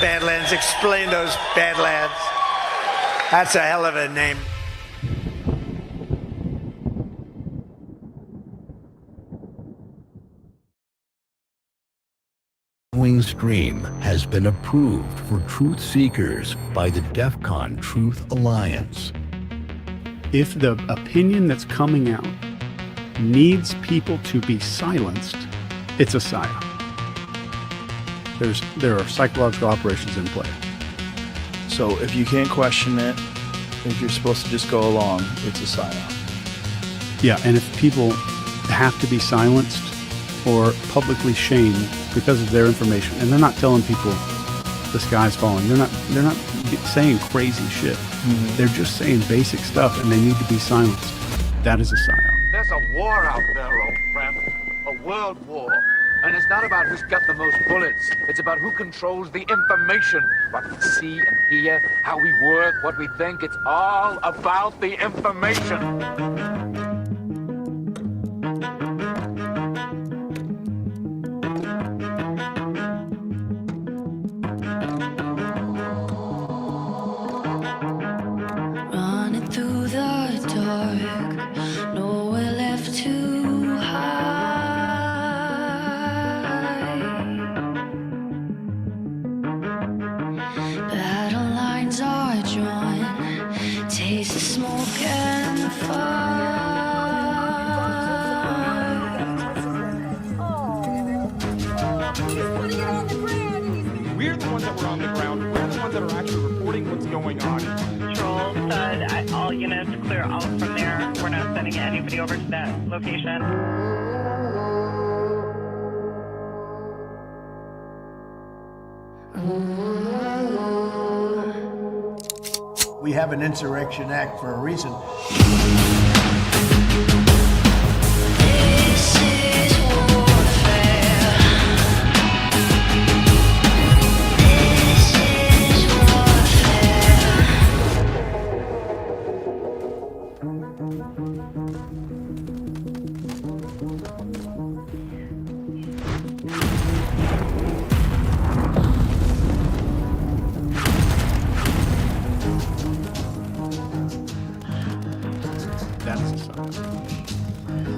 Badlands. Explain those Badlands. That's a hell of a name. Stream has been approved for truth seekers by the DEFCON Truth Alliance. If the opinion that's coming out needs people to be silenced, it's a psyop. There are psychological operations in play. So if you can't question it, if you're supposed to just go along, it's a psyop. Yeah, and if people have to be silenced or publicly shamed because of their information, and they're not telling people the sky's falling, they're not saying crazy shit. Mm-hmm. They're just saying basic stuff, and they need to be silenced. That is a psyop. There's a war out there, old friend. A world war. And it's not about who's got the most bullets. It's about who controls the information. What we see and hear, how we work, what we think. It's all about the information. We're the ones that were on the ground. We're the ones that are actually reporting what's going on. Control said all units clear out from there. We're not sending anybody over to that location. We have an Insurrection Act for a reason.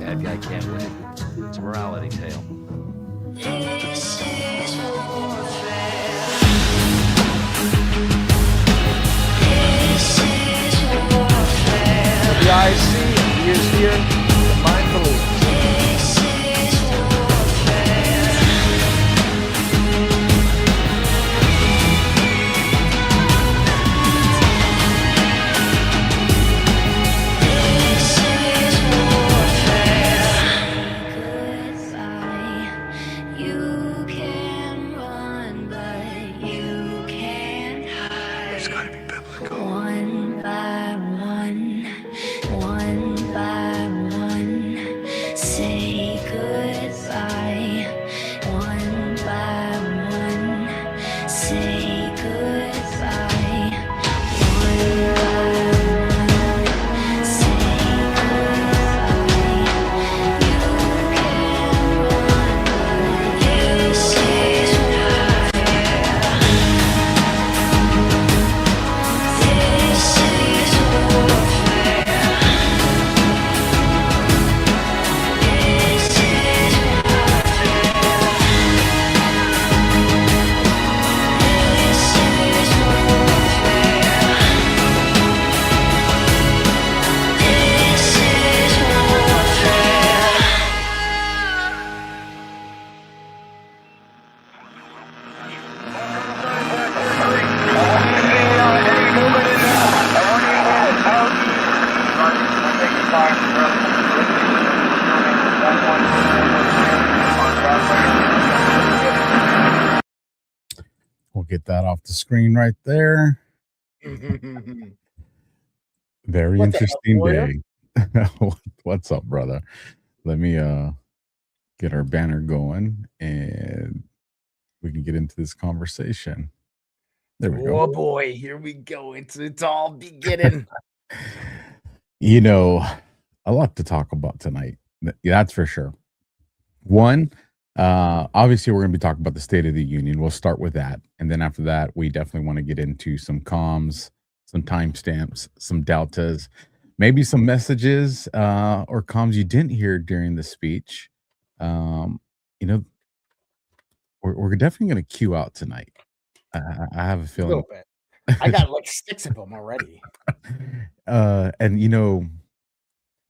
Bad guy can't win. It's a morality tale. This is warfare. This is warfare. The eyes see, the ears hear, the mind believes. This is warfare. This is warfare. Goodbye. You can run, but you can't hide. It's gotta be biblical. One by one, one by one, say goodbye. One by one, say goodbye. One by one, say goodbye. You can run, but this is warfare. This is warfare. This is warfare. This is warfare. This is warfare. We'll get that off the screen right there. Very interesting day. What's up, brother? Let me get our banner going and we can get into this conversation. There we go. Oh boy, here we go. It's all beginning. You know, a lot to talk about tonight. That's for sure. One, Obviously, we're going to be talking about the State of the Union. We'll start with that. And then after that, we definitely want to get into some comms, some timestamps, some deltas, maybe some messages or comms you didn't hear during the speech. You know, we're definitely going to queue out tonight. I have a A feeling. little bit. I got like 6 of them already. And you know,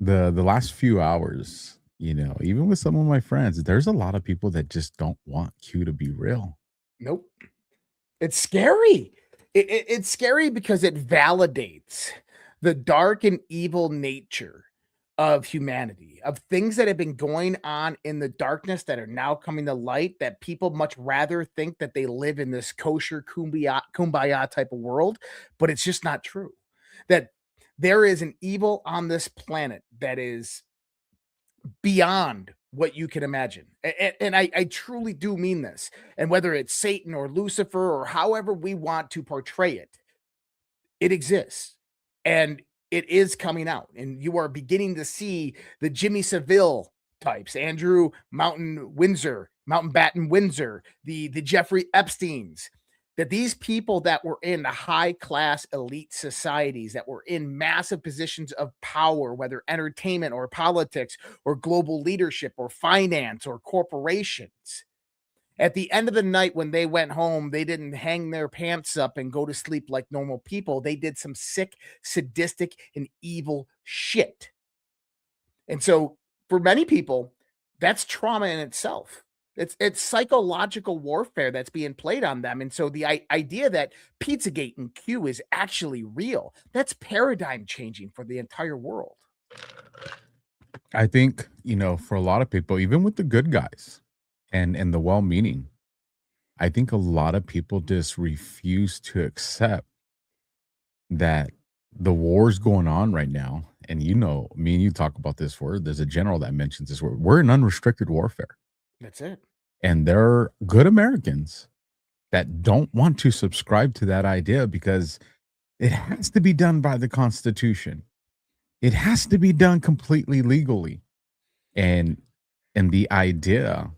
the last few hours, you know, even with some of my friends, there's a lot of people that just don't want Q to be real. Nope. It's scary. It's scary because it validates the dark and evil nature of humanity, of things that have been going on in the darkness that are now coming to light, that people much rather think that they live in this kosher kumbaya type of world, but it's just not true. That there is an evil on this planet that is beyond what you can imagine. And I truly do mean this. And whether it's Satan or Lucifer or however we want to portray it, it exists. And it is coming out. And you are beginning to see the Jimmy Savile types, Andrew Mountain Batten Windsor, the Jeffrey Epsteins, that these people that were in the high class elite societies, that were in massive positions of power, whether entertainment or politics or global leadership or finance or corporations, at the end of the night when they went home, they didn't hang their pants up and go to sleep like normal people. They did some sick, sadistic, and evil shit. And so for many people, that's trauma in itself. It's psychological warfare that's being played on them. And so the idea that Pizzagate and Q is actually real, that's paradigm changing for the entire world. I think, you know, for a lot of people, even with the good guys and the well-meaning, I think a lot of people just refuse to accept that the war's going on right now. And you know, me and you talk about this word. There's a general that mentions this word. We're in unrestricted warfare. That's it. And there are good Americans that don't want to subscribe to that idea because it has to be done by the Constitution. It has to be done completely legally. And the idea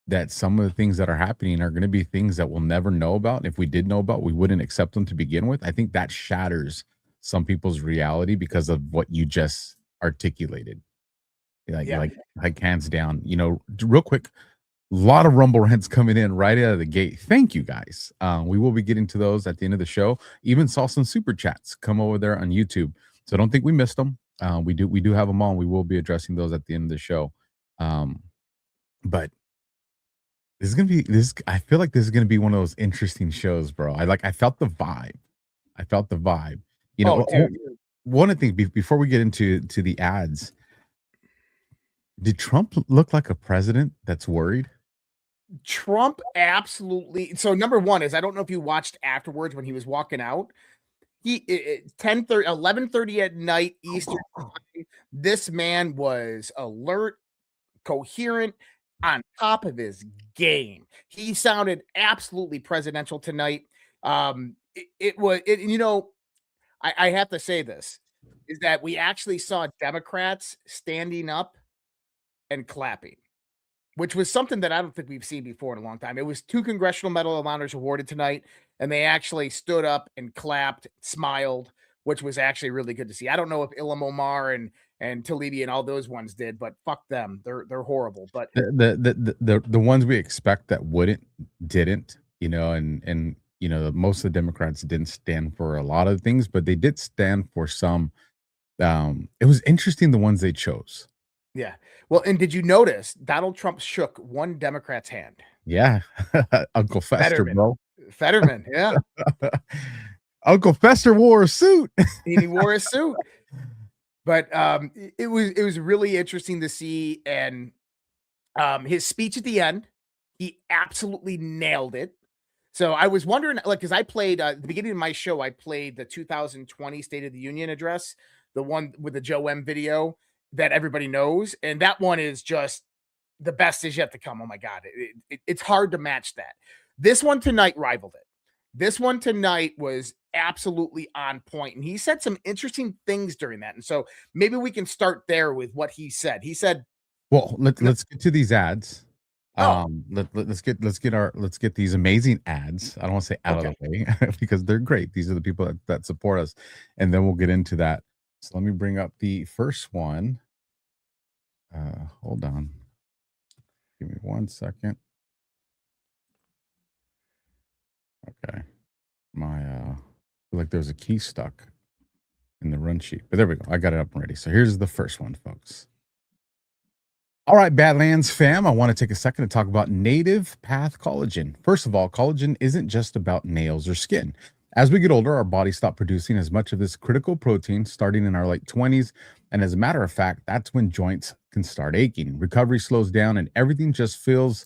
that some of the things that are happening are going to be things that we'll never know about. If we did know about, we wouldn't accept them to begin with. I think that shatters some people's reality because of what you just articulated. Like hands down, you know, real quick, a lot of rumble rants coming in right out of the gate. Thank you guys. We will be getting to those at the end of the show. Even saw some super chats come over there on YouTube. So don't think we missed them. We do have them on. We will be addressing those at the end of the show. But this is gonna be I feel like this is gonna be one of those interesting shows, bro. I felt the vibe. You know, one of the things before we get into the ads, did Trump look like a president that's worried? Trump absolutely. So number one is, I don't know if you watched afterwards when he was walking out. He 11:30 at night Eastern time, this man was alert, coherent, on top of his game. He sounded absolutely presidential tonight. You know, I have to say this, is that we actually saw Democrats standing up and clapping, which was something that I don't think we've seen before in a long time. It was 2 Congressional Medal of Honors awarded tonight, and they actually stood up and clapped, smiled, which was actually really good to see. I don't know if Ilham Omar and Talibi and all those ones did, but fuck them. They're horrible. But The ones we expect that didn't, you know, and you know, most of the Democrats didn't stand for a lot of things, but they did stand for some. It was interesting the ones they chose. Yeah. Well, and did you notice Donald Trump shook one Democrat's hand? Yeah. Uncle Fester, bro. Fetterman, yeah. Uncle Fester wore a suit. He wore a suit. But it was really interesting to see. And his speech at the end, he absolutely nailed it. So I was wondering, like, because I played at the beginning of my show, I played the 2020 State of the Union address, the one with the Joe M video that everybody knows. And that one is just the best is yet to come. Oh my God. It's hard to match that. This one tonight rivaled it. This one tonight was absolutely on point. And he said some interesting things during that. And so maybe we can start there with what he said. He said, well, let's get to these ads. Let's get these amazing ads. I don't want to say out of the way because they're great. These are the people that support us, and then we'll get into that. So let me bring up the first one. Hold on. Give me 1 second. Okay. My feel like there's a key stuck in the run sheet. But there we go. I got it up and ready. So here's the first one, folks. All right, Badlands fam, I want to take a second to talk about native path collagen. First of all, collagen isn't just about nails or skin. As we get older, our bodies stop producing as much of this critical protein starting in our late 20s. And as a matter of fact, that's when joints can start aching. Recovery slows down and everything just feels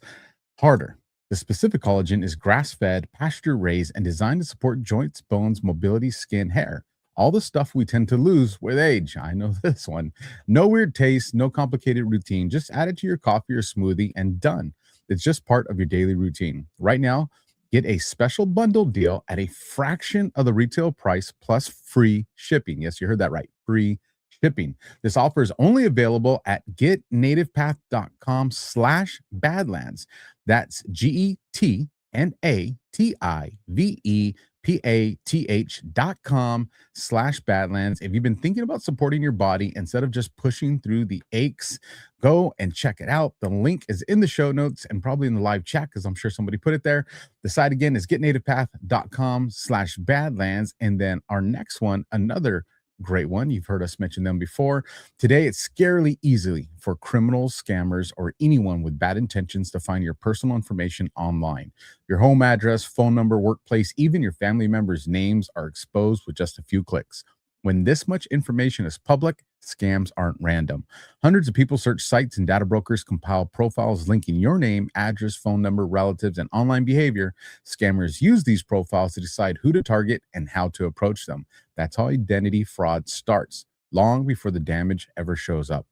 harder. The specific collagen is grass-fed, pasture-raised, and designed to support joints, bones, mobility, skin, hair. All the stuff we tend to lose with age. I know this one. No weird taste, no complicated routine. Just add it to your coffee or smoothie and done. It's just part of your daily routine. Right now, get a special bundle deal at a fraction of the retail price plus free shipping. Yes, you heard that right. Free shipping. This offer is only available at getnativepath.com/badlands. That's GETNATIVEPATH.com/badlands. If you've been thinking about supporting your body instead of just pushing through the aches, go and check it out. The link is in the show notes and probably in the live chat because I'm sure somebody put it there. The site again is getnativepath.com/badlands. And then our next one, another great one. You've heard us mention them before. Today, it's scarily easy for criminals, scammers, or anyone with bad intentions to find your personal information online. Your home address, phone number, workplace, even your family members' names are exposed with just a few clicks. When this much information is public, scams aren't random. Hundreds of people search sites and data brokers compile profiles linking your name, address, phone number, relatives, and online behavior. Scammers use these profiles to decide who to target and how to approach them. That's how identity fraud starts, long before the damage ever shows up.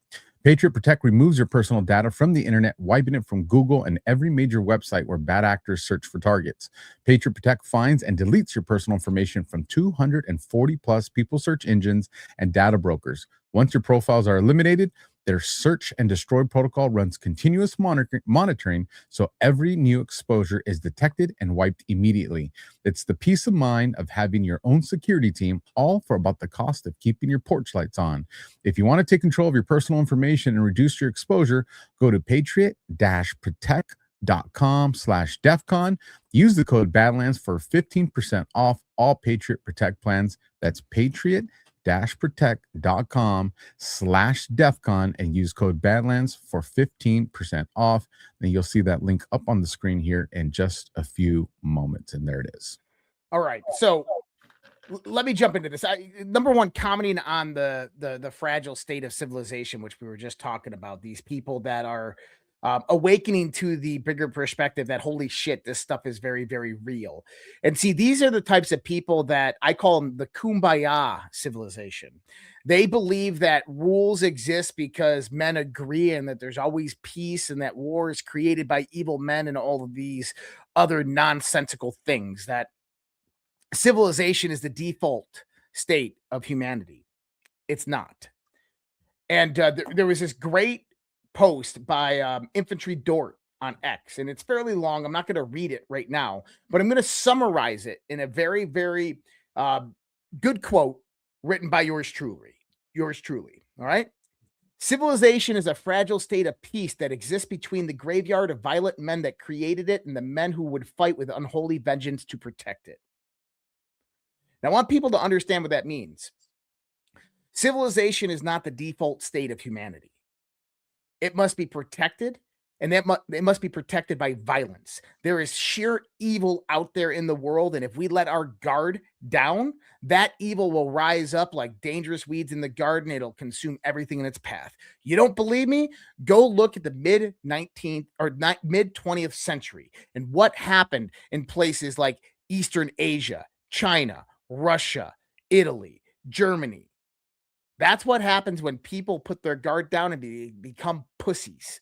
Patriot Protect removes your personal data from the internet, wiping it from Google and every major website where bad actors search for targets. Patriot Protect finds and deletes your personal information from 240 plus people search engines and data brokers. Once your profiles are eliminated, their search and destroy protocol runs continuous monitoring, so every new exposure is detected and wiped immediately. It's the peace of mind of having your own security team, all for about the cost of keeping your porch lights on. If you want to take control of your personal information and reduce your exposure, go to patriot-protect.com/DEFCON. Use the code Badlands for 15% off all Patriot Protect plans. That's patriot-protect.com/DEFCON and use code Badlands for 15% off. And you'll see that link up on the screen here in just a few moments. And there it is. All right. So let me jump into this. Number one, commenting on the fragile state of civilization, which we were just talking about. These people that are awakening to the bigger perspective that holy shit, this stuff is very, very real. And see, these are the types of people that I call them the kumbaya civilization. They believe that rules exist because men agree and that there's always peace and that war is created by evil men and all of these other nonsensical things, that civilization is the default state of humanity. It's not. And there was this great post by Infantry Dort on X, and it's fairly long. I'm not going to read it right now, but I'm going to summarize it in a very, very good quote written by yours truly. All right. Civilization is a fragile state of peace that exists between the graveyard of violent men that created it and the men who would fight with unholy vengeance to protect it. Now, I want people to understand what that means. Civilization is not the default state of humanity. It must be protected, and it must be protected by violence. There is sheer evil out there in the world, and if we let our guard down, that evil will rise up like dangerous weeds in the garden. It'll consume everything in its path. You don't believe me? Go look at the mid-19th or mid-20th century and what happened in places like Eastern Asia, China, Russia, Italy, Germany. That's what happens when people put their guard down and become pussies.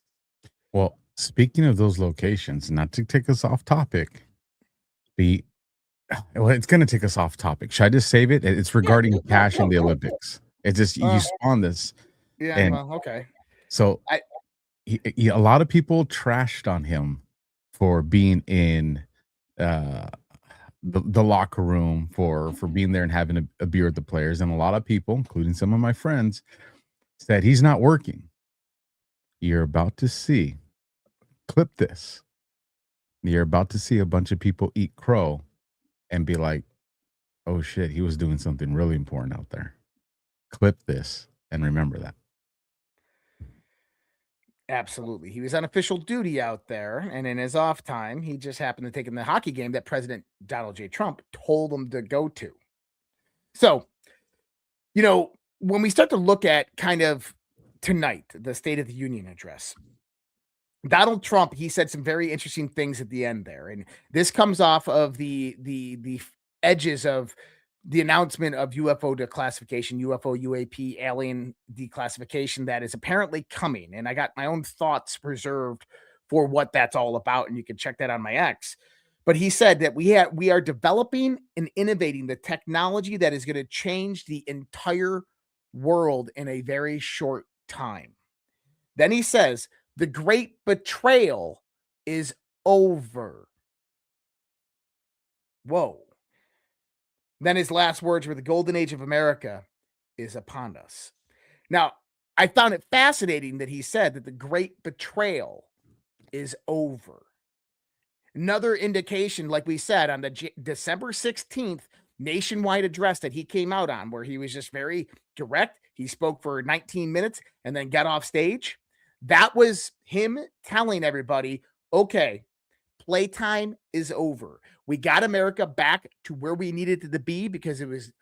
Well, speaking of those locations, not to take us off topic, it's going to take us off topic. Should I just save it? It's regarding cash in the Olympics. It's just you spawn this. Yeah. Well, okay. So a lot of people trashed on him for being in the locker room, for being there and having a beer with the players, and a lot of people, including some of my friends, said he's not working. You're about to see, clip this. You're about to see a bunch of people eat crow and be like, oh shit, he was doing something really important out there. Clip this and remember that. Absolutely. He was on official duty out there, and in his off time, he just happened to take in the hockey game that President Donald J. Trump told him to go to. So, when we start to look at kind of tonight, the State of the Union address, Donald Trump, he said some very interesting things at the end there. And this comes off of the edges of the announcement of UFO declassification, UFO, UAP, alien declassification that is apparently coming. And I got my own thoughts reserved for what that's all about. And you can check that on my X. But he said that we are developing and innovating the technology that is going to change the entire world in a very short time. Then he says, the great betrayal is over. Whoa. Then his last words were, the golden age of America is upon us. Now, I found it fascinating that he said that the great betrayal is over. Another indication, like we said, on the December 16th nationwide address that he came out on, where he was just very direct. He spoke for 19 minutes and then got off stage. That was him telling everybody, okay, playtime is over. We got America back to where we needed it to be because it was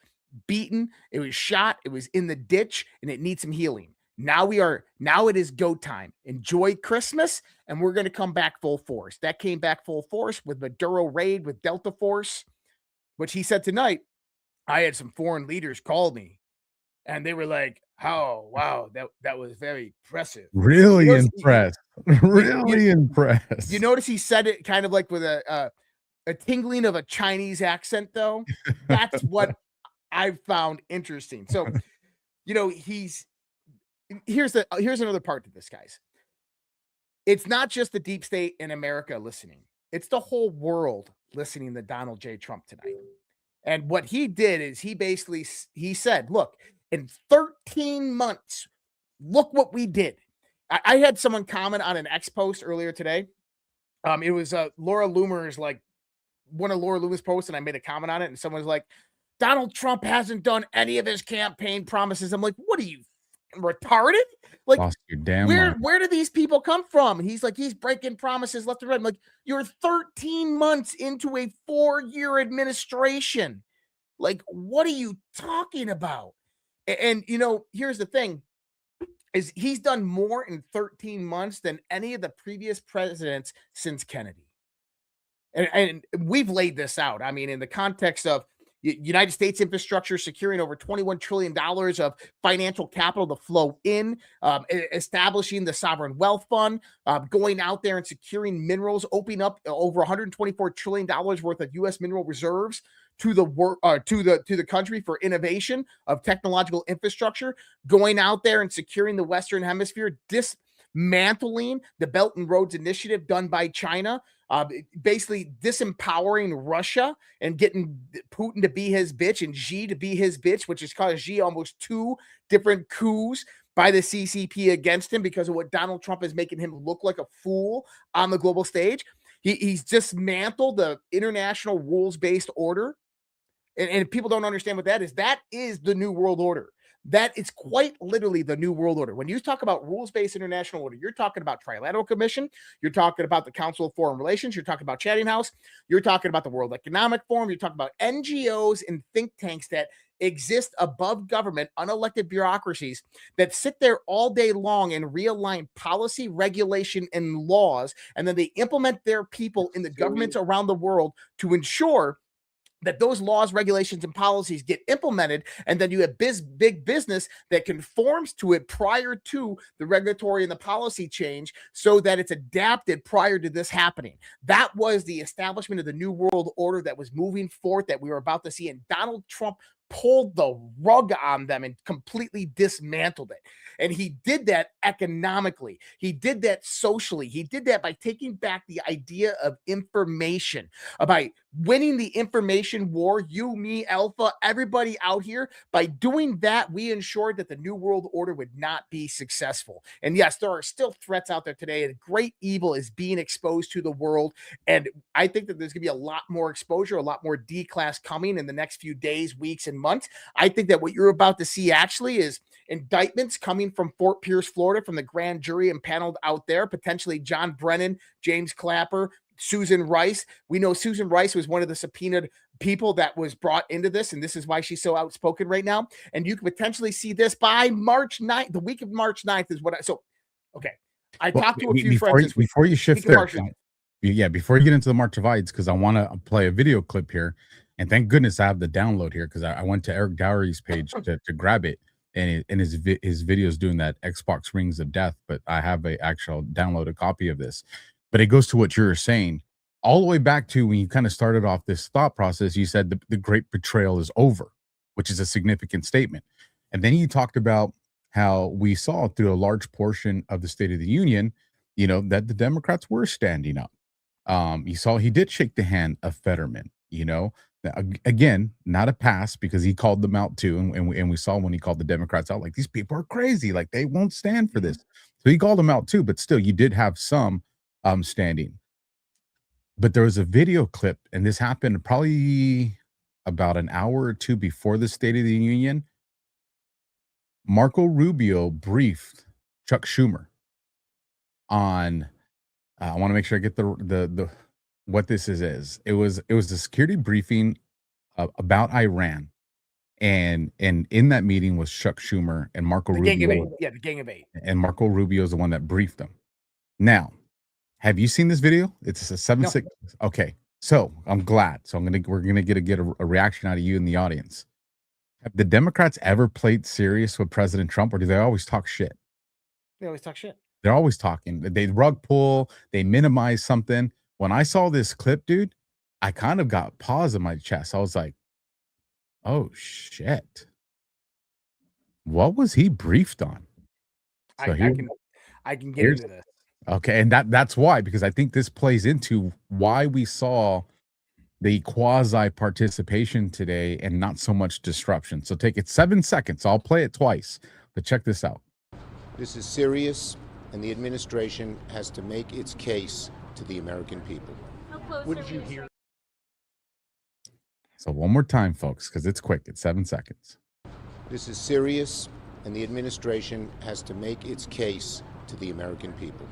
beaten, it was shot, it was in the ditch, and it needs some healing. Now it is go time. Enjoy Christmas, and we're going to come back full force. That came back full force with Maduro raid, with Delta Force, which he said tonight. I had some foreign leaders call me, and they were like, oh, wow, that was very impressive. Really impressed. Really impressed. You notice he said it kind of like with a tingling of a Chinese accent, though. That's what I found interesting. So, here's another part to this, guys. It's not just the deep state in America listening. It's the whole world listening to Donald J. Trump tonight. And what he did is he said, look, in 13 months, look what we did. I had someone comment on an X post earlier today. It was Laura Loomer's, like, one of Laura Loomer's posts, and I made a comment on it, and someone was like, Donald Trump hasn't done any of his campaign promises. I'm like, what are you, retarded? Like, lost your damn mind. Where do these people come from? And he's like, he's breaking promises left and right. I'm like, you're 13 months into a 4-year administration. Like, what are you talking about? And here's the thing, is he's done more in 13 months than any of the previous presidents since Kennedy. And we've laid this out. I mean, in the context of United States infrastructure, securing over $21 trillion of financial capital to flow in, establishing the sovereign wealth fund, going out there and securing minerals, opening up over $124 trillion worth of U.S. mineral reserves to the country for innovation of technological infrastructure, going out there and securing the Western Hemisphere, dismantling the Belt and Roads Initiative done by China, basically disempowering Russia and getting Putin to be his bitch and Xi to be his bitch, which has caused Xi almost 2 different coups by the CCP against him because of what Donald Trump is making him look like a fool on the global stage. He's dismantled the international rules-based order. And if people don't understand what that is the new world order. That is quite literally the new world order. When you talk about rules-based international order, you're talking about Trilateral Commission, you're talking about the Council of Foreign Relations, you're talking about Chatham House, you're talking about the World Economic Forum, you're talking about NGOs and think tanks that exist above government, unelected bureaucracies that sit there all day long and realign policy, regulation, and laws, and then they implement their people in the governments around the world to ensure that those laws, regulations, and policies get implemented, and then you have big business that conforms to it prior to the regulatory and the policy change so that it's adapted prior to this happening. That was the establishment of the New World Order that was moving forth that we were about to see, and Donald Trump pulled the rug on them and completely dismantled it. And he did that economically. He did that socially. He did that by taking back the idea of information, by winning the information war, you, me, Alpha, everybody out here. By doing that, we ensured that the New World Order would not be successful. And yes, there are still threats out there today, and great evil is being exposed to the world. And I think that there's going to be a lot more exposure, a lot more D-class coming in the next few days, weeks, and months. I think that what you're about to see actually is indictments coming from Fort Pierce, Florida, from the grand jury impaneled out there, potentially John Brennan, James Clapper, Susan Rice. We know Susan Rice was one of the subpoenaed people that was brought into this, and this is why she's so outspoken right now. And you can potentially see this by March 9th. The week of March 9th is what okay. I talked to a few friends this week. Before you shift there, before you get into the March of Ides, because I want to play a video clip here. And thank goodness I have the download here, because I went to Eric Dowry's page to grab it. And his videos doing that Xbox Rings of Death, but I have a actual downloaded copy of this. But it goes to what you're saying, all the way back to when you kind of started off this thought process. You said the great betrayal is over, which is a significant statement. And then you talked about how we saw through a large portion of the State of the Union, that the Democrats were standing up. You saw he did shake the hand of Fetterman, again, not a pass, because he called them out too. And we saw when he called the Democrats out, like, these people are crazy, like they won't stand for this. So he called them out too, but still you did have some standing. But there was a video clip, and this happened probably about an hour or two before the State of the Union. Marco Rubio briefed Chuck Schumer on I want to make sure I get the what this is. It was a security briefing about Iran, and in that meeting was Chuck Schumer and Marco Rubio. The Gang of Eight. And Marco Rubio is the one that briefed them. Now, have you seen this video? It's a 7-6. No. Okay, so I'm glad. So we're gonna get a reaction out of you in the audience. Have the Democrats ever played serious with President Trump, or do they always talk shit? They always talk shit. They're always talking. They rug pull. They minimize something. When I saw this clip, dude, I kind of got pause in my chest. I was like, oh shit. What was he briefed on? So I can get into this. Okay, and that's why, because I think this plays into why we saw the quasi participation today and not so much disruption. So take it 7 seconds. I'll play it twice, but check this out. This is serious, and the administration has to make its case to the American people. What did you hear? So one more time, folks, because it's quick. It's 7 seconds. This is serious, and the administration has to make its case to the American people.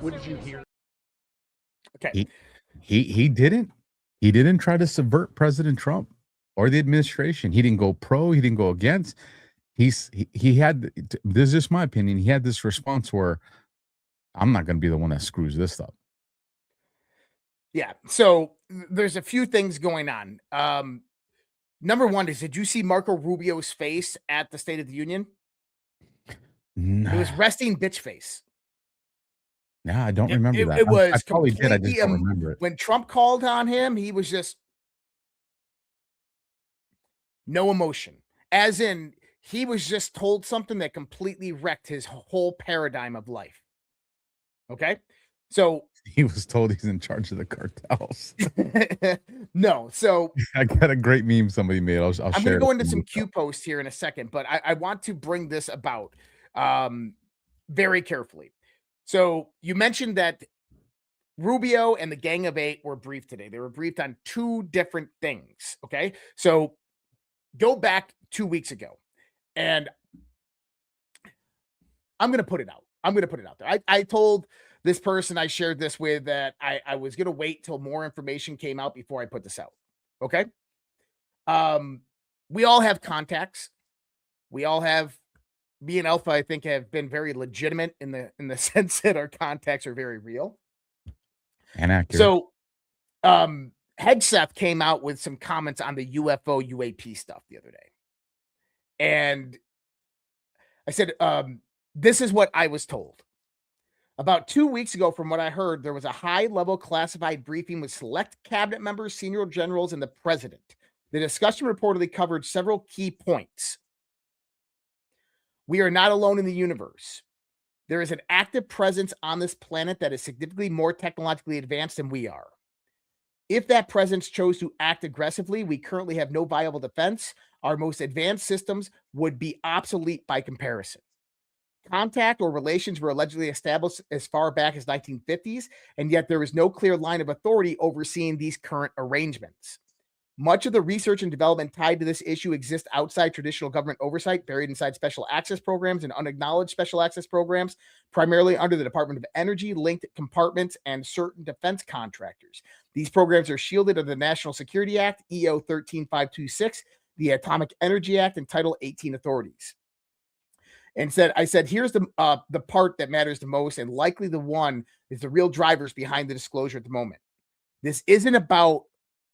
What did you hear? Okay. He didn't try to subvert President Trump or the administration. He didn't go pro. He didn't go against. He had, this is just my opinion, he had this response where I'm not going to be the one that screws this up. Yeah. So there's a few things going on. Number one is, did you see Marco Rubio's face at the State of the Union? No. It was resting bitch face. No, I don't remember that. It was I probably did. I just don't remember it. When Trump called on him, he was just no emotion. As in, he was just told something that completely wrecked his whole paradigm of life. Okay? So he was told he's in charge of the cartels. No. So I got a great meme somebody made. I'm going to go into some Q posts here in a second, but I want to bring this about very carefully. So you mentioned that Rubio and the Gang of Eight were briefed today. They were briefed on two different things. Okay. So go back 2 weeks ago, and I'm going to put it out. I'm going to put it out there. I told this person I shared this with that I was going to wait till more information came out before I put this out. Okay. We all have contacts. We all have, me and Alpha, I think, have been very legitimate in the sense that our contacts are very real and accurate. So, Hegseth came out with some comments on the UFO UAP stuff the other day, and I said, "This is what I was told." About 2 weeks ago, from what I heard, there was a high-level classified briefing with select cabinet members, senior generals, and the president. The discussion reportedly covered several key points. We are not alone in the universe. There is an active presence on this planet that is significantly more technologically advanced than we are. If that presence chose to act aggressively, we currently have no viable defense. Our most advanced systems would be obsolete by comparison. Contact or relations were allegedly established as far back as 1950s, and yet there is no clear line of authority overseeing these current arrangements. Much of the research and development tied to this issue exists outside traditional government oversight, buried inside special access programs and unacknowledged special access programs, primarily under the Department of Energy, linked compartments, and certain defense contractors. These programs are shielded under the National Security Act, EO 13526, the Atomic Energy Act, and Title 18 authorities. And I said, here's the part that matters the most, and likely the one is the real drivers behind the disclosure at the moment. This isn't about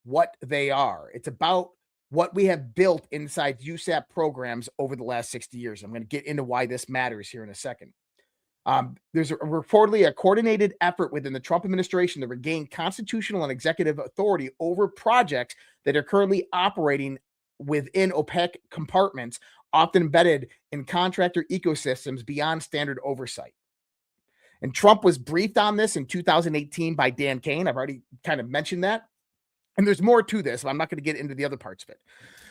what they are. It's about what we have built inside USAP programs over the last 60 years. I'm going to get into why this matters here in a second. There's reportedly a coordinated effort within the Trump administration to regain constitutional and executive authority over projects that are currently operating within opaque compartments, often embedded in contractor ecosystems beyond standard oversight. And Trump was briefed on this in 2018 by Dan Kane. I've already kind of mentioned that. And there's more to this, but I'm not going to get into the other parts of it.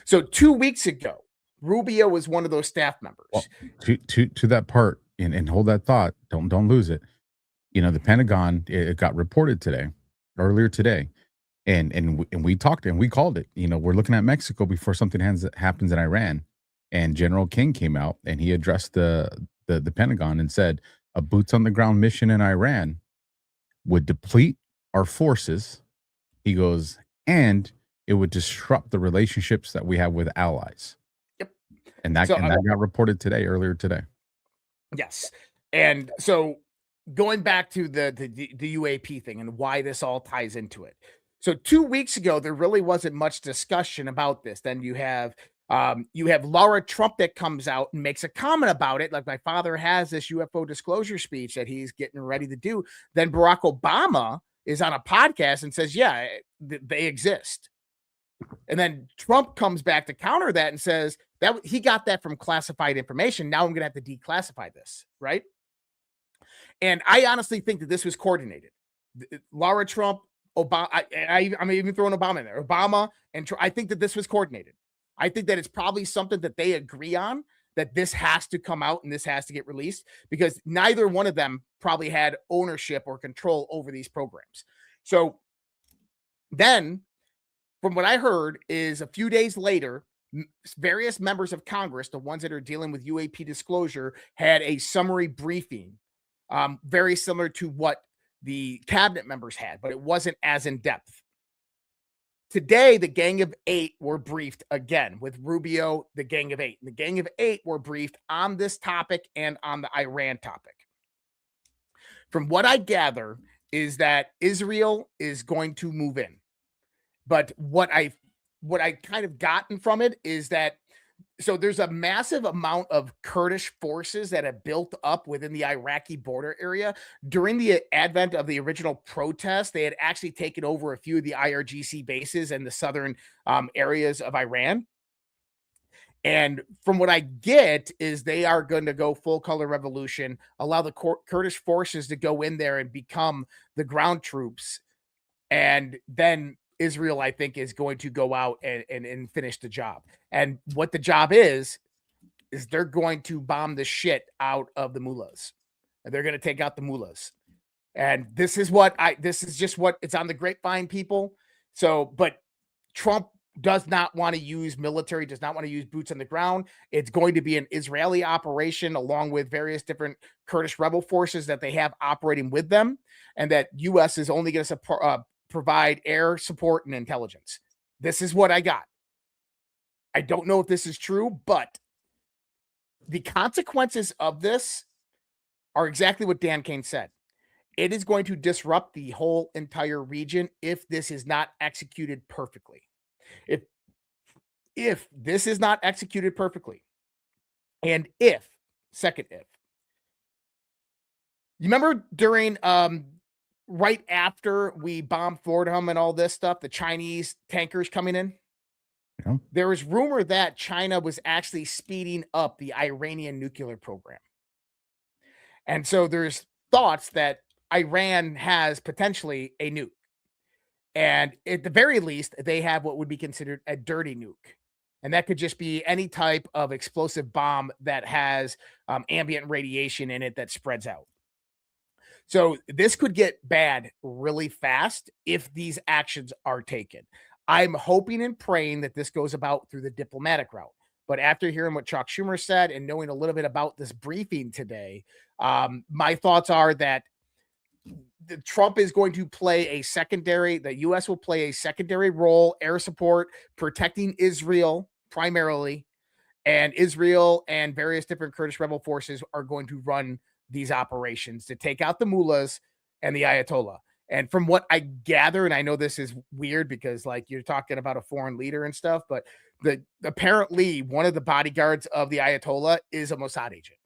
So 2 weeks ago, Rubio was one of those staff members. Well, to that part, and hold that thought. Don't lose it. You know, the Pentagon, it got reported earlier today, and we talked and we called it. You know, we're looking at Mexico before something happens in Iran. And General King came out and he addressed the Pentagon and said a boots on the ground mission in Iran would deplete our forces. He goes, and it would disrupt the relationships that we have with allies. Yep. And that got reported earlier today. Yes. And so going back to the UAP thing and why this all ties into it. So 2 weeks ago, there really wasn't much discussion about this. Then you have Laura Trump that comes out and makes a comment about it. Like, my father has this UFO disclosure speech that he's getting ready to do. Then Barack Obama is on a podcast and says, yeah, they exist. And then Trump comes back to counter that and says that he got that from classified information. Now I'm going to have to declassify this, right? And I honestly think that this was coordinated. Laura Trump, Obama, I'm even throwing Obama in there. Obama and Trump, I think that this was coordinated. I think that it's probably something that they agree on, that this has to come out and this has to get released, because neither one of them probably had ownership or control over these programs. So then, from what I heard, is a few days later, various members of Congress, the ones that are dealing with UAP disclosure, had a summary briefing, very similar to what the cabinet members had, but it wasn't as in depth. Today, the Gang of Eight were briefed again with Rubio, the Gang of Eight. And the Gang of Eight were briefed on this topic and on the Iran topic. From what I gather is that Israel is going to move in. But what I kind of gotten from it is that, so there's a massive amount of Kurdish forces that have built up within the Iraqi border area. During the advent of the original protests, they had actually taken over a few of the IRGC bases in the southern areas of Iran. And from what I get is they are going to go full color revolution, allow the Kurdish forces to go in there and become the ground troops. And then Israel, I think, is going to go out and finish the job. And what the job is they're going to bomb the shit out of the mullahs. And they're going to take out the mullahs. And this is just what it's on the grapevine, people. So, but Trump does not want to use military, does not want to use boots on the ground. It's going to be an Israeli operation along with various different Kurdish rebel forces that they have operating with them. And that U.S. is only going to provide air support and intelligence. This is what I got. I don't know if this is true, but the consequences of this are exactly what Dan Kane said. It is going to disrupt the whole entire region if this is not executed perfectly. If this is not executed perfectly, and you remember during right after we bombed Fordham and all this stuff, the Chinese tankers coming in? Yeah. There is rumor that China was actually speeding up the Iranian nuclear program. And so there's thoughts that Iran has potentially a nuke. And at the very least, they have what would be considered a dirty nuke. And that could just be any type of explosive bomb that has ambient radiation in it that spreads out. So this could get bad really fast if these actions are taken. I'm hoping and praying that this goes about through the diplomatic route. But after hearing what Chuck Schumer said and knowing a little bit about this briefing today, my thoughts are that Trump is going to play a secondary, the U.S. will play a secondary role, air support, protecting Israel primarily, and Israel and various different Kurdish rebel forces are going to run these operations to take out the mullahs and the Ayatollah. And from what I gather, and I know this is weird because like you're talking about a foreign leader and stuff, but apparently one of the bodyguards of the Ayatollah is a Mossad agent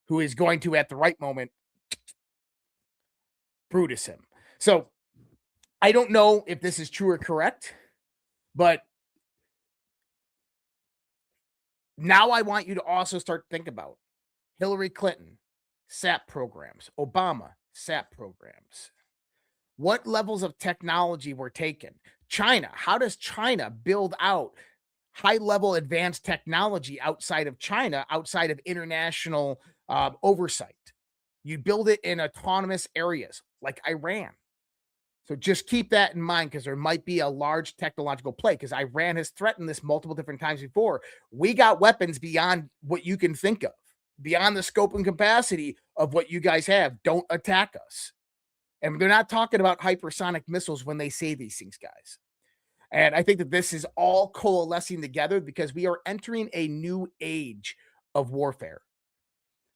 who is going to, at the right moment, Brutus him. So I don't know if this is true or correct, but now I want you to also start to think about Hillary Clinton, SAP programs, Obama, SAP programs. What levels of technology were taken? China, how does China build out high-level advanced technology outside of China, outside of international oversight? You build it in autonomous areas like Iran. So just keep that in mind because there might be a large technological play because Iran has threatened this multiple different times before. We got weapons beyond what you can think of, beyond the scope and capacity of what you guys have. Don't attack us. And they're not talking about hypersonic missiles when they say these things, guys. And I think that this is all coalescing together because we are entering a new age of warfare.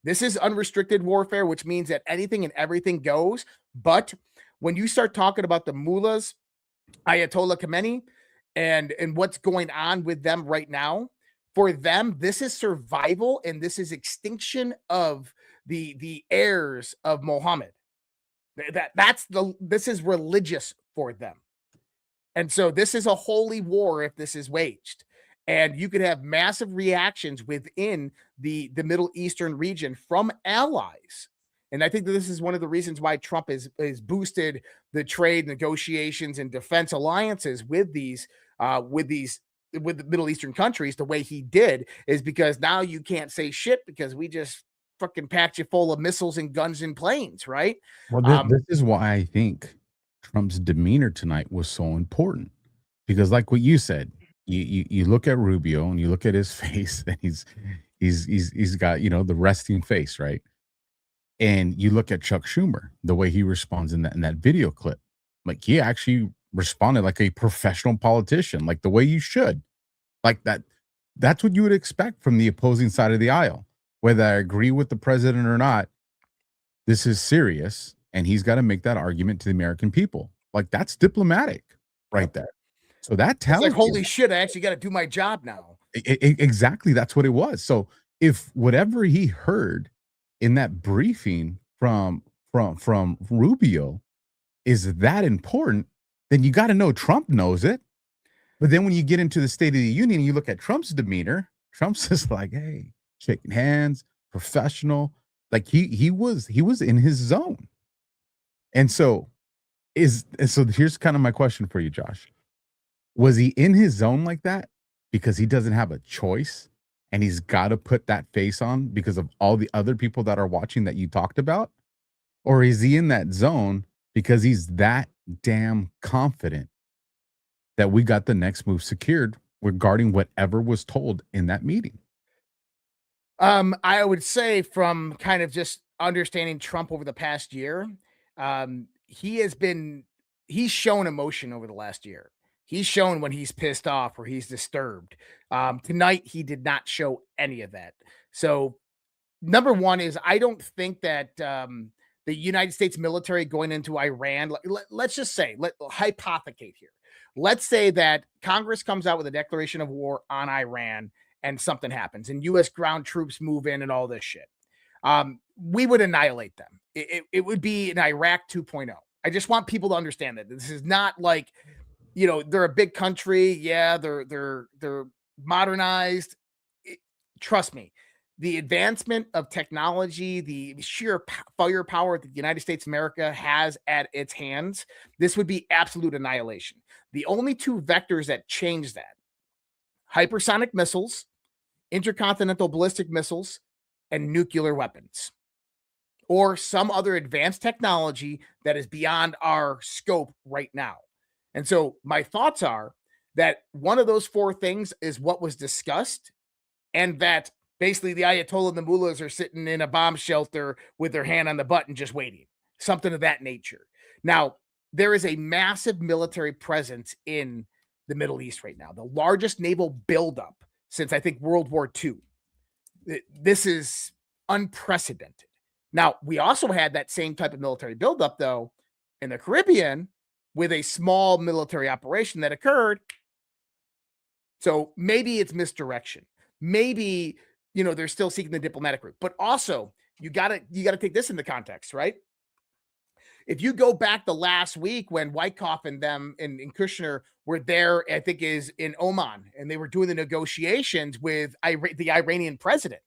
This is unrestricted warfare, which means that anything and everything goes. But when you start talking about the mullahs, Ayatollah Khamenei, and what's going on with them right now, for them, this is survival and this is extinction of the heirs of Muhammad. This is religious for them. And so this is a holy war if this is waged. And you could have massive reactions within the Middle Eastern region from allies. And I think that this is one of the reasons why Trump has boosted the trade negotiations and defense alliances with the Middle Eastern countries the way he did, is because now you can't say shit because we just fucking packed you full of missiles and guns and planes, right? Well, this is why I think Trump's demeanor tonight was so important, because like what you said, you look at Rubio and you look at his face, and he's got, you know, the resting face, right? And you look at Chuck Schumer, the way he responds in that video clip, like he actually responded like a professional politician, like the way you should, like that. That's what you would expect from the opposing side of the aisle. Whether I agree with the president or not, this is serious, and he's got to make that argument to the American people. Like that's diplomatic, right there. So that tells it's like, holy shit, I actually got to do my job now. Exactly, that's what it was. So if whatever he heard in that briefing from Rubio is that important, then you got to know Trump knows it. But then when you get into the State of the Union, you look at Trump's demeanor. Trump's just like, hey, shaking hands, professional, like he was in his zone. And so here's kind of my question for you, Josh. Was he in his zone like that because he doesn't have a choice and he's got to put that face on because of all the other people that are watching that you talked about? Or is he in that zone because he's that damn confident that we got the next move secured regarding whatever was told in that meeting? I would say from kind of just understanding Trump over the past year, he's shown emotion over the last year. He's shown when he's pissed off or he's disturbed. Tonight, he did not show any of that. So number one is I don't think that the United States military going into Iran, let's just say, hypothecate here. Let's say that Congress comes out with a declaration of war on Iran and something happens and U.S. ground troops move in and all this shit. We would annihilate them. It would be an Iraq 2.0. I just want people to understand that this is not like you know, they're a big country. Yeah, they're modernized. Trust me, the advancement of technology, the sheer firepower that the United States of America has at its hands, this would be absolute annihilation. The only two vectors that change that: hypersonic missiles, intercontinental ballistic missiles, and nuclear weapons, or some other advanced technology that is beyond our scope right now. And so my thoughts are that one of those four things is what was discussed, and that basically the Ayatollah and the mullahs are sitting in a bomb shelter with their hand on the button just waiting, something of that nature. Now, there is a massive military presence in the Middle East right now, the largest naval buildup since I think World War II. This is unprecedented. Now, we also had that same type of military buildup, though, in the Caribbean with a small military operation that occurred. So maybe it's misdirection. Maybe, you know, they're still seeking the diplomatic route. But also, you gotta take this into context, right? If you go back the last week when Wyckoff and them and Kushner were there, I think is in Oman, and they were doing the negotiations with the Iranian president.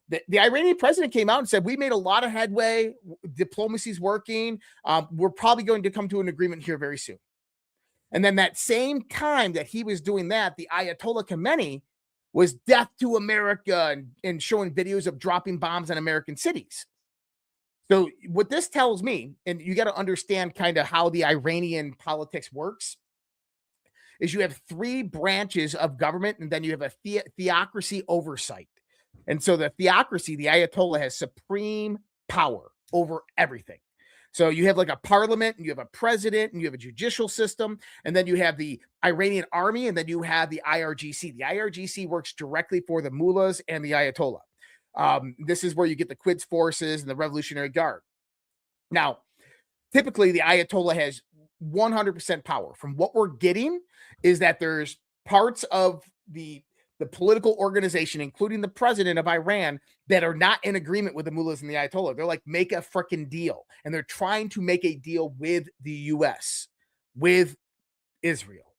The Iranian president came out and said, we made a lot of headway. Diplomacy's working. We're probably going to come to an agreement here very soon. And then that same time that he was doing that, the Ayatollah Khamenei was death to America and showing videos of dropping bombs on American cities. So what this tells me, and you got to understand kind of how the Iranian politics works, is you have three branches of government, and then you have a theocracy oversight. And so the theocracy, the Ayatollah, has supreme power over everything. So you have like a parliament, and you have a president, and you have a judicial system, and then you have the Iranian army, and then you have the IRGC. The IRGC works directly for the mullahs and the Ayatollah. This is where you get the Quds forces and the Revolutionary Guard. Now, typically the Ayatollah has 100% power. From what we're getting is that there's parts of the political organization, including the president of Iran, that are not in agreement with the mullahs and the Ayatollah. They're like, make a freaking deal. And they're trying to make a deal with the US, with Israel.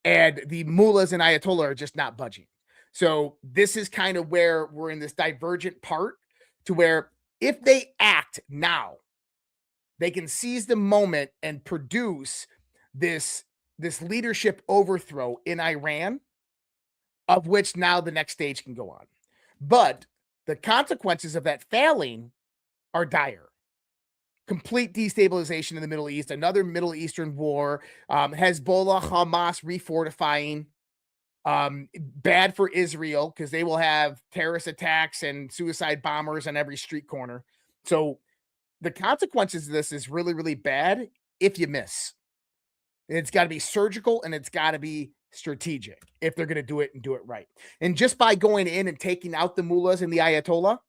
And the mullahs and Ayatollah are just not budging. So this is kind of where we're in this divergent part, to where if they act now, they can seize the moment and produce this leadership overthrow in Iran, of which now the next stage can go on. But the consequences of that failing are dire. Complete destabilization in the Middle East, another Middle Eastern war, Hezbollah, Hamas refortifying, bad for Israel because they will have terrorist attacks and suicide bombers on every street corner. So the consequences of this is really, really bad if you miss. It's got to be surgical, and it's got to be strategic if they're going to do it and do it right. And just by going in and taking out the mullahs and the Ayatollah,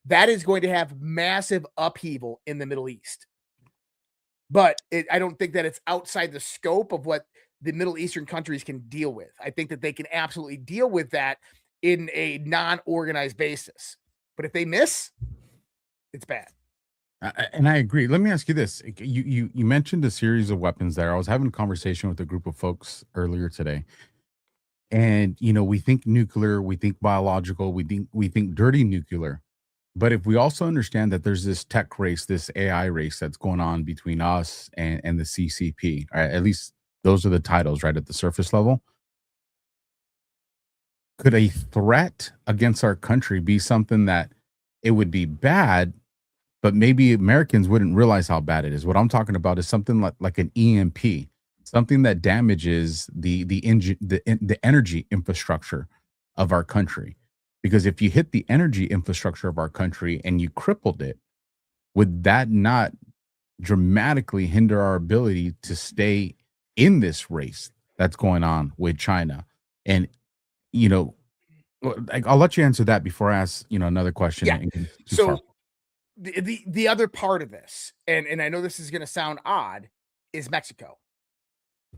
that is going to have massive upheaval in the Middle East. But I don't think that it's outside the scope of what the Middle Eastern countries can deal with. I think that they can absolutely deal with that in a non-organized basis. But if they miss, it's bad. And I agree. Let me ask you this. You mentioned a series of weapons there. I was having a conversation with a group of folks earlier today. And, you know, we think nuclear, we think biological, we think dirty nuclear. But if we also understand that there's this tech race, this AI race that's going on between us and the CCP, right? At least those are the titles, right, at the surface level. Could a threat against our country be something that it would be bad, but maybe Americans wouldn't realize how bad it is? What I'm talking about is something like an EMP, something that damages the energy infrastructure of our country. Because if you hit the energy infrastructure of our country and you crippled it, would that not dramatically hinder our ability to stay in this race that's going on with China? And, you know, I'll let you answer that before I ask, you know, another question. Yeah. So the other part of this, and I know this is going to sound odd, is Mexico.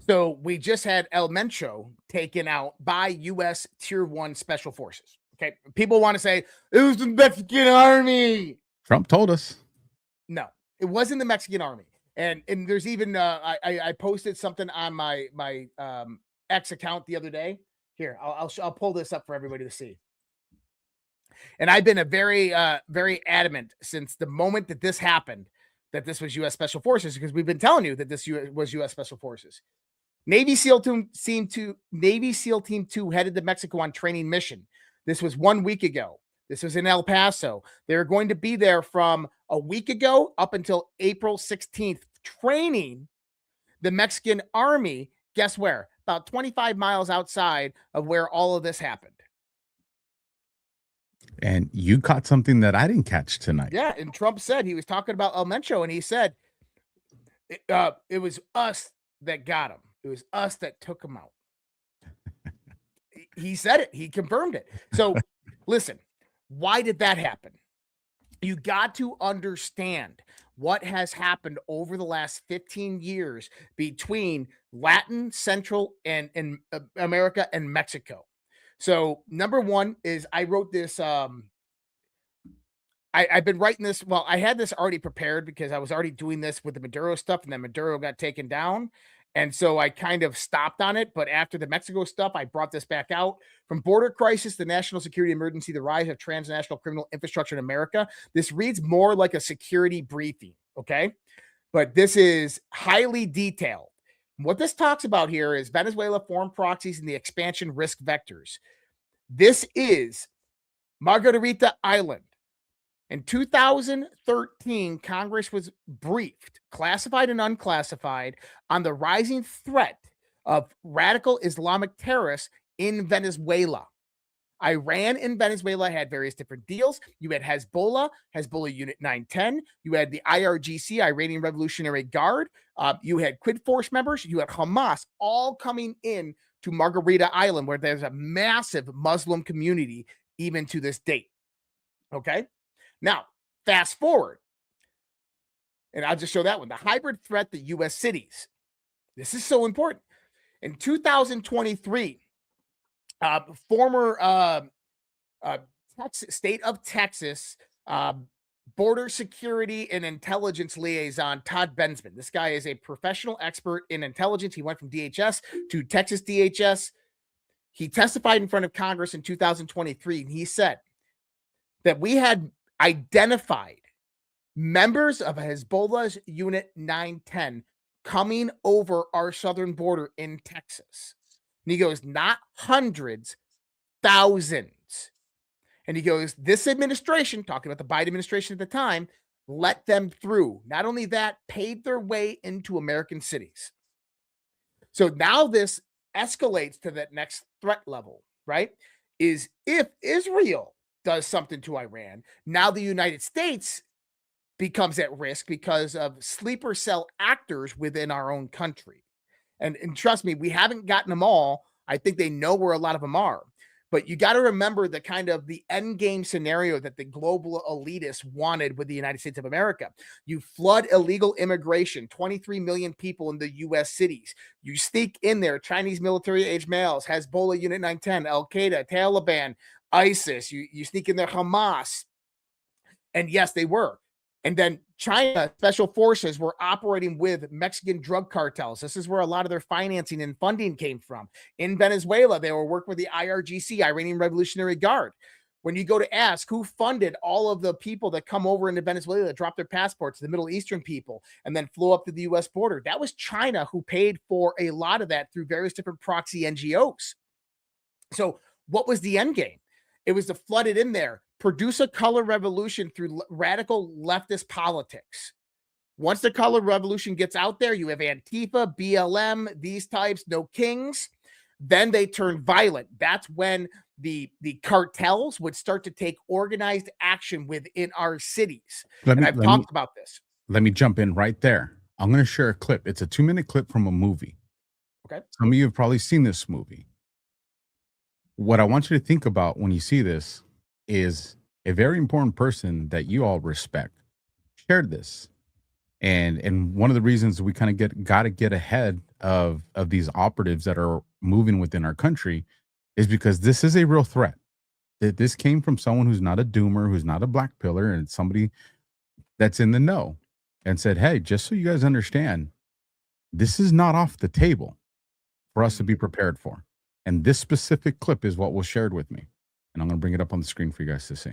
So we just had El Mencho taken out by U.S. Tier 1 Special Forces. Okay, people want to say it was the Mexican army. Trump told us. No, it wasn't the Mexican army. And there's even I posted something on my X account the other day. Here, I'll pull this up for everybody to see. And I've been a very adamant since the moment that this happened that this was U.S. Special Forces, because we've been telling you that this was U.S. Special Forces. Navy SEAL Team 2 headed to Mexico on training mission. This was 1 week ago. This was in El Paso. They're going to be there from a week ago up until April 16th, training the Mexican army. Guess where? About 25 miles outside of where all of this happened. And you caught something that I didn't catch tonight. Yeah, and Trump said, he was talking about El Mencho, and he said, it was us that got him. It was us that took him out. He said it. He confirmed it. So listen, why did that happen? You got to understand what has happened over the last 15 years between Latin, Central, and America and Mexico. So number one is I wrote this. I've been writing this. Well, I had this already prepared because I was already doing this with the Maduro stuff, and then Maduro got taken down. And so I kind of stopped on it. But after the Mexico stuff, I brought this back out. From border crisis to national security emergency, the rise of transnational criminal infrastructure in America. This reads more like a security briefing. Okay. But this is highly detailed. What this talks about here is Venezuela, foreign proxies, and the expansion risk vectors. This is Margarita Island. In 2013, Congress was briefed, classified and unclassified, on the rising threat of radical Islamic terrorists in Venezuela. Iran and Venezuela had various different deals. You had Hezbollah Unit 910. You had the IRGC, Iranian Revolutionary Guard. You had Quid Force members. You had Hamas, all coming in to Margarita Island, where there's a massive Muslim community even to this date. Okay? Now, fast forward, and I'll just show that one. The hybrid threat to U.S. cities. This is so important. In 2023, former state of Texas border security and intelligence liaison Todd Bensman. This guy is a professional expert in intelligence. He went from DHS to Texas DHS. He testified in front of Congress in 2023, and he said that we had identified members of Hezbollah's Unit 910 coming over our southern border in Texas. And he goes, not hundreds, thousands. And he goes, this administration, talking about the Biden administration at the time, let them through. Not only that, paid their way into American cities. So now this escalates to that next threat level, right? Is if Israel does something to Iran, now the United States becomes at risk because of sleeper cell actors within our own country. And trust me, we haven't gotten them all. I think they know where a lot of them are. But you got to remember the kind of the end game scenario that the global elitists wanted with the United States of America. You flood illegal immigration, 23 million people in the U.S. cities. You sneak in there Chinese military-age males, Hezbollah Unit 910, Al-Qaeda, Taliban, ISIS. You sneak in there Hamas. And yes, they were. And then China special forces were operating with Mexican drug cartels. This is where a lot of their financing and funding came from. In Venezuela, they were working with the IRGC, Iranian Revolutionary Guard. When you go to ask who funded all of the people that come over into Venezuela that drop their passports, the Middle Eastern people, and then flew up to the U.S. border, that was China who paid for a lot of that through various different proxy NGOs. So what was the end game? It was to flood it in there, produce a color revolution through radical leftist politics. Once the color revolution gets out there, you have Antifa, BLM, these types, no kings. Then they turn violent. That's when the cartels would start to take organized action within our cities. I've talked about this. Let me jump in right there. I'm going to share a clip. It's a 2-minute clip from a movie. Okay. Some of you have probably seen this movie. What I want you to think about when you see this is a very important person that you all respect shared this. And one of the reasons we kind of got to get ahead of these operatives that are moving within our country is because this is a real threat. That this came from someone who's not a doomer, who's not a black pillar, and it's somebody that's in the know. and said, hey, just so you guys understand, this is not off the table for us to be prepared for. And this specific clip is what was shared with me. And I'm going to bring it up on the screen for you guys to see.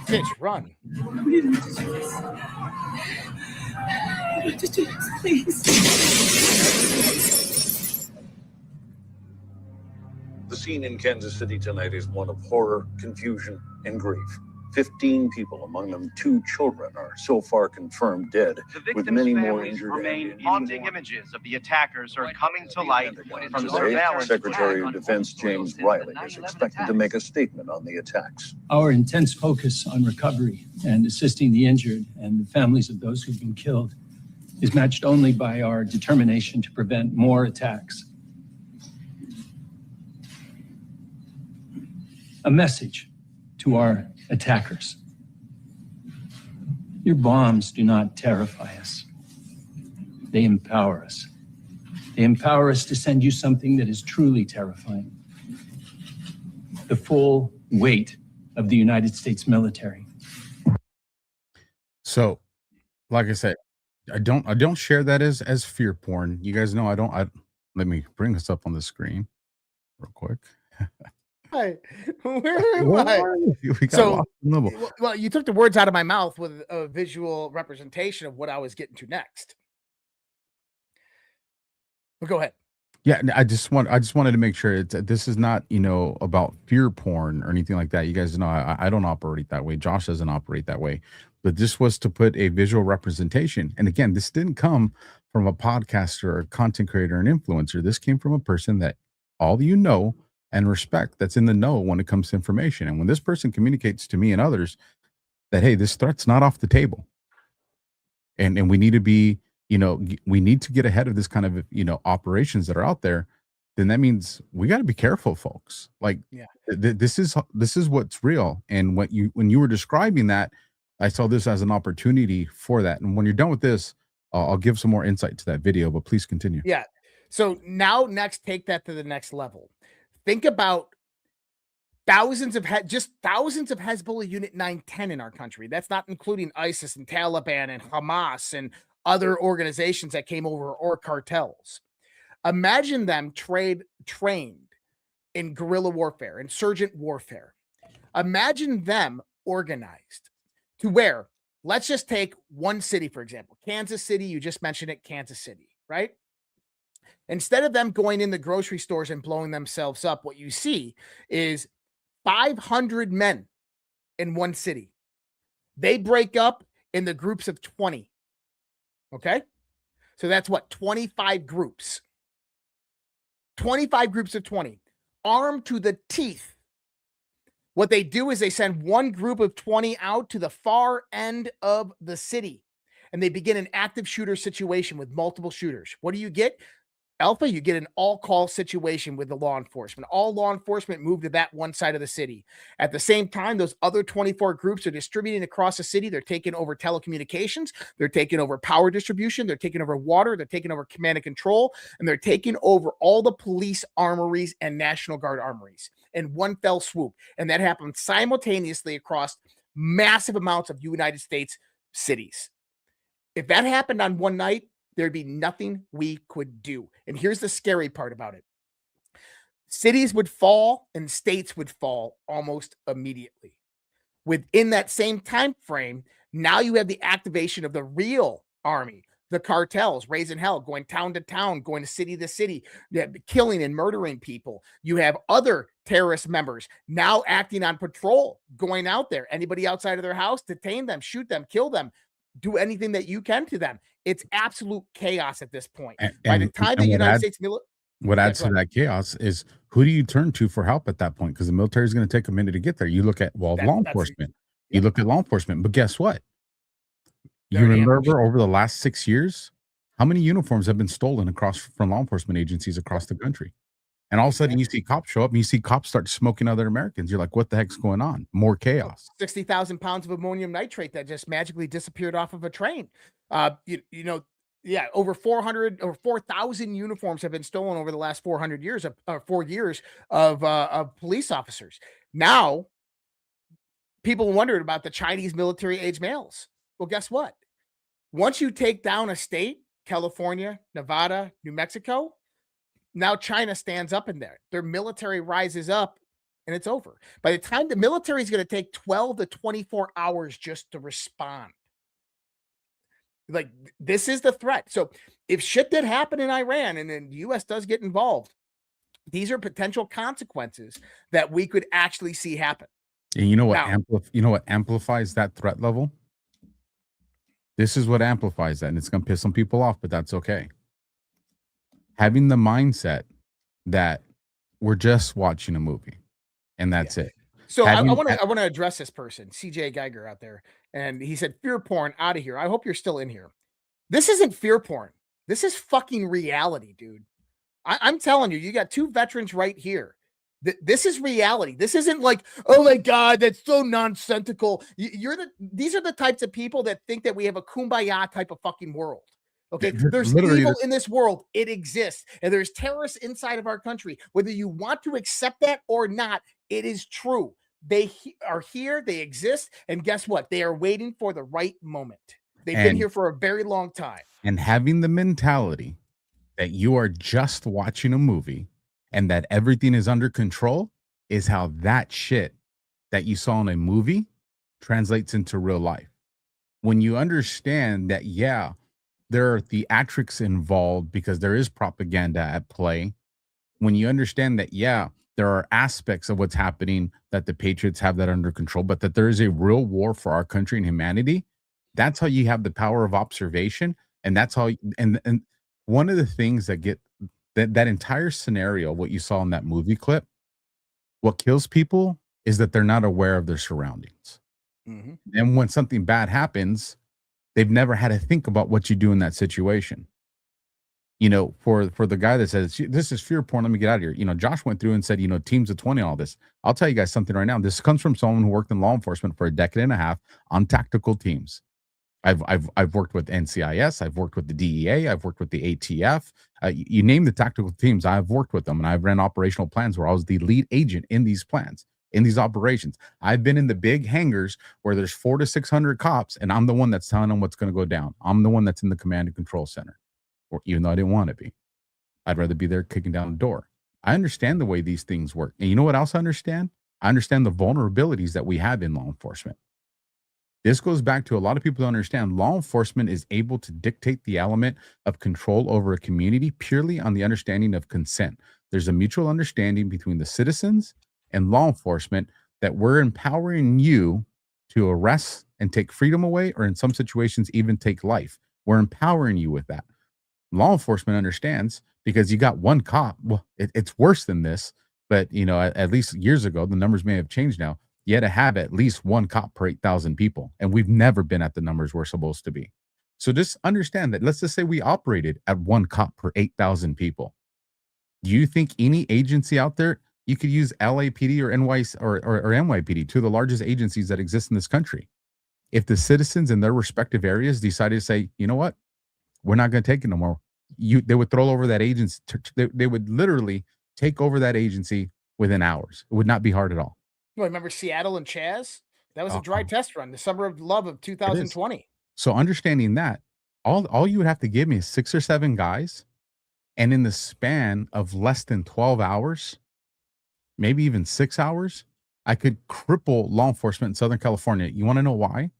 Bitch, run. The scene in Kansas City tonight is one of horror, confusion, and grief. 15 people, among them 2 children, are so far confirmed dead, with many more injured. Remain haunting images of the attackers are coming to light from Today, surveillance. Secretary of Defense James Riley is expected to make a statement on the attacks. Our intense focus on recovery and assisting the injured and the families of those who've been killed is matched only by our determination to prevent more attacks. A message to our attackers. Your bombs do not terrify us. They empower us. They empower us to send you something that is truly terrifying. The full weight of the United States military. So, like I said, I don't share that as fear porn. You guys know let me bring this up on the screen real quick. Hi. Where am I? So, well, you took the words out of my mouth with a visual representation of what I was getting to next. But go ahead. Yeah, I just wanted to make sure this is not, about fear porn or anything like that. You guys know I don't operate that way. Josh doesn't operate that way. But this was to put a visual representation. And again, this didn't come from a podcaster or a content creator, an influencer. This came from a person that all you know and respect, that's in the know when it comes to information. And when this person communicates to me and others that, hey, this threat's not off the table, and we need to be, we need to get ahead of this kind of, operations that are out there, then that means we got to be careful, folks. Like, this is what's real. And when you were describing that, I saw this as an opportunity for that. And when you're done with this, I'll give some more insight to that video, but please continue. Yeah. So now next, take that to the next level. Think about thousands of Hezbollah Unit 910 in our country. That's not including ISIS and Taliban and Hamas and other organizations that came over, or cartels. Imagine them trained in guerrilla warfare, insurgent warfare. Imagine them organized to where, let's just take one city, for example, Kansas City. You just mentioned it, Kansas City, right? Instead of them going in the grocery stores and blowing themselves up, what you see is 500 men in one city. They break up in the groups of 20. Okay? So that's what? 25 groups. 25 groups of 20. Armed to the teeth. What they do is they send one group of 20 out to the far end of the city. And they begin an active shooter situation with multiple shooters. What do you get? Alpha, you get an all-call situation with the law enforcement. All law enforcement move to that one side of the city. At the same time, those other 24 groups are distributing across the city. They're taking over telecommunications. They're taking over power distribution. They're taking over water. They're taking over command and control. And they're taking over all the police armories and National Guard armories in one fell swoop. And that happens simultaneously across massive amounts of United States cities. If that happened on one night, there'd be nothing we could do. And here's the scary part about it. Cities would fall and states would fall almost immediately. Within that same time frame, now you have the activation of the real army, the cartels raising hell, going town to town, going to city to city, killing and murdering people. You have other terrorist members now acting on patrol, going out there. Anybody outside of their house, detain them, shoot them, kill them, do anything that you can to them. It's absolute chaos at this point. By the time the United States military. What adds to that chaos is who do you turn to for help at that point? Because the military is going to take a minute to get there. You look at law enforcement. You look at law enforcement, but guess what? You remember over the last 6 years, how many uniforms have been stolen from law enforcement agencies across the country? And all of a sudden you see cops show up and you see cops start smoking other Americans. You're like, what the heck's going on? More chaos. 60,000 pounds of ammonium nitrate that just magically disappeared off of a train. Over 400 or 4,000 uniforms have been stolen over the last 400 years of 4 years of police officers. Now, people wondered about the Chinese military age males. Well, guess what? Once you take down a state, California, Nevada, New Mexico, now China stands up in there. Their military rises up and it's over. By the time the military is going to take 12 to 24 hours just to respond. Like, this is the threat. So if shit did happen in Iran and then the U.S. does get involved, these are potential consequences that we could actually see happen. And you know what amplifies that threat level? This is what amplifies that, and it's going to piss some people off, but that's okay. Having the mindset that we're just watching a movie, and that's it. So I want to address this person, CJ Geiger out there, and he said, "Fear porn, out of here." I hope you're still in here. This isn't fear porn. This is fucking reality, dude. I'm telling you, you got two veterans right here. This is reality. This isn't like, oh my God, that's so nonsensical. These are the types of people that think that we have a kumbaya type of fucking world. Okay, there's evil in this world. It exists. And there's terrorists inside of our country. Whether you want to accept that or not, it is true. They are here. They exist. And guess what? They are waiting for the right moment. They've been here for a very long time. And having the mentality that you are just watching a movie and that everything is under control is how that shit that you saw in a movie translates into real life. When you understand that, yeah, there are theatrics involved because there is propaganda at play. When you understand that, yeah, there are aspects of what's happening that the Patriots have that under control, but that there is a real war for our country and humanity, that's how you have the power of observation. And that's how, and one of the things that get that entire scenario, what you saw in that movie clip, what kills people is that they're not aware of their surroundings. Mm-hmm. And when something bad happens, they've never had to think about what you do in that situation. You know, for the guy that says, this is fear porn, let me get out of here. You know, Josh went through and said, you know, teams of 20, all this. I'll tell you guys something right now. This comes from someone who worked in law enforcement for a decade and a half on tactical teams. I've worked with NCIS, I've worked with the DEA, I've worked with the ATF. You name the tactical teams, I've worked with them, and I've ran operational plans where I was the lead agent in these plans, in these operations. I've been in the big hangars where there's 400 to 600 cops, and I'm the one that's telling them what's going to go down. I'm the one that's in the command and control center, or even though I didn't want to be. I'd rather be there kicking down the door. I understand the way these things work. And you know what else I understand? I understand the vulnerabilities that we have in law enforcement. This goes back to a lot of people don't understand. Law enforcement is able to dictate the element of control over a community purely on the understanding of consent. There's a mutual understanding between the citizens and law enforcement that we're empowering you to arrest and take freedom away, or in some situations, even take life. We're empowering you with that. Law enforcement understands because you got one cop. Well, it's worse than this, but you know, at least years ago, the numbers may have changed now. You had to have at least one cop per 8,000 people. And we've never been at the numbers we're supposed to be. So just understand that, let's just say we operated at one cop per 8,000 people. Do you think any agency out there, you could use LAPD or NYPD, two of the largest agencies that exist in this country. If the citizens in their respective areas decided to say, you know what, we're not going to take it no more, they would throw over that agency. They would literally take over that agency within hours. It would not be hard at all. Remember Seattle and Chaz? That was a dry test run, the summer of love of 2020. So understanding that, all you would have to give me is 6 or 7 guys, and in the span of less than 12 hours, maybe even 6 hours, I could cripple law enforcement in Southern California. You want to know why?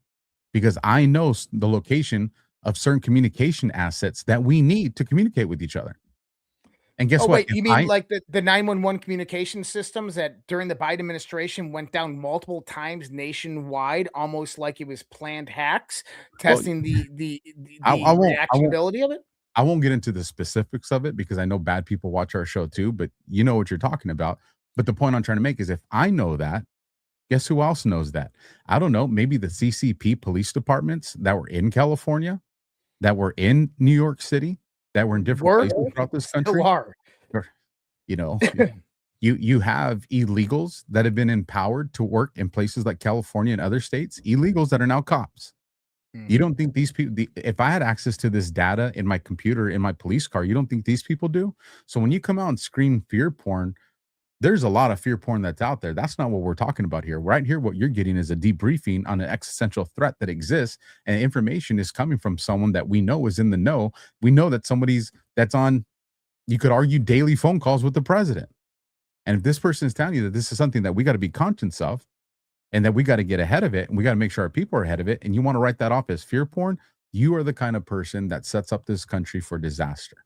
Because I know the location of certain communication assets that we need to communicate with each other. And guess what? Wait, you mean like the 911 communication systems that during the Biden administration went down multiple times nationwide, almost like it was planned hacks, testing the reactionability of it? I won't get into the specifics of it because I know bad people watch our show too, but you know what you're talking about. But the point I'm trying to make is if I know that, guess who else knows that? I don't know, maybe the CCP police departments that were in California, that were in New York City, that were in different places throughout this country. You know, you have illegals that have been empowered to work in places like California and other states, illegals that are now cops. You don't think these people, if I had access to this data in my computer, in my police car, you don't think these people do? So when you come out and scream fear porn, there's a lot of fear porn that's out there. That's not what we're talking about here. Right here, what you're getting is a debriefing on an existential threat that exists, and information is coming from someone that we know is in the know. We know that that's on, you could argue, daily phone calls with the president. And if this person is telling you that this is something that we got to be conscious of, and that we got to get ahead of it, and we got to make sure our people are ahead of it, and you want to write that off as fear porn, you are the kind of person that sets up this country for disaster.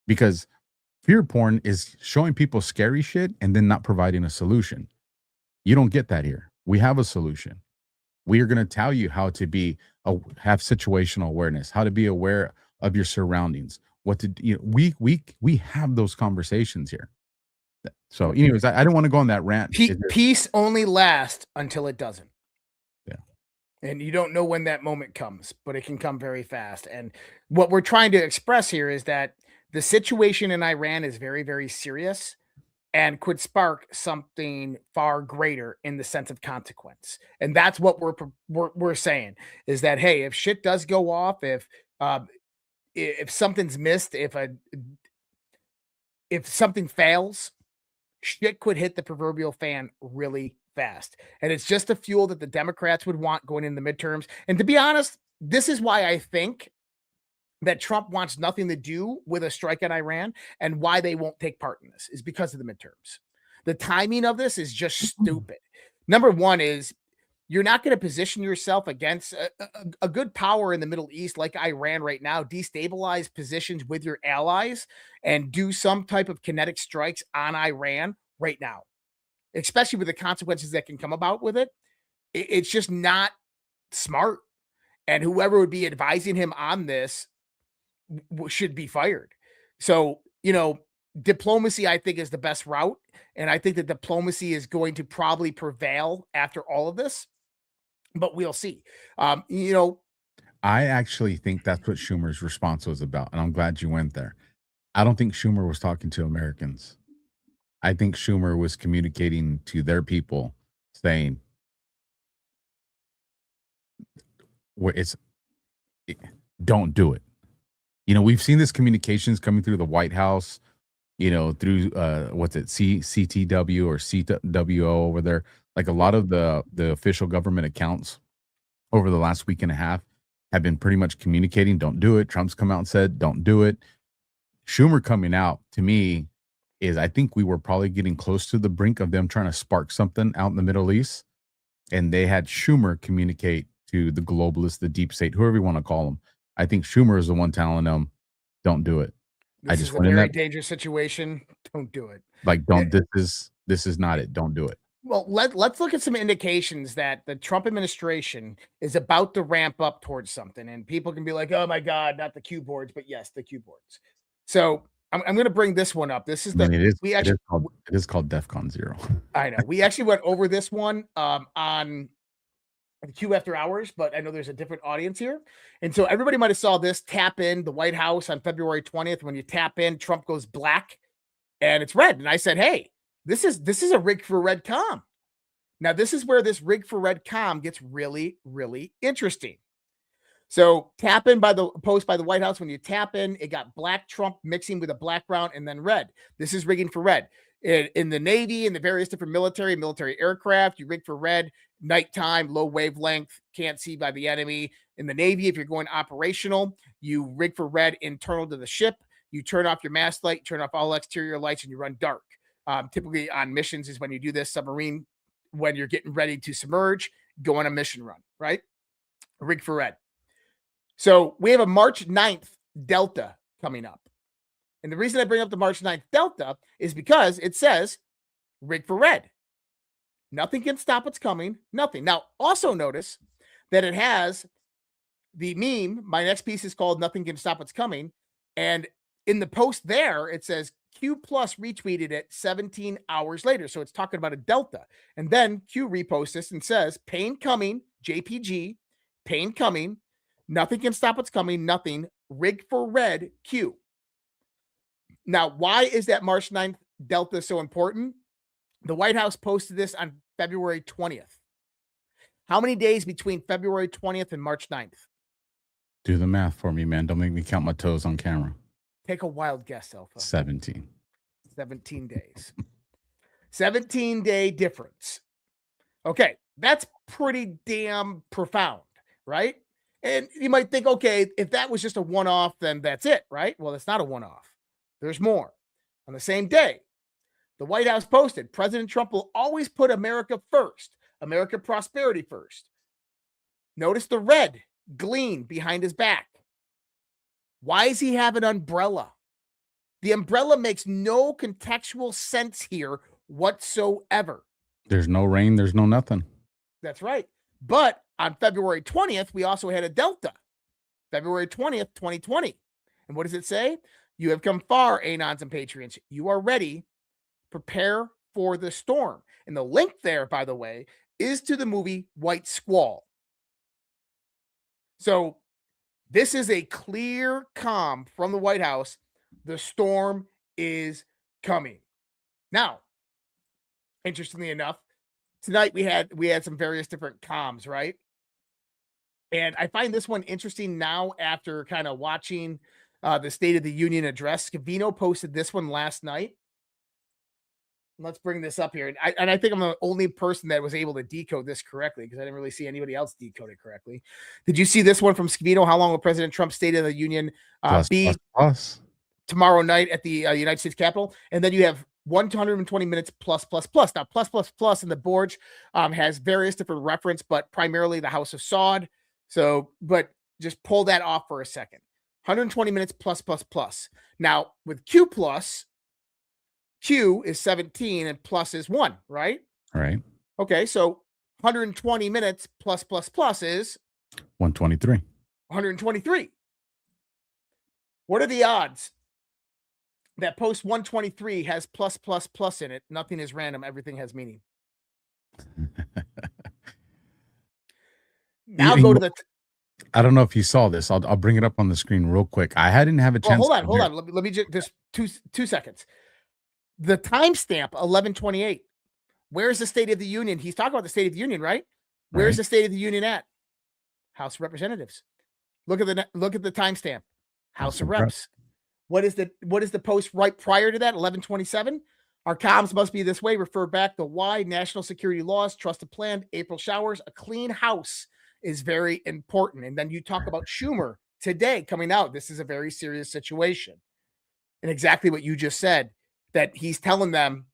Because fear porn is showing people scary shit and then not providing a solution. You don't get that here. We have a solution. We are going to tell you how to have situational awareness, how to be aware of your surroundings, what to, we have those conversations here. So anyways, I don't want to go on that rant. Peace only lasts until it doesn't. Yeah. And you don't know when that moment comes, but it can come very fast. And what we're trying to express here is that the situation in Iran is very, very serious and could spark something far greater in the sense of consequence. And that's what we're saying is that, hey, if shit does go off, if something's missed, if something fails, shit could hit the proverbial fan really fast. And it's just the fuel that the Democrats would want going into the midterms. And to be honest, this is why I think that Trump wants nothing to do with a strike on Iran, and why they won't take part in this is because of the midterms. The timing of this is just stupid. Number one is you're not going to position yourself against a good power in the Middle East like Iran right now, destabilize positions with your allies and do some type of kinetic strikes on Iran right now, especially with the consequences that can come about with it. It's just not smart. And whoever would be advising him on this should be fired. So, diplomacy, I think, is the best route. And I think that diplomacy is going to probably prevail after all of this, but we'll see. I actually think that's what Schumer's response was about. And I'm glad you went there. I don't think Schumer was talking to Americans. I think Schumer was communicating to their people saying, don't do it. We've seen this communications coming through the White House, through CTW or CWO over there. Like a lot of the official government accounts over the last week and a half have been pretty much communicating, don't do it. Trump's come out and said, don't do it. Schumer coming out, to me, is I think we were probably getting close to the brink of them trying to spark something out in the Middle East. And they had Schumer communicate to the globalists, the deep state, whoever you want to call them. I think Schumer is the one telling them, don't do it. This is a very dangerous situation. Don't do it. Like, this is not it. Don't do it. Well, let's look at some indications that the Trump administration is about to ramp up towards something. And people can be like, oh my God, not the Q boards, but yes, the Q boards. So I'm going to bring this one up. This is it is called DEFCON ZERQ. I know. We actually went over this one on the Q After Hours, but I know there's a different audience here. And so everybody might have saw this tap in the White House on February 20th. When you tap in, Trump goes black and it's red. And I said, hey, this is a rig for red comm. Now, this is where this rig for red comm gets really, really interesting. So tap in by the post by the White House. When you tap in, it got black Trump mixing with a black brown and then red. This is rigging for red. In the Navy and the various different military aircraft, you rig for red, nighttime, low wavelength, can't see by the enemy. In the Navy, if you're going operational, you rig for red internal to the ship. You turn off your mast light, turn off all exterior lights, and you run dark. Typically on missions is when you do this. Submarine, when you're getting ready to submerge, go on a mission run, right? Rig for red. So we have a March 9th Delta coming up. And the reason I bring up the March 9th Delta is because it says rig for red. Nothing can stop what's coming. Nothing. Now, also notice that it has the meme. My next piece is called Nothing Can Stop What's Coming. And in the post there, it says Q Plus retweeted it 17 hours later. So it's talking about a Delta. And then Q reposts this and says, pain coming, JPG, pain coming. Nothing can stop what's coming. Nothing. Rig for red, Q. Now, why is that March 9th Delta so important? The White House posted this on February 20th. How many days between February 20th and March 9th? Do the math for me, man. Don't make me count my toes on camera. Take a wild guess, Alpha. 17. 17 days. 17-day difference. Okay, that's pretty damn profound, right? And you might think, okay, if that was just a one-off, then that's it, right? Well, it's not a one-off. There's more. On the same day, the White House posted, President Trump will always put America first, America prosperity first. Notice the red gleam behind his back. Why does he have an umbrella? The umbrella makes no contextual sense here whatsoever. There's no rain. There's no nothing. That's right. But on February 20th, we also had a Delta. February 20th, 2020. And what does it say? You have come far, Anons and Patriots. You are ready. Prepare for the storm. And the link there, by the way, is to the movie White Squall. So this is a clear comm from the White House. The storm is coming. Now, interestingly enough, tonight we had some various different comms, right? And I find this one interesting now after kind of watching the State of the Union address. Scavino posted this one last night. Let's bring this up here. And I think I'm the only person that was able to decode this correctly because I didn't really see anybody else decode it correctly. Did you see this one from Scavino? How long will President Trump's State of the Union be tomorrow night at the United States Capitol? And then you have 120 minutes plus. Now, plus in the board has various different reference, but primarily the House of Saud. So, but just pull that off for a second. 120 minutes plus. Now, with Q plus, Q is 17 and plus is 1, right? All right. Okay, so 120 minutes plus is 123. 123. What are the odds that post 123 has plus in it? Nothing is random. Everything has meaning. Now go to the... I don't know if you saw this. I'll bring it up on the screen real quick. I hadn't have a chance. Hold on. Let me just two seconds. The timestamp 11:28. Where's the State of the Union? He's talking about the State of the Union, right? Where's the State of the Union at? House of Representatives. Look at the timestamp. House of Reps. What is the post right prior to that? 11:27. Our comms must be this way. Refer back to why national security laws, trusted plan, April showers, a clean house is very important. And then you talk about Schumer today coming out. This is a very serious situation. And exactly what you just said, that he's telling them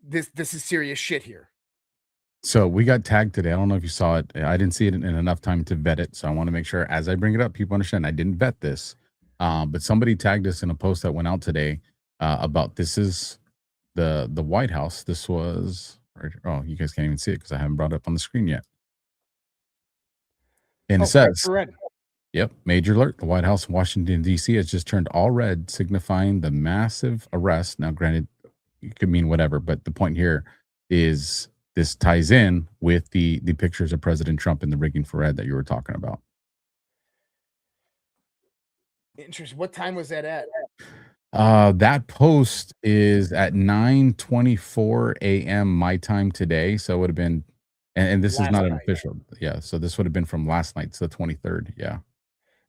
this is serious shit here. So we got tagged today. I don't know if you saw it. I didn't see it in enough time to vet it. So I want to make sure as I bring it up, people understand I didn't vet this. But somebody tagged us in a post that went out today about this is the White House. This was, oh, you guys can't even see it because I haven't brought it up on the screen yet. And it says, yep, major alert. The White House in Washington, D.C. has just turned all red, signifying the massive arrest. Now, granted, it could mean whatever, but the point here is this ties in with the pictures of President Trump in the rigging for red that you were talking about. Interesting. What time was that at? That post is at 9:24 a.m. my time today. So it would have been, and this is not an official. Yeah. So this would have been from last night. So the 23rd. Yeah.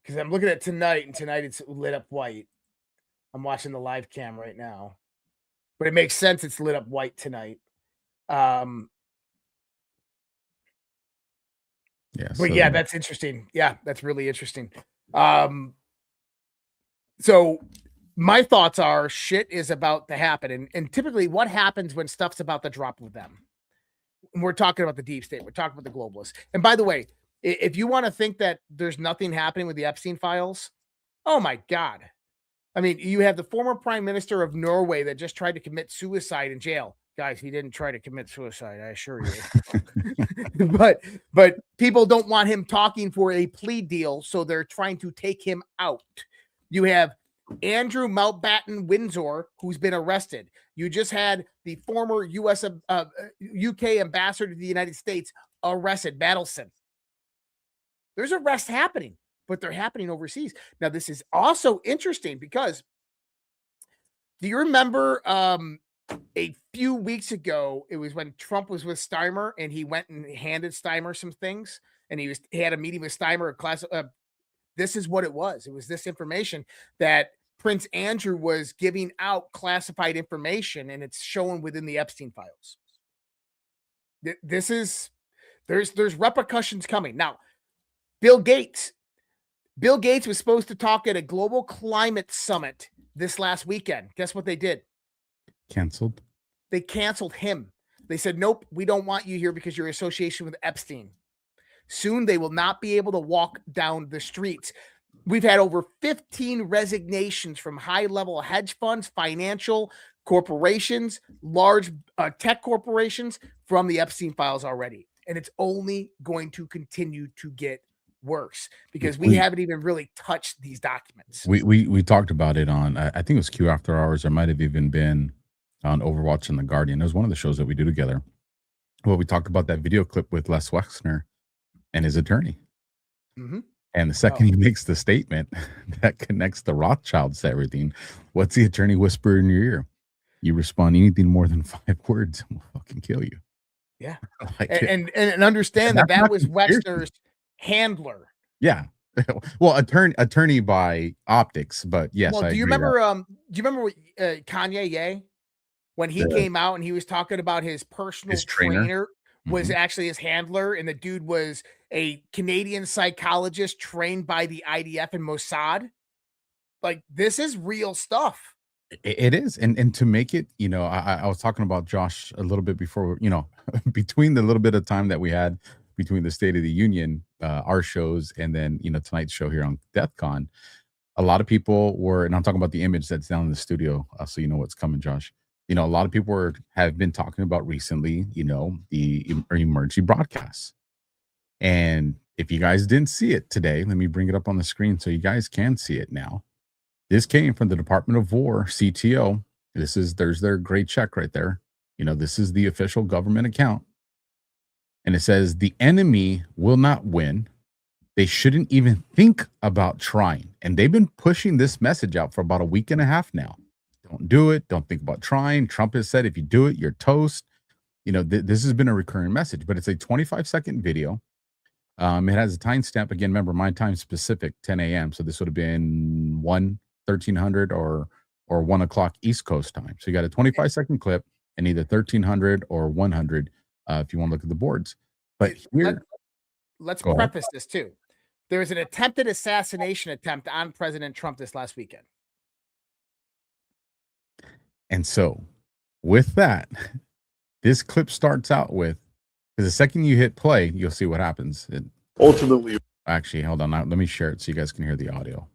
Because I'm looking at tonight, and tonight it's lit up white. I'm watching the live cam right now. but it makes sense. It's lit up white tonight. Yeah. But yeah, that's interesting. Yeah, that's really interesting. So my thoughts are shit is about to happen. And typically what happens when stuff's about to drop with them? And we're talking about the deep state. We're talking about the globalists. And by the way, if you want to think that there's nothing happening with the Epstein files, oh my God. I mean, you have the former prime minister of Norway that just tried to commit suicide in jail. Guys, he didn't try to commit suicide, I assure you. but people don't want him talking for a plea deal, so they're trying to take him out. You have Andrew Mountbatten Windsor, who's been arrested. You just had the former UK ambassador to the United States arrested, Battleson. There's arrests happening, but they're happening overseas. Now, this is also interesting because do you remember a few weeks ago, it was when Trump was with Steimer and he went and handed Steimer some things and he had a meeting with Steimer. This is what it was. It was this information that Prince Andrew was giving out classified information, and it's shown within the Epstein files. There's repercussions coming. Now, Bill Gates was supposed to talk at a global climate summit this last weekend. Guess what they did? Canceled. They canceled him. They said, nope, we don't want you here because your association with Epstein. Soon they will not be able to walk down the streets. We've had over 15 resignations from high-level hedge funds, financial corporations, large tech corporations from the Epstein files already. And it's only going to continue to get worse because we haven't even really touched these documents. We talked about it on, I think it was Q After Hours. There might have even been on Overwatch and The Guardian. It was one of the shows that we do together. Well, we talked about that video clip with Les Wexner and his attorney. Mm-hmm. And the second he makes the statement that connects the Rothschilds to everything, what's the attorney whisper in your ear? You respond anything more than 5 words, and we'll fucking kill you. Yeah. Like and understand that was Wexner's handler. Yeah. Well, attorney by optics, but yes. Well, do you remember Kanye Ye? When he came out and he was talking about his personal trainer was actually his handler, and the dude was a Canadian psychologist trained by the IDF and Mossad. Like, this is real stuff. It is. And to make it, I was talking about Josh a little bit before, between the little bit of time that we had between the State of the Union, our shows, and then, tonight's show here on DEFCON, a lot of people were, and I'm talking about the image that's down in the studio, so you know what's coming, Josh. A lot of people have been talking about recently, the emergency broadcasts. And if you guys didn't see it today, let me bring it up on the screen so you guys can see it now. This came from the Department of War, CTO. There's their great check right there. This is the official government account. And it says, the enemy will not win. They shouldn't even think about trying. And they've been pushing this message out for about a week and a half now. Don't do it. Don't think about trying. Trump has said, if you do it, you're toast. This has been a recurring message, but it's a 25-second video. It has a timestamp. Again, remember, my time specific, 10 a.m. So this would have been 1300 or 1 o'clock East Coast time. So you got a 25-second clip and either 1300 or 100 if you want to look at the boards. But here, let's preface this too. There was an attempted assassination attempt on President Trump this last weekend. And so with that, this clip starts out with, because the second you hit play, you'll see what happens. Ultimately, actually, hold on. Let me share it so you guys can hear the audio,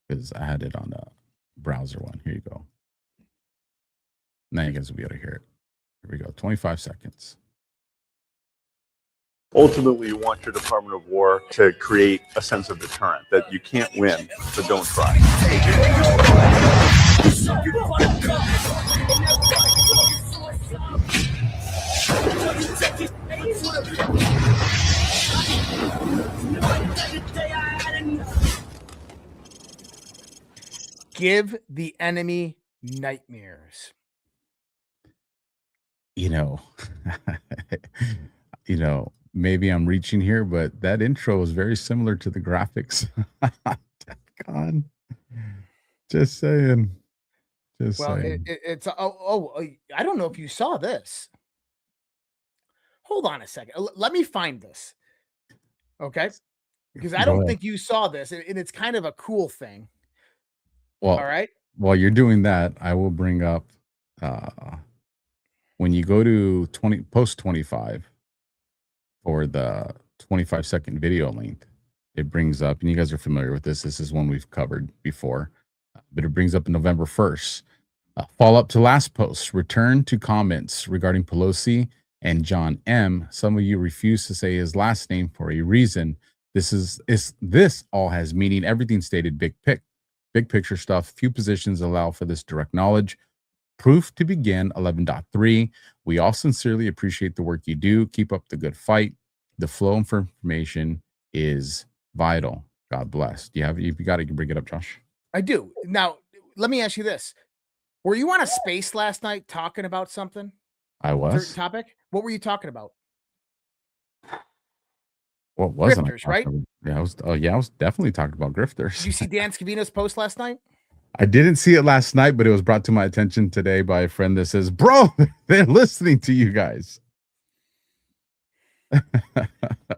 because I had it on the browser one. Here you go. Now you guys will be able to hear it. Here we go. 25 seconds. Ultimately, you want your Department of War to create a sense of deterrent that you can't win, so don't try. Give the enemy nightmares. Maybe I'm reaching here, but that intro is very similar to the graphics. DEFCON. Just saying. Just Well, saying. I don't know if you saw this. Hold on a second. Let me find this. Okay. Because I Go don't ahead. think you saw this, and it's kind of a cool thing. Well, All right. while you're doing that, I will bring up when you go to post 25 for the 25-second video length, it brings up, and you guys are familiar with this. This is one we've covered before, but it brings up November 1st. Follow up to last post, return to comments regarding Pelosi and John M. Some of you refuse to say his last name for a reason. This all has meaning. Everything stated big picture stuff. Few positions allow for this direct knowledge. Proof to begin 11.3. We all sincerely appreciate the work you do. Keep up the good fight. The flow of information is vital. God bless. You got to bring it up, Josh. I do. Now, let me ask you this. Were you on a space last night talking about something? I was. Certain topic? What were you talking about? What wasn't Grifters, right? Yeah, I was definitely talking about grifters. Did you see Dan Scavino's post last night? I didn't see it last night, but it was brought to my attention today by a friend that says, bro, they're listening to you guys.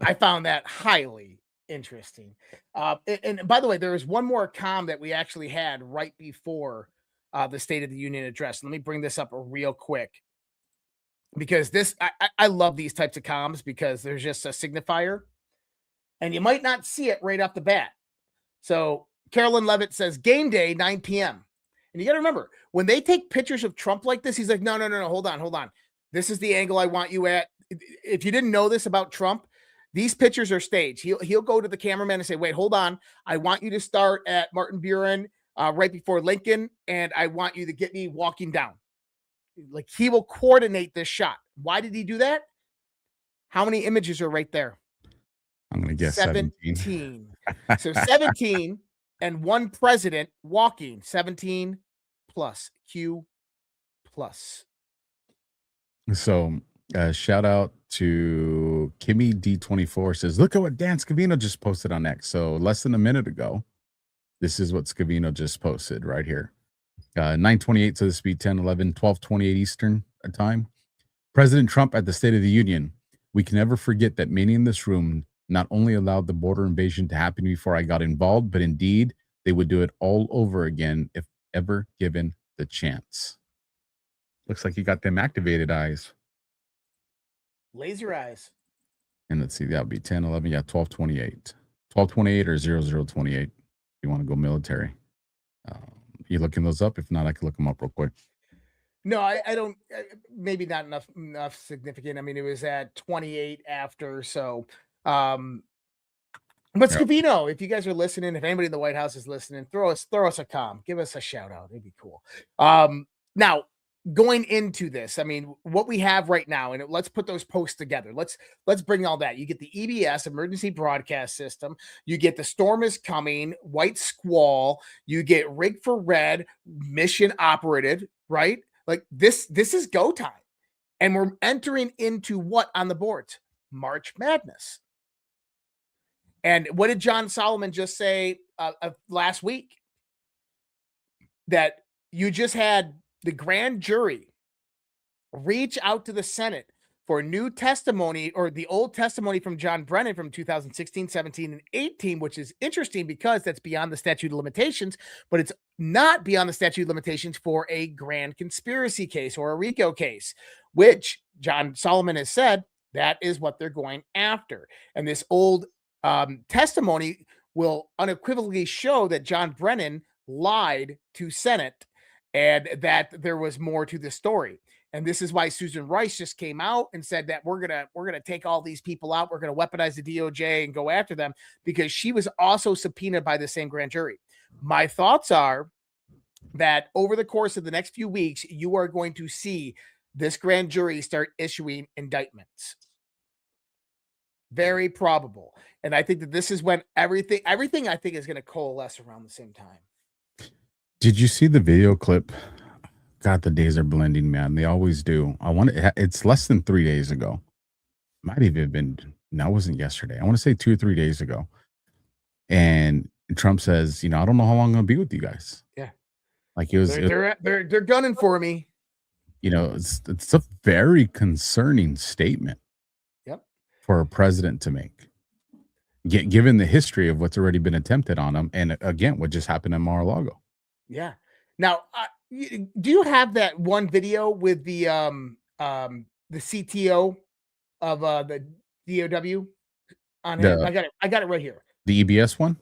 I found that highly interesting. And by the way, there is one more comm that we actually had right before the State of the Union address. Let me bring this up real quick, because I love these types of comms because there's just a signifier and you might not see it right off the bat. So Carolyn Levitt says game day, 9 p.m. And you got to remember, when they take pictures of Trump like this, he's like, no, hold on. This is the angle I want you at. If you didn't know this about Trump, these pictures are staged. He'll go to the cameraman and say, wait, hold on. I want you to start at Martin Buren right before Lincoln, and I want you to get me walking down. Like, he will coordinate this shot. Why did he do that? How many images are right there? I'm going to guess 17. So 17 and one president walking, 17 plus Q plus. So shout out to Kimmy D24 says, look at what Dan Scavino just posted on X. So less than a minute ago, this is what Scavino just posted right here. 9:28 to the speed, 10:11, 12:28 Eastern time. President Trump at the State of the Union. We can never forget that many in this room not only allowed the border invasion to happen before I got involved, but indeed they would do it all over again if ever given the chance. Looks like you got them activated eyes. Laser eyes. And let's see, that would be 10, 11, 12:28. 12:28 or 00:28 if you want to go military. You looking those up? If not, I can look them up real quick. No, I don't. Maybe not enough significant. I mean, it was at 28 after. So, but Scavino, if you guys are listening, if anybody in the White House is listening, throw us a comm, give us a shout out. It'd be cool. Now going into this, I mean, what we have right now, and let's put those posts together. Let's bring all that. You get the EBS, Emergency Broadcast System. You get the storm is coming, white squall. You get rig for red, mission operated, right? Like this is go time. And we're entering into what on the boards? March Madness. And what did John Solomon just say last week? That you just had the grand jury reach out to the Senate for new testimony, or the old testimony from John Brennan from 2016, 17, and 18, which is interesting because that's beyond the statute of limitations, but it's not beyond the statute of limitations for a grand conspiracy case or a RICO case, which John Solomon has said that is what they're going after. And this old testimony will unequivocally show that John Brennan lied to Senate and that there was more to the story. And this is why Susan Rice just came out and said that we're gonna take all these people out. We're gonna weaponize the DOJ and go after them, because she was also subpoenaed by the same grand jury. My thoughts are that over the course of the next few weeks, you are going to see this grand jury start issuing indictments. Very probable. And I think that this is when everything I think is going to coalesce around the same time. Did you see the video clip? God, the days are blending, man. They always do. It's less than 3 days ago. Might even have been, no, it wasn't yesterday. I want to say 2 or 3 days ago. And Trump says, I don't know how long I'm going to be with you guys. Yeah. Like it was, They're gunning for me. you know, it's a very concerning statement. Yep. For a president to make, given the history of what's already been attempted on him, and again, what just happened in Mar-a-Lago. Yeah. Now, do you have that one video with the CTO of the DOW on him? I got it right here. The EBS one?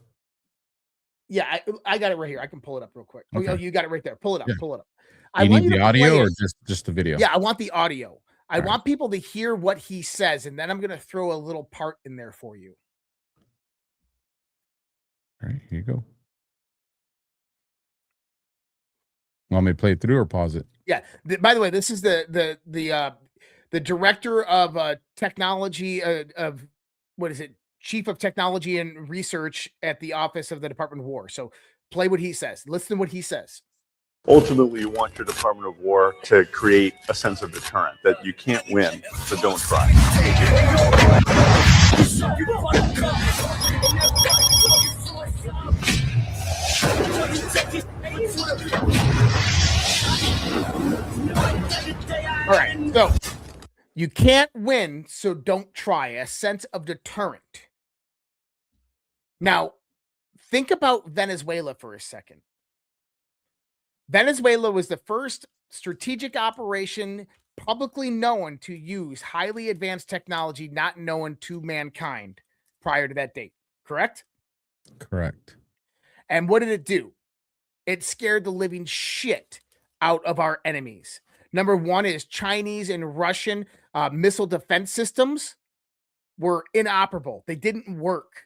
Yeah, I got it right here. I can pull it up real quick. Okay. Oh, you got it right there. Pull it up. Yeah. Pull it up. You need the audio or just the video? Yeah, I want the audio. I All right. want people to hear what he says, and then I'm going to throw a little part in there for you. All right, here you go. Want me to play it through or pause it? Yeah. By the way, this is the director of technology of what is it? Chief of Technology and Research at the Office of the Department of War. So play what he says. Listen to what he says. Ultimately, you want your Department of War to create a sense of deterrent that you can't win, so don't try. All right, so you can't win, so don't try. A sense of deterrent. Now, think about Venezuela for a second. Venezuela was the first strategic operation publicly known to use highly advanced technology not known to mankind prior to that date, correct? Correct. And what did it do? It scared the living shit out of our enemies. Number one is Chinese and Russian missile defense systems were inoperable. They didn't work.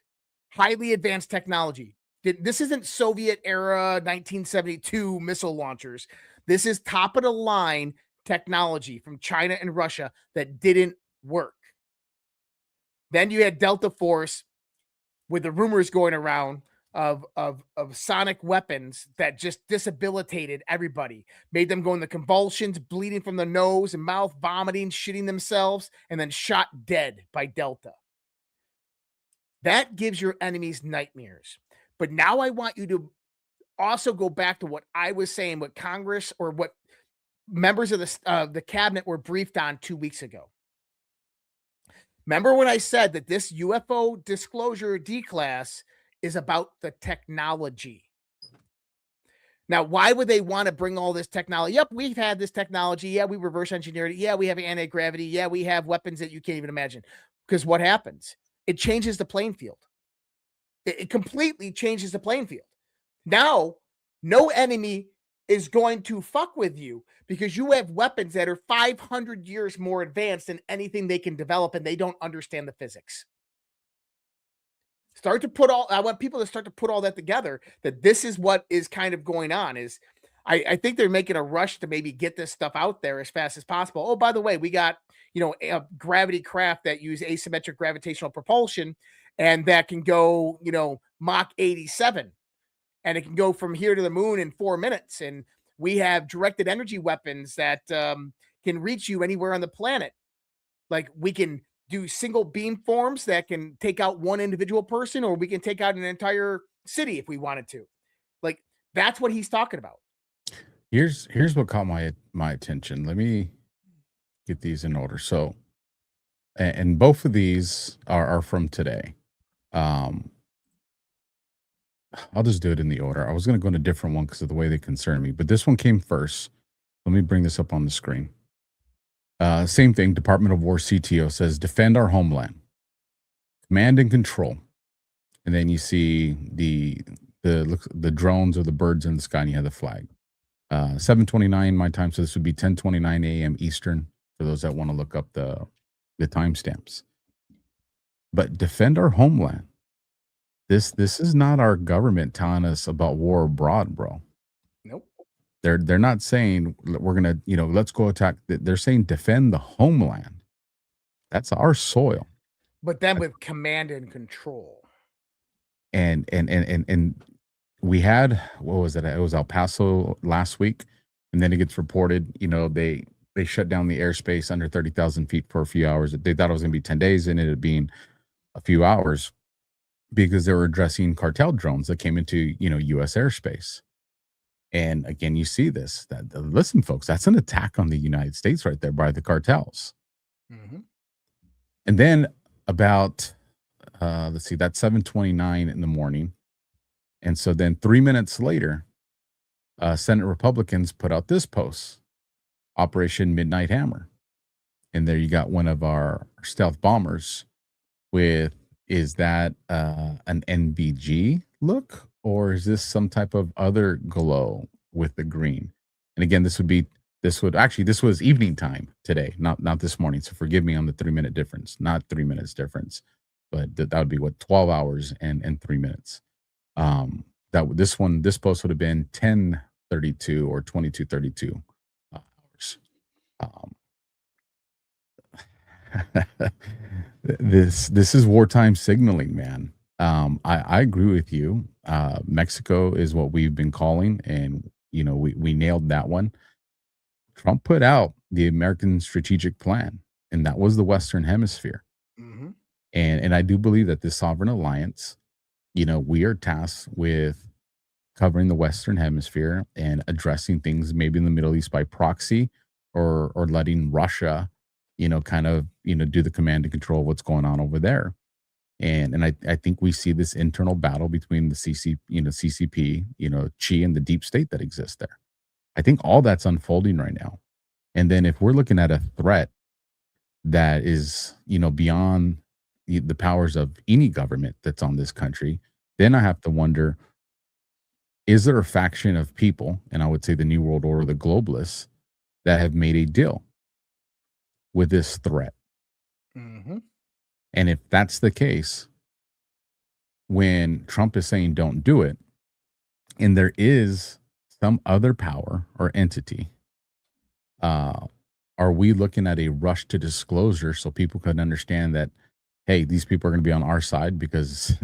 Highly advanced technology. This isn't Soviet era 1972 missile launchers. This is top of the line technology from China and Russia that didn't work. Then you had Delta Force with the rumors going around of sonic weapons that just disabilitated everybody, made them go into convulsions, bleeding from the nose and mouth, vomiting, shitting themselves, and then shot dead by Delta. That gives your enemies nightmares. But now I want you to also go back to what I was saying, what Congress or what members of the cabinet were briefed on 2 weeks ago. Remember when I said that this UFO disclosure D-class is about the technology? Now, why would they want to bring all this technology? Yep, we've had this technology. Yeah, we reverse engineered it. Yeah, we have anti-gravity. Yeah, we have weapons that you can't even imagine. Because what happens? It changes the playing field. It completely changes the playing field. Now, no enemy is going to fuck with you because you have weapons that are 500 years more advanced than anything they can develop, and they don't understand the physics. I want people to start to put all that together, that this is what is kind of going on. I think they're making a rush to maybe get this stuff out there as fast as possible. Oh, by the way, we got, a gravity craft that use asymmetric gravitational propulsion, and that can go, Mach 87, and it can go from here to the moon in 4 minutes. And we have directed energy weapons that can reach you anywhere on the planet. Like, we can do single beam forms that can take out one individual person, or we can take out an entire city if we wanted to. Like, that's what he's talking about. Here's what caught my attention. Let me get these in order. So, and both of these are from today. I'll just do it in the order. I was going to go in a different one because of the way they concern me, but this one came first. Let me bring this up on the screen. Same thing. Department of War CTO says, defend our homeland, command and control. And then you see the drones or the birds in the sky, and you have the flag. 7:29 my time, so this would be 10:29 a.m. Eastern for those that want to look up the timestamps. But defend our homeland. This is not our government telling us about war abroad, bro. Nope. They're not saying we're gonna, let's go attack. They're saying defend the homeland. That's our soil. But then with command and control. And we had, what was it? It was El Paso last week, and then it gets reported, they shut down the airspace under 30,000 feet for a few hours. They thought it was going to be 10 days, and it ended up being a few hours because they were addressing cartel drones that came into, U.S. airspace. And again, you see this. Listen, folks, that's an attack on the United States right there by the cartels. Mhm. And then about let's see, that's 7:29 in the morning. And so then 3 minutes later, Senate Republicans put out this post, Operation Midnight Hammer. And there you got one of our stealth bombers with, is that an NBG look, or is this some type of other glow with the green? And again, this was evening time today, not this morning. So forgive me on the 3 minute difference, not 3 minutes difference, but that would be what, 12 hours and 3 minutes. This post would have been 10:32 or 22:32 hours. This is wartime signaling, man. I agree with you. Mexico is what we've been calling, and we nailed that one. Trump put out the American Strategic Plan, and that was the Western Hemisphere. Mhm. And I do believe that this sovereign alliance, we are tasked with covering the Western Hemisphere and addressing things maybe in the Middle East by proxy, or letting Russia, kind of, do the command and control of what's going on over there. And I think we see this internal battle between the CCP, Chi, and the deep state that exists there. I think all that's unfolding right now. And then if we're looking at a threat that is, beyond the powers of any government that's on this country, then I have to wonder, is there a faction of people, and I would say the New World Order, the globalists, that have made a deal with this threat? Mhm. And if that's the case, when Trump is saying don't do it, and there is some other power or entity, are we looking at a rush to disclosure so people can understand that, hey, these people are going to be on our side because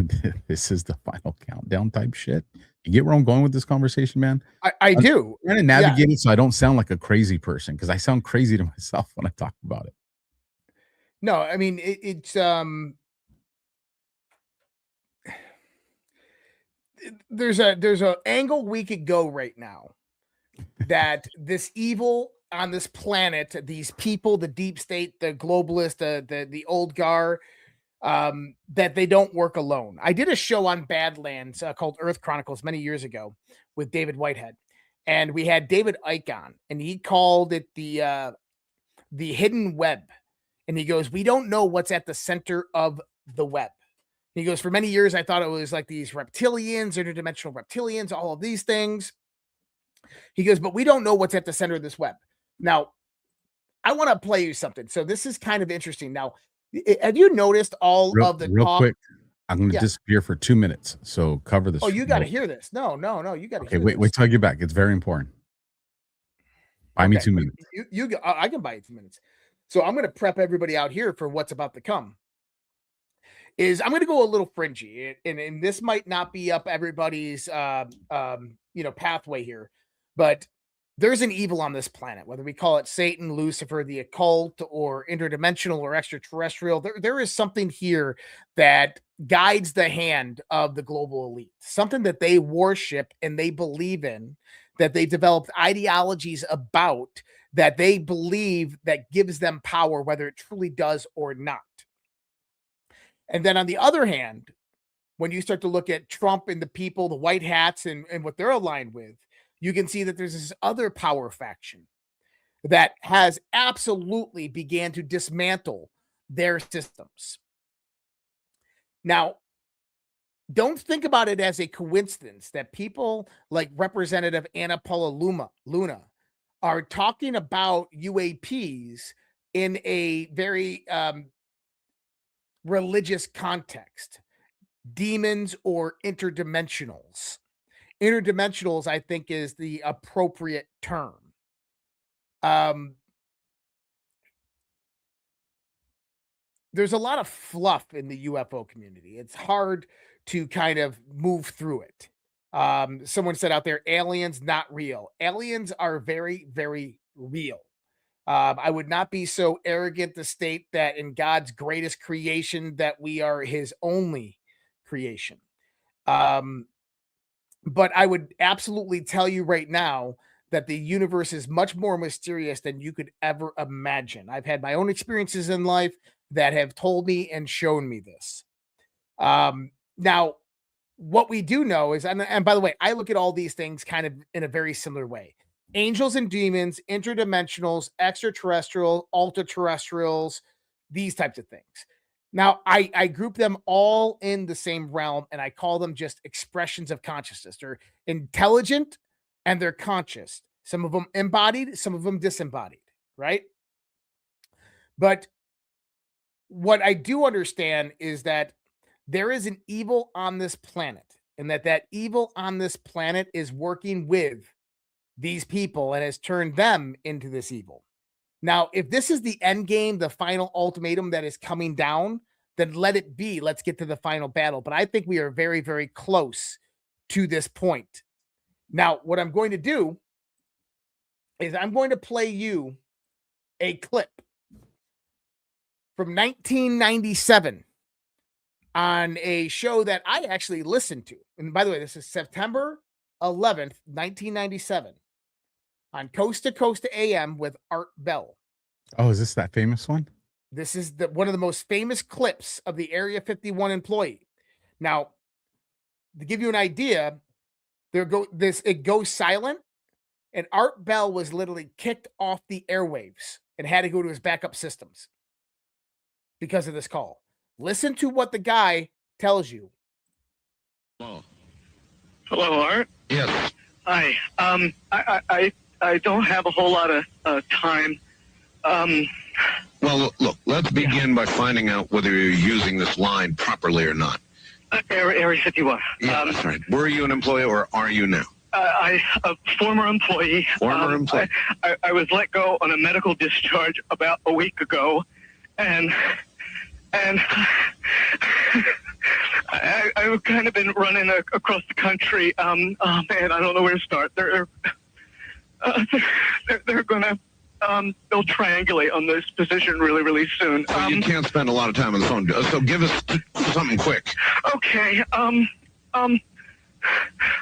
this is the final countdown type shit? You get where I'm going with this conversation, man? I do. I'm trying to navigate it so I don't sound like a crazy person, because I sound crazy to myself when I talk about it. No, I mean it's there's a angle we could go right now that this evil on this planet, these people, the deep state, the globalist, the old guard, that they don't work alone. I did a show on Badlands called Earth Chronicles many years ago with David Whitehead, and we had David Icke on, and he called it the hidden web. And he goes, we don't know what's at the center of the web. He goes, for many years, I thought it was like these reptilians, interdimensional reptilians, all of these things. He goes, but we don't know what's at the center of this web. Now, I want to play you something. So this is kind of interesting. Now, have you noticed all of the real talk? quick, I'm going to Yeah. disappear for 2 minutes. So cover this. Oh, you got to hear this. No, you got to Okay, hear wait this. till I get back. It's very important. Buy me Okay, 2 minutes. I can buy you 2 minutes. So I'm going to prep everybody out here for what's about to come. I'm going to go a little fringy, and this might not be up everybody's pathway here, but there's an evil on this planet, whether we call it Satan, Lucifer, the occult, or interdimensional or extraterrestrial. There is something here that guides the hand of the global elite, something that they worship and they believe in, that they've developed ideologies about, that they believe that gives them power, whether it truly does or not. And then on the other hand, when you start to look at Trump and the people, the white hats, and what they're aligned with, you can see that there's this other power faction that has absolutely began to dismantle their systems. Now, don't think about it as a coincidence that people like Representative Anna Paula Luna are talking about UAPs in a very religious context, demons or interdimensionals. Interdimensionals, I think, is the appropriate term. There's a lot of fluff in the UFO community. It's hard to kind of move through it. Someone said out there, aliens not real. Aliens are very, very real. I would not be so arrogant to state that in God's greatest creation that we are his only creation. But I would absolutely tell you right now that the universe is much more mysterious than you could ever imagine. I've had my own experiences in life that have told me and shown me this. Now, what we do know is, and by the way, I look at all these things kind of in a very similar way. Angels and demons, interdimensionals, extraterrestrial, ultra-terrestrials, these types of things. Now, I group them all in the same realm, and I call them just expressions of consciousness. They're intelligent and they're conscious. Some of them embodied, some of them disembodied, right? But what I do understand is that there is an evil on this planet, and that evil on this planet is working with these people and has turned them into this evil. Now, if this is the end game, the final ultimatum that is coming down, then let it be. Let's get to the final battle. But I think we are very, very close to this point. Now, what I'm going to do is I'm going to play you a clip from 1997 on a show that I actually listened to. And by the way, this is September 11th, 1997 on Coast to Coast AM with Art Bell. Oh, is this that famous one? This is one of the most famous clips of the Area 51 employee. Now, to give you an idea, it goes silent, and Art Bell was literally kicked off the airwaves and had to go to his backup systems because of this call. Listen to what the guy tells you. Hello, Art. Yes. Hi. I don't have a whole lot of time. Well, look, let's begin by finding out whether you're using this line properly or not. Area 51. Yeah, that's right. Were you an employee or are you now? A former employee. Former employee. I was let go on a medical discharge about a week ago, and I've kind of been running across the country. Oh man, I don't know where to start. They're gonna they'll triangulate on this position really, really soon. Well, you can't spend a lot of time on the phone, so give us something quick. Okay.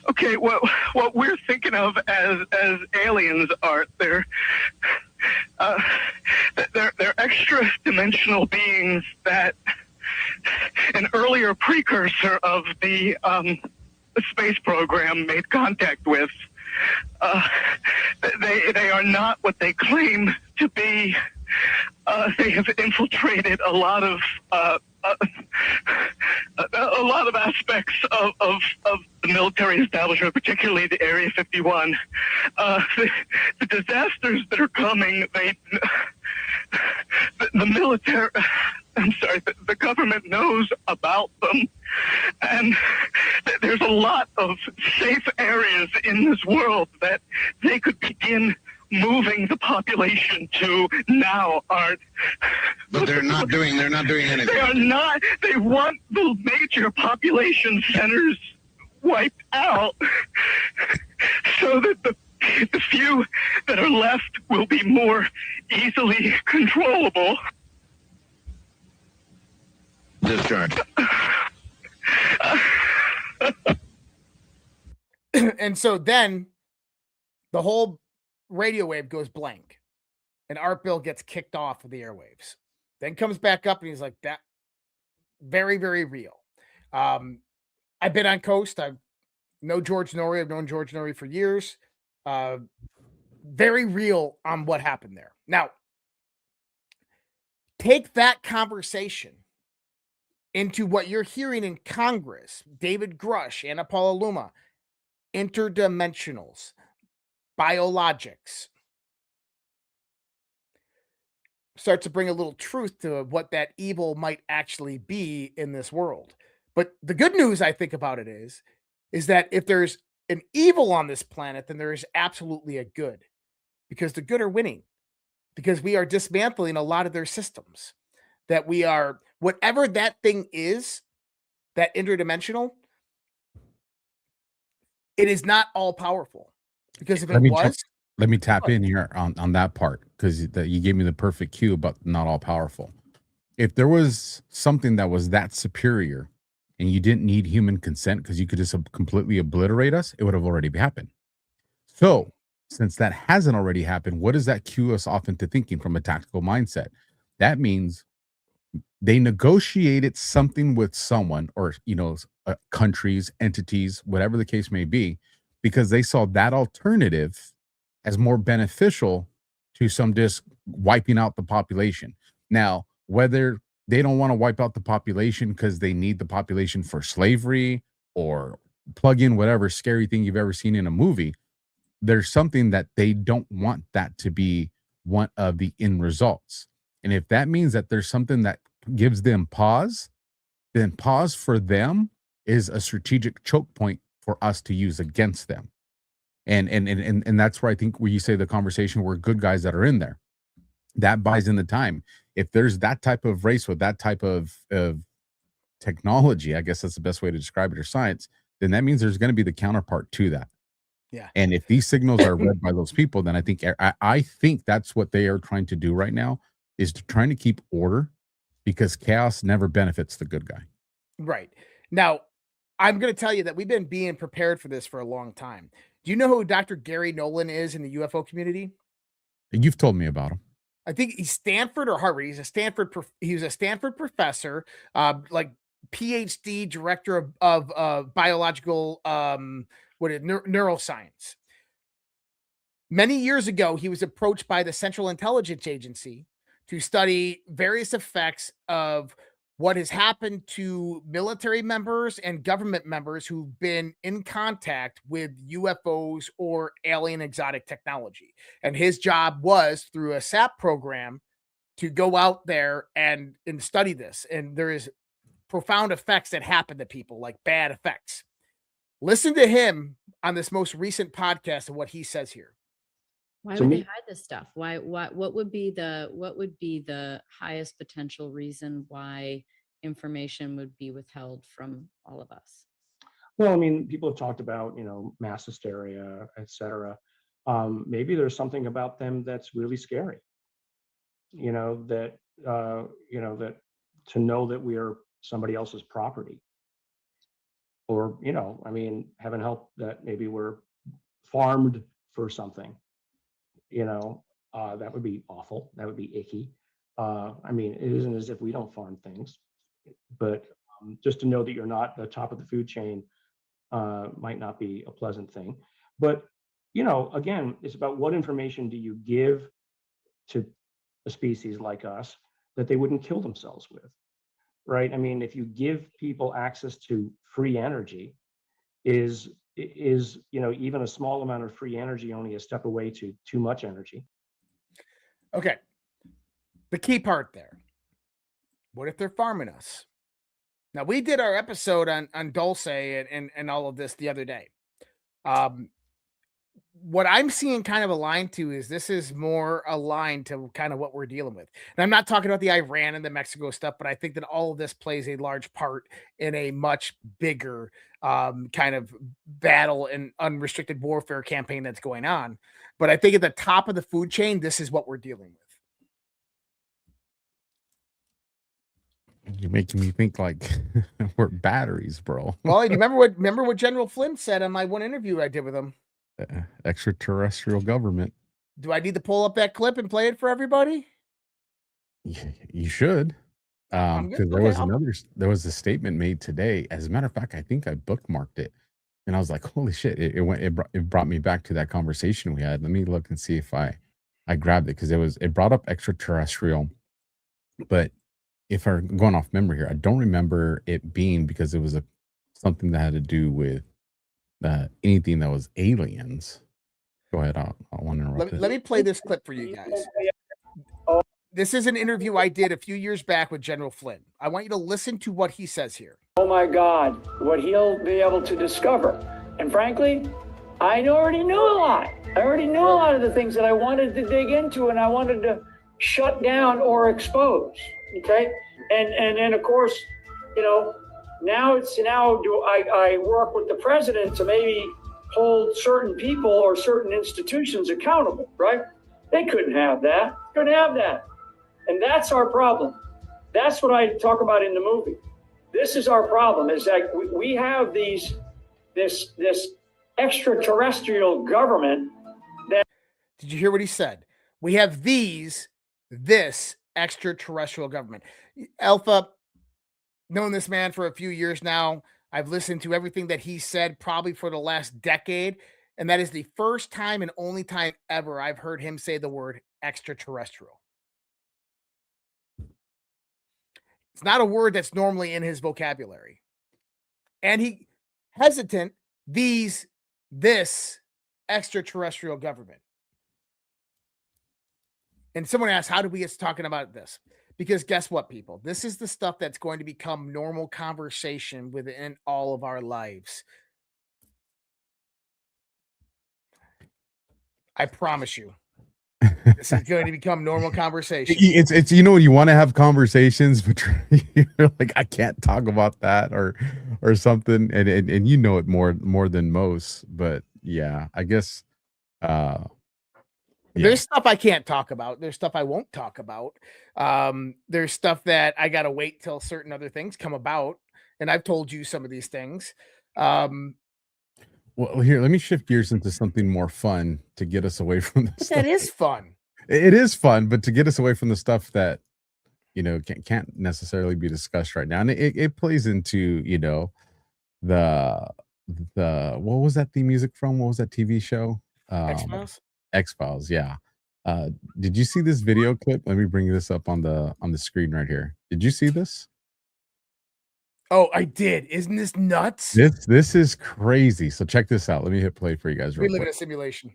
Okay. What we're thinking of as aliens, Art, they're extra dimensional beings that an earlier precursor of the space program made contact with. They are not what they claim to be. They have infiltrated a lot of aspects of the military establishment, particularly the Area 51. The disasters that are coming, the military, I'm sorry, the government knows about them, and there's a lot of safe areas in this world that they could begin moving the population to now, Art. But they're not doing anything. They are not. They want the major population centers wiped out so that the few that are left will be more easily controllable. Discharge. And so then the whole radio wave goes blank and Art Bell gets kicked off of the airwaves. Then comes back up and he's like, that very, very real. I've been on Coast. I know George Norrie. I've known George Norrie for years. Very real on what happened there. Now, take that conversation into what you're hearing in Congress. David Grush, Anna Paula Luma, interdimensionals, biologics. Start to bring a little truth to what that evil might actually be in this world. But the good news I think about it is that if there's an evil on this planet, then there is absolutely a good, because the good are winning, because we are dismantling a lot of their systems, that we are, whatever that thing is, that interdimensional, it is not all powerful, because if it was, let me tap in here on that part, because you gave me the perfect cue about not all powerful. If there was something that was that superior and you didn't need human consent because you could just completely obliterate us, it would have already happened. So since that hasn't already happened, what does that cue us off into thinking from a tactical mindset? That means they negotiated something with someone, or countries, entities, whatever the case may be, because they saw that alternative as more beneficial to some just wiping out the population. Now, whether they don't want to wipe out the population because they need the population for slavery or plug in whatever scary thing you've ever seen in a movie, there's something that they don't want that to be one of the end results. And if that means that there's something that gives them pause, then pause for them is a strategic choke point for us to use against them. And that's where I think where you say the conversation where good guys that are in there, that buys in the time. If there's that type of race with that type of technology, I guess that's the best way to describe it, or science, then that means there's going to be the counterpart to that. Yeah. And if these signals are read by those people, then I think that's what they are trying to do right now, is to trying to keep order, because chaos never benefits the good guy. Right. Now, I'm going to tell you that we've been being prepared for this for a long time. Do you know who Dr. Gary Nolan is in the UFO community? You've told me about him. I think he's Stanford or Harvard. He was a Stanford professor, like PhD director of biological neuroscience. Many years ago, he was approached by the Central Intelligence Agency to study various effects of what has happened to military members and government members who've been in contact with UFOs or alien exotic technology. And his job was, through a SAP program, to go out there and study this. And there is profound effects that happen to people, like bad effects. Listen to him on this most recent podcast and what he says here. Why would they hide this stuff? What would be the highest potential reason why information would be withheld from all of us? Well, I mean, people have talked about, mass hysteria, et cetera. Maybe there's something about them that's really scary. That to know that we are somebody else's property, or, heaven help that maybe we're farmed for something. That would be awful. That would be icky. It isn't as if we don't farm things, but just to know that you're not the top of the food chain might not be a pleasant thing. But, again, it's about what information do you give to a species like us that they wouldn't kill themselves with, right? If you give people access to free energy, is even a small amount of free energy only a step away to too much energy? Okay. The key part there. What if they're farming us? Now, we did our episode on Dulce and all of this the other day. What I'm seeing kind of aligned to is this is more aligned to kind of what we're dealing with. And I'm not talking about the Iran and the Mexico stuff, but I think that all of this plays a large part in a much bigger kind of battle and unrestricted warfare campaign that's going on. But I think at the top of the food chain, this is what we're dealing with. You're making me think like we're batteries, bro. Well, you remember what General Flynn said on my one interview I did with him? Extraterrestrial government. Do I need to pull up that clip and play it for everybody? You should. Because there was a statement made today. As a matter of fact, I think I bookmarked it, and I was like, "Holy shit!" It brought me back to that conversation we had. Let me look and see if I grabbed it, because it brought up extraterrestrial, but if I'm going off memory here, I don't remember it being, because it was something that had to do with anything that was aliens. Go ahead. I want to interrupt. Let me play this clip for you guys. This is an interview I did a few years back with General Flynn. I want you to listen to what he says here. Oh my God, what he'll be able to discover. And frankly, I already knew a lot. I already knew a lot of the things that I wanted to dig into and I wanted to shut down or expose. Okay. And then of course, now do I work with the president to maybe hold certain people or certain institutions accountable, right? They couldn't have that. Couldn't have that. And that's our problem. That's what I talk about in the movie. This is our problem, is that we have this extraterrestrial government that. Did you hear what he said? We have this extraterrestrial government. Alpha, known this man for a few years now. I've listened to everything that he said probably for the last decade. And that is the first time and only time ever I've heard him say the word extraterrestrial. It's not a word that's normally in his vocabulary. And he hesitant, this extraterrestrial government. And someone asked, how do we get talking about this? Because guess what, people? This is the stuff that's going to become normal conversation within all of our lives. I promise you. This is going to become normal conversation. It's you know, you want to have conversations, but you're like, I can't talk about that or something, and you know it more than most. But yeah, I guess there's stuff I can't talk about. There's stuff I won't talk about. There's stuff that I gotta wait till certain other things come about, and I've told you some of these things. Well, here, let me shift gears into something more fun to get us away from this. That is fun. It is fun, but to get us away from the stuff that, you know, can't necessarily be discussed right now. And it plays into, you know, the what was that theme music from? What was that TV show? X-Files? X-Files, yeah. Did you see this video clip? Let me bring this up on the screen right here. Did you see this? Oh, I did. Isn't this nuts? This is crazy. So check this out. Let me hit play for you guys We real live in quick. a simulation.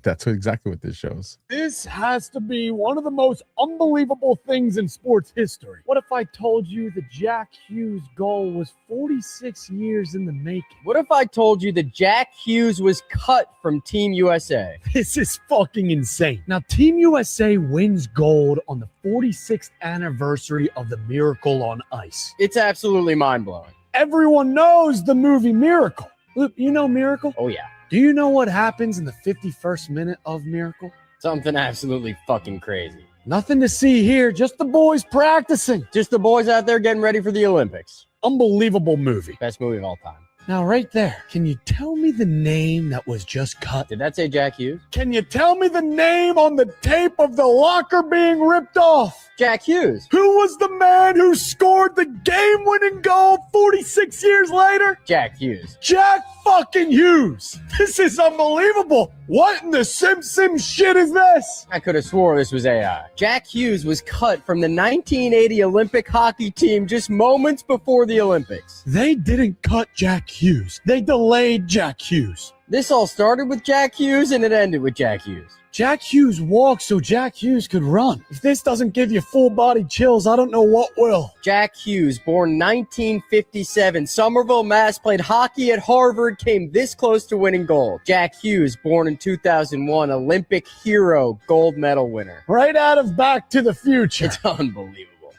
That's exactly what this shows. This has to be one of the most unbelievable things in sports history. What if I told you that Jack Hughes' goal was 46 years in the making? What if I told you that Jack Hughes was cut from Team USA? This is fucking insane. Now, Team USA wins gold on the 46th anniversary of the Miracle on Ice. It's absolutely mind-blowing. Everyone knows the movie Miracle. Look, you know Miracle? Oh, yeah. Do you know what happens in the 51st minute of Miracle? Something absolutely fucking crazy. Nothing to see here, just the boys practicing. Just the boys out there getting ready for the Olympics. Unbelievable movie. Best movie of all time. Now, right there, can you tell me the name that was just cut? Did that say Jack Hughes? Can you tell me the name on the tape of the locker being ripped off? Jack Hughes. Who was the man who scored the game-winning goal 46 years later? Jack Hughes. Jack fucking Hughes. This is unbelievable. What in the Sim shit is this? I could have swore this was AI. Jack Hughes was cut from the 1980 Olympic hockey team just moments before the Olympics. They didn't cut Jack Hughes. They delayed Jack Hughes. This all started with Jack Hughes and it ended with Jack Hughes. Jack Hughes walked so Jack Hughes could run. If this doesn't give you full-body chills, I don't know what will. Jack Hughes, born 1957, Somerville, Mass, played hockey at Harvard, came this close to winning gold. Jack Hughes, born in 2001, Olympic hero, gold medal winner. Right out of Back to the Future. It's unbelievable.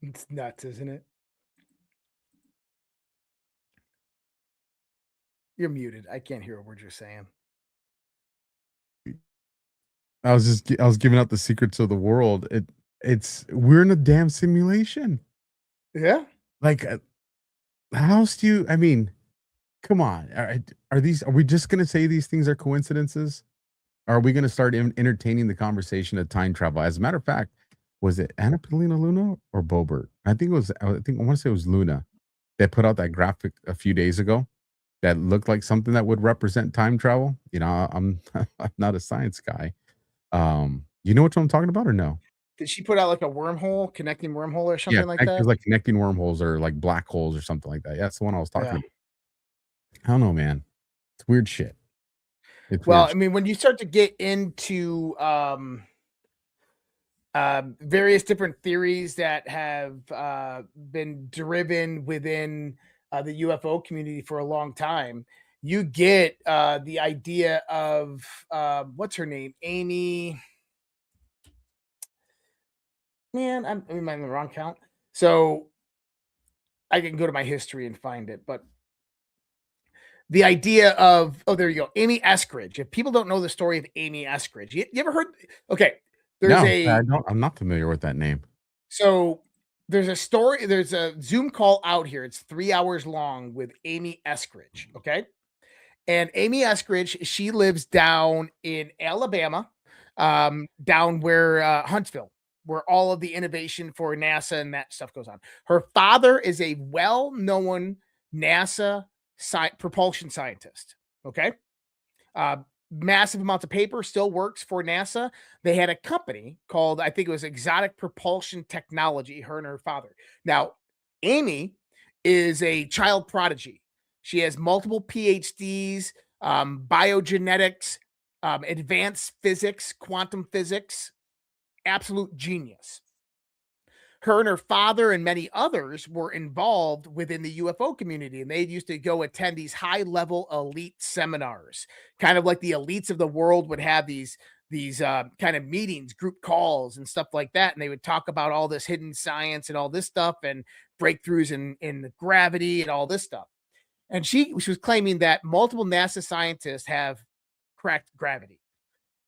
It's nuts, isn't it? You're muted. I can't hear a word you're saying. I was giving out the secrets of the world. We're in a damn simulation. Yeah. Like, how else do you? I mean, come on. Are we just gonna say these things are coincidences? Or are we gonna start entertaining the conversation of time travel? As a matter of fact, was it Anna Paulina Luna or Bobert? I want to say it was Luna that put out that graphic a few days ago that looked like something that would represent time travel. You know, I'm not a science guy. You know what I'm talking about or no? Did she put out like a wormhole, connecting wormhole or something like that? It was like connecting wormholes or like black holes or something like that. Yeah, that's the one I was talking about. I don't know, man. It's weird shit. I mean, when you start to get into various different theories that have been driven within the UFO community for a long time, you get the idea of what's her name? Amy. Man, I'm in the wrong count. So I can go to my history and find it. But the idea of, there you go, Amy Eskridge. If people don't know the story of Amy Eskridge, you ever heard? Okay, I'm not familiar with that name. So there's a story, there's a Zoom call out here. It's 3 hours long with Amy Eskridge. Okay. And Amy Eskridge, she lives down in Alabama, down where Huntsville, where all of the innovation for NASA and that stuff goes on. Her father is a well-known NASA propulsion scientist. Okay. Massive amounts of paper, still works for NASA. They had a company called, I think it was Exotic Propulsion Technology, her and her father. Now, Amy is a child prodigy. She has multiple PhDs, biogenetics, advanced physics, quantum physics, absolute genius. Her and her father and many others were involved within the UFO community, and they used to go attend these high-level elite seminars, kind of like the elites of the world would have these kind of meetings, group calls, and stuff like that, and they would talk about all this hidden science and all this stuff, and breakthroughs in gravity and all this stuff. And she was claiming that multiple NASA scientists have cracked gravity,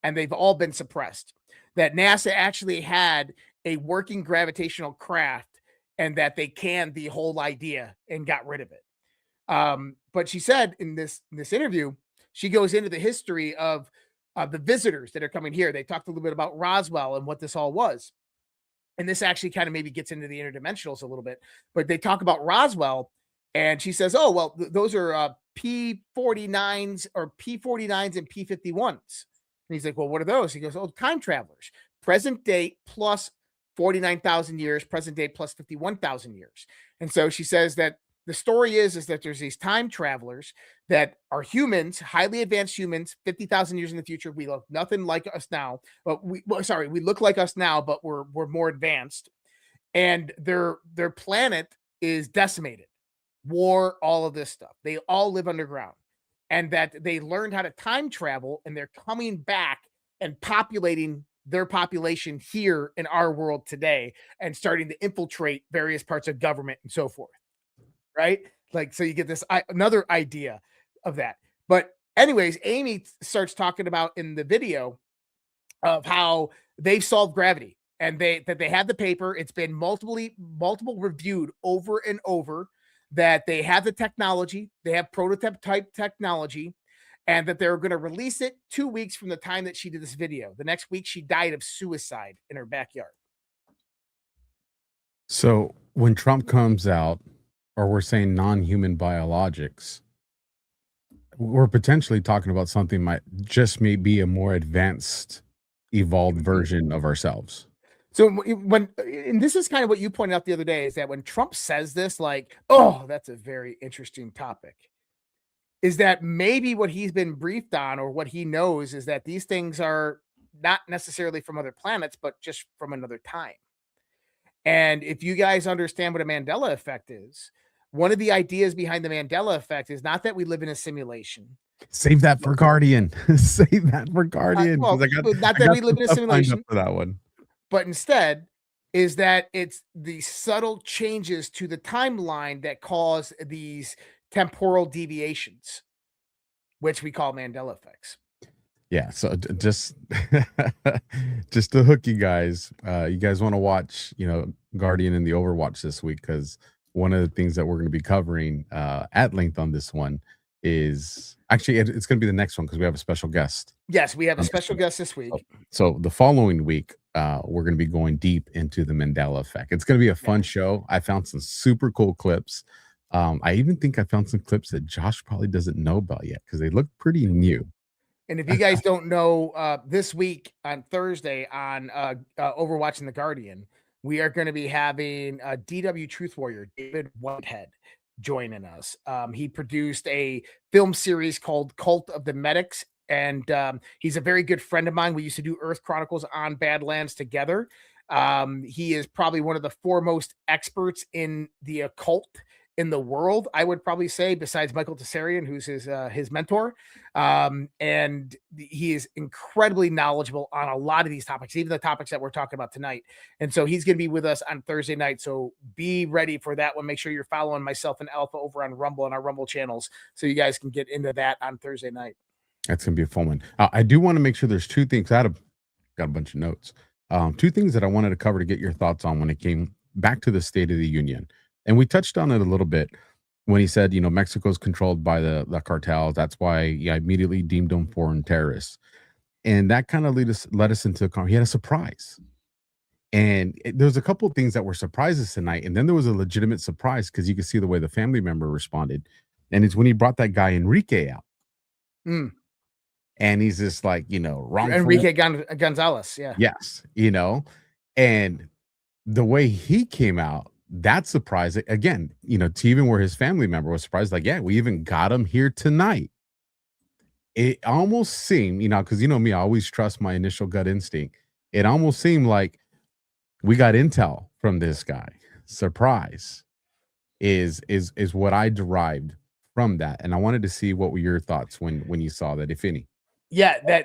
and they've all been suppressed. That NASA actually had a working gravitational craft, and that they canned the whole idea and got rid of it. But she said in this interview, she goes into the history of the visitors that are coming here. They talked a little bit about Roswell and what this all was. And this actually kind of maybe gets into the interdimensionals a little bit, but they talk about Roswell, and she says, oh, well, those are P49s or P49s and P51s. And he's like, well, what are those? He goes, oh, time travelers, present day plus 49,000 years, present day plus 51,000 years. And so she says that the story is that there's these time travelers that are humans, highly advanced humans, 50,000 years in the future. We look nothing like us now, but we look like us now, but we're more advanced. And their planet is decimated. War, all of this stuff. They all live underground. And that they learned how to time travel, and they're coming back and populating their population here in our world today and starting to infiltrate various parts of government and so forth. Right? Like, so you get this another idea of that. But anyways, Amy starts talking about in the video of how they've solved gravity, and they have the paper. It's been multiple reviewed over and over, that they have the technology, they have prototype type technology, and that they're going to release it 2 weeks from the time that she did this video. The next week, she died of suicide in her backyard. So when Trump comes out, or we're saying non-human biologics, we're potentially talking about something might just may be a more advanced, evolved version of ourselves. So and this is kind of what you pointed out the other day, is that when Trump says this, like, oh, that's a very interesting topic, is that maybe what he's been briefed on, or what he knows, is that these things are not necessarily from other planets, but just from another time. And if you guys understand what a Mandela effect is, one of the ideas behind the Mandela effect is not that we live in a simulation. Save that for Guardian. Save that for Guardian. Well, not that we live in a simulation for that one. But instead is that it's the subtle changes to the timeline that cause these temporal deviations, which we call Mandela effects. Yeah, so just to hook you guys want to watch, Guardian and the Overwatch this week, because one of the things that we're going to be covering at length on this one is actually it's going to be the next one, because we have a special guest. Yes, we have a special guest this week. So the following week, we're going to be going deep into the Mandela effect. It's going to be a fun show. I found some super cool clips. I even think I found some clips that Josh probably doesn't know about yet, because they look pretty new. And if you guys don't know, this week on Thursday on Overwatching the Guardian, we are going to be having a DW Truth Warrior, David Whitehead, joining us. He produced a film series called Cult of the Medics, and he's a very good friend of mine. We used to do Earth Chronicles on Badlands together. He is probably one of the foremost experts in the occult in the world, I would probably say, besides Michael Tessarian, who's his mentor. And he is incredibly knowledgeable on a lot of these topics, even the topics that we're talking about tonight. And so he's going to be with us on Thursday night. So be ready for that one. Make sure you're following myself and Alpha over on Rumble and our Rumble channels, so you guys can get into that on Thursday night. That's going to be a fun one. I do want to make sure there's two things. Got a bunch of notes. Two things that I wanted to cover to get your thoughts on when it came back to the State of the Union. And we touched on it a little bit when he said, Mexico's controlled by the cartels. That's why I immediately deemed them foreign terrorists. And that kind of led us into he had a surprise. And there was a couple of things that were surprises tonight. And then there was a legitimate surprise because you could see the way the family member responded. And it's when he brought that guy Enrique out. Mm. And he's just like, wrong. Enrique Gonzalez. Yeah. Yes. And the way he came out, that surprised again, to even where his family member was surprised, like, yeah, we even got him here tonight. It almost seemed, because me, I always trust my initial gut instinct. It almost seemed like we got intel from this guy. Surprise is what I derived from that. And I wanted to see what were your thoughts when you saw that, if any. Yeah,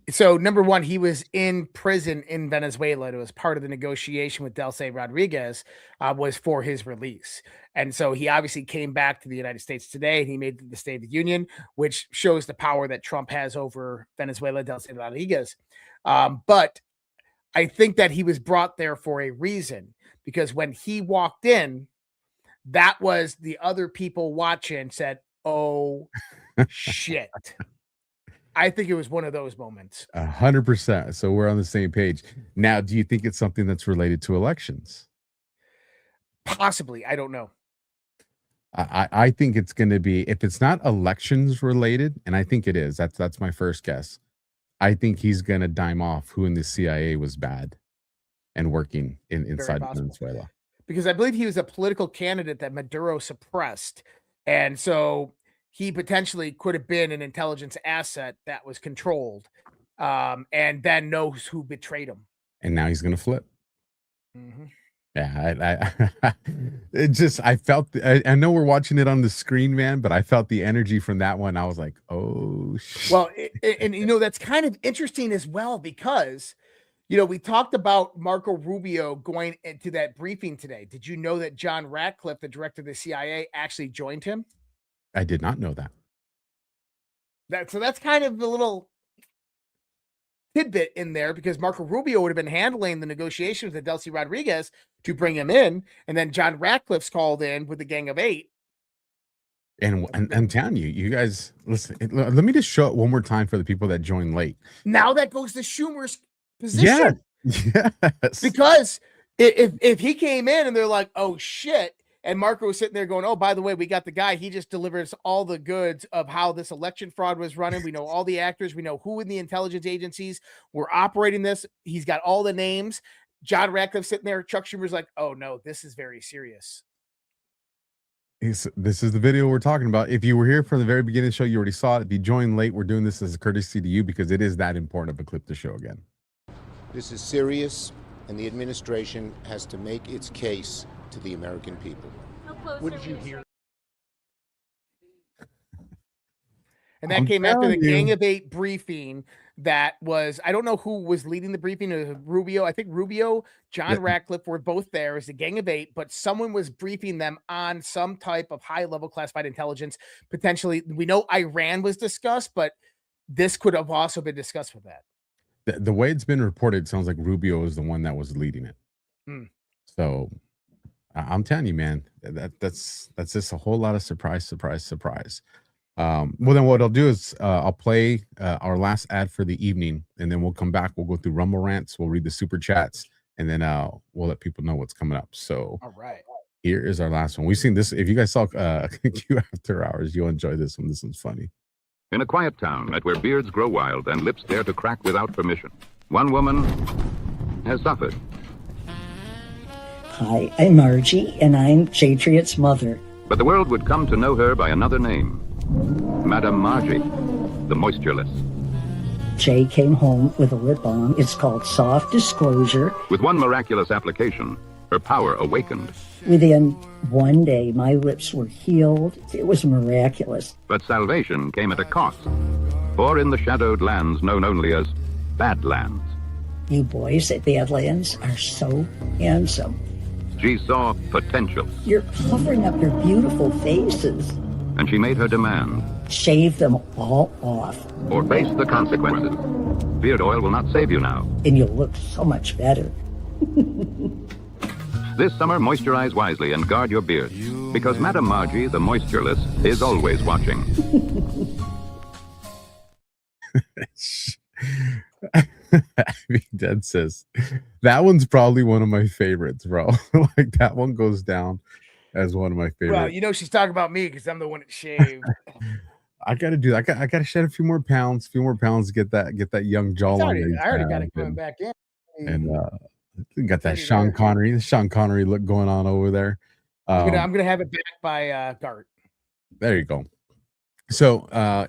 so number one, he was in prison in Venezuela. It was part of the negotiation with Delcy Rodriguez was for his release. And so he obviously came back to the United States today, and he made the State of the Union, which shows the power that Trump has over Venezuela, Delcy Rodriguez. But I think that he was brought there for a reason, because when he walked in, that was the other people watching said, oh, shit. I think it was one of those moments. 100%. So we're on the same page. Now, do you think it's something that's related to elections? Possibly. I don't know. I think it's going to be, if it's not elections related, and I think it is, that's my first guess. I think he's going to dime off who in the CIA was bad and working inside Venezuela. Because I believe he was a political candidate that Maduro suppressed. And so he potentially could have been an intelligence asset that was controlled, and then knows who betrayed him. And now he's going to flip. Mm-hmm. Yeah, I felt, I know we're watching it on the screen, man, but I felt the energy from that one. I was like, oh, shit. Well, and that's kind of interesting as well, because, we talked about Marco Rubio going into that briefing today. Did you know that John Ratcliffe, the director of the CIA, actually joined him? I did not know that. So that's kind of a little tidbit in there, because Marco Rubio would have been handling the negotiations with Delcy Rodriguez to bring him in, and then John Ratcliffe's called in with the Gang of Eight. And I'm telling you, you guys, listen, let me just show it one more time for the people that joined late. Now that goes to Schumer's position. Yes. Because if he came in and they're like, oh shit, and Marco was sitting there going, oh, by the way, we got the guy. He just delivers all the goods of how this election fraud was running. We know all the actors. We know who in the intelligence agencies were operating this. He's got all the names. John Ratcliffe sitting there. Chuck Schumer's like, oh, no, this is very serious. This is the video we're talking about. If you were here from the very beginning of the show, you already saw it. If you joined late, we're doing this as a courtesy to you because it is that important of a clip to show again. This is serious, and the administration has to make its case to the American people. What did you hear? And that came after the Gang of Eight briefing that was, I don't know who was leading the briefing. It was Rubio. I think Rubio, John Ratcliffe were both there as the Gang of Eight, but someone was briefing them on some type of high-level classified intelligence. Potentially, we know Iran was discussed, but this could have also been discussed with that. The way it's been reported, it sounds like Rubio is the one that was leading it. So I'm telling you, man, that's just a whole lot of surprise. Well, then what I'll do is I'll play our last ad for the evening, and then we'll come back. We'll go through Rumble Rants. We'll read the super chats, and then we'll let people know what's coming up. So all right, here is our last one. We've seen this. If you guys saw Q After Hours, you'll enjoy this one. This one's funny. In a quiet town at where beards grow wild and lips dare to crack without permission, one woman has suffered. Hi, I'm Margie, and I'm Jadriet's mother. But the world would come to know her by another name, Madame Margie, the moistureless. Jay came home with a lip balm. It's called Soft Disclosure. With one miraculous application, her power awakened. Within one day, my lips were healed. It was miraculous. But salvation came at a cost. For in the shadowed lands known only as Badlands, You boys at Badlands are so handsome. she saw potential, You're covering up your beautiful faces. and she made her demand, Shave them all off, or face the consequences. Beard oil will not save you now. and you'll look so much better. This summer, moisturize wisely and guard your beard. Because Madame Margie, the moistureless, is always watching. Dad says that one's probably one of my favorites, bro. Like that one goes down as one of my favorites. Well, you know she's talking about me because I'm the one that shaved. I gotta do that. I gotta shed a few more pounds to get that young jawline. I already got it coming back in. And got that Sean Connery look going on over there. I'm gonna have it back by Dart. There you go. So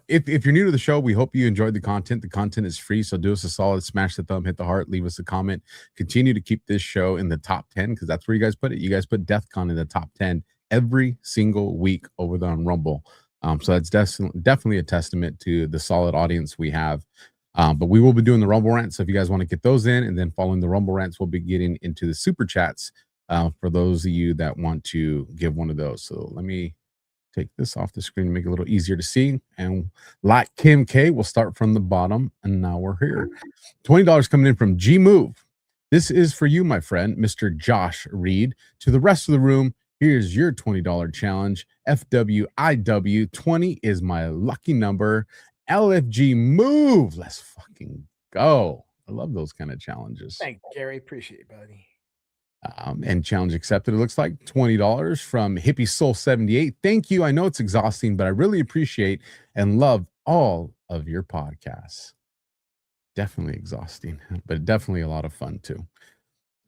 if you're new to the show, we hope you enjoyed the content. The content is free, so do us a solid, smash the thumb, hit the heart, leave us a comment. Continue to keep this show in the top 10 because that's where you guys put it. You guys put DEFCON in the top 10 every single week over there on Rumble. So that's definitely a testament to the solid audience we have. But we will be doing the Rumble rants. So if you guys want to get those in, and then following the Rumble rants, we'll be getting into the super chats for those of you that want to give one of those. So let me take this off the screen to make it a little easier to see. And like Kim K, we'll start from the bottom. And now we're here. $20 coming in from G Move. This is for you, my friend, Mr. Josh Reid. To the rest of the room, here's your $20 challenge. FWIW 20 is my lucky number. LFG move. Let's fucking go. I love those kind of challenges. Thanks, Gary. Appreciate it, buddy. And challenge accepted. It looks like $20 from Hippie Soul 78. Thank you. I know it's exhausting, but I really appreciate and love all of your podcasts. Definitely exhausting, but definitely a lot of fun too.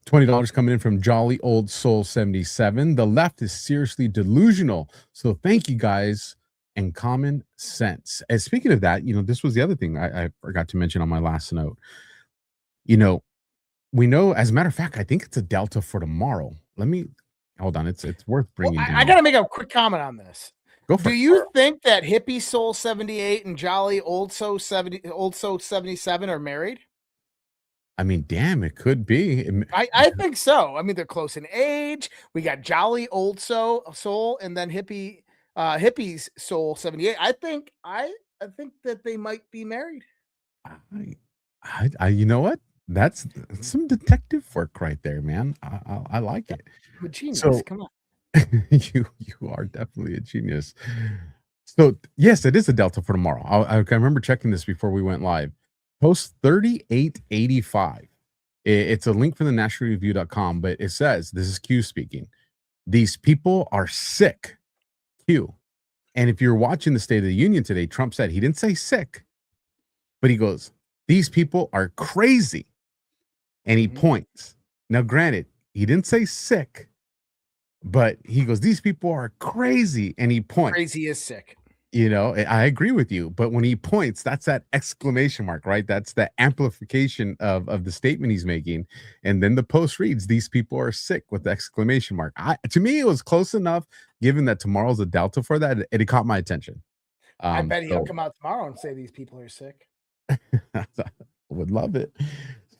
$20 coming in from Jolly Old Soul 77. The left is seriously delusional. So thank you guys. And common sense. And speaking of that, this was the other thing I forgot to mention on my last note. We know, as a matter of fact, I think it's a Delta for tomorrow. Let me hold on. It's worth bringing. I got to make a quick comment on this. Go for Do you think that Hippie Soul 78 and Jolly Old Soul 77 are married? I mean, damn, it could be. I think so. I mean, they're close in age. We got Jolly Old Soul and then Hippie's Soul 78. I think that they might be married. I you know what? That's some detective work right there, man. I like it. I'm a genius. So, Come on. you are definitely a genius. So yes, it is a Delta for tomorrow. I remember checking this before we went live. Post 3885. It's a link from the nationalreview.com, but it says, this is Q speaking. These people are sick. Q. And if you're watching the State of the Union today, Trump said, he didn't say sick, but he goes, these people are crazy. And he points. Now, granted, he didn't say sick, but he goes, these people are crazy. And he points. Crazy is sick. I agree with you. But when he points, that's that exclamation mark, right? That's the amplification of the statement he's making. And then the post reads, these people are sick with the exclamation mark. To me, it was close enough, given that tomorrow's a Delta for that. It caught my attention. I bet he'll come out tomorrow and say these people are sick. Would love it.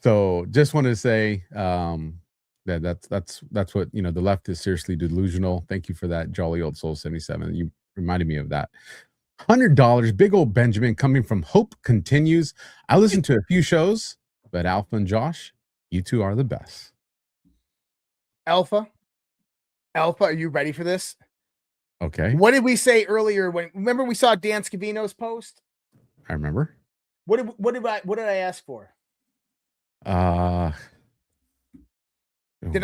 So just wanted to say that's what, the left is seriously delusional. Thank you for that, Jolly Old Soul 77. You reminded me of that. $100, big old Benjamin coming from Hope Continues. I listened to a few shows, but Alpha and Josh, you two are the best. Alpha, are you ready for this? Okay. What did we say earlier? Remember we saw Dan Scavino's post? I remember. What did I ask for? Did I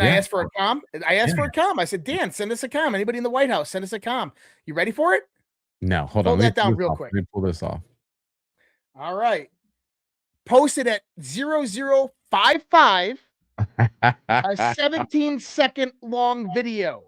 ask for a comm? I asked for a comm. I said, Dan, send us a comm. Anybody in the White House, send us a comm. You ready for it? No, hold on. Hold that down real quick. Let me pull this off. All right. Posted at 0055, a 17-second long video.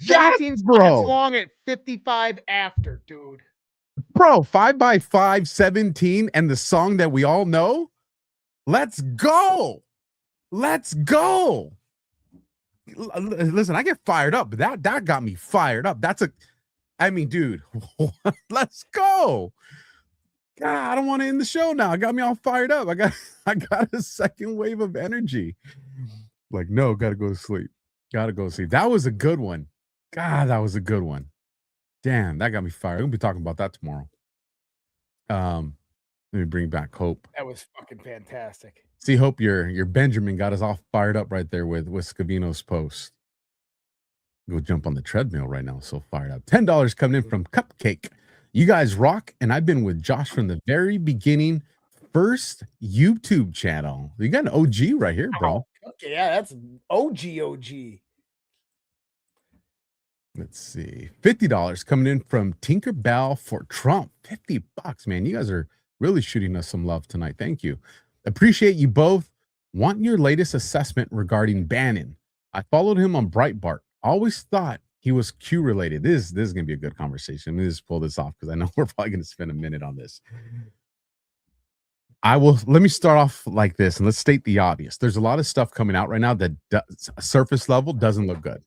Yes, 17 bro. seconds long at 55 after, dude. Bro, 5x5, 17, and the song that we all know. Let's go. Let's go. Listen, I get fired up, but that got me fired up. Dude, let's go. God, I don't want to end the show now. It got me all fired up. I got a second wave of energy. Like, no, gotta go to sleep. Gotta go to sleep. That was a good one. God, that was a good one. Damn, that got me fired. We'll be talking about that tomorrow. Let me bring back Hope. That was fucking fantastic. See, Hope, your Benjamin got us all fired up right there with Scavino's post. Go jump on the treadmill right now. So fired up. $10 coming in from Cupcake. You guys rock, and I've been with Josh from the very beginning. First YouTube channel. You got an OG right here, bro. Okay, yeah, that's OG. Let's see. $50 coming in from Tinkerbell for Trump. $50, man. You guys are really shooting us some love tonight. Thank you. Appreciate you both. Want your latest assessment regarding Bannon. I followed him on Breitbart. Always thought he was Q related. This is going to be a good conversation. Let me just pull this off because I know we're probably going to spend a minute on this. Let me start off like this and let's state the obvious. There's a lot of stuff coming out right now that surface level doesn't look good.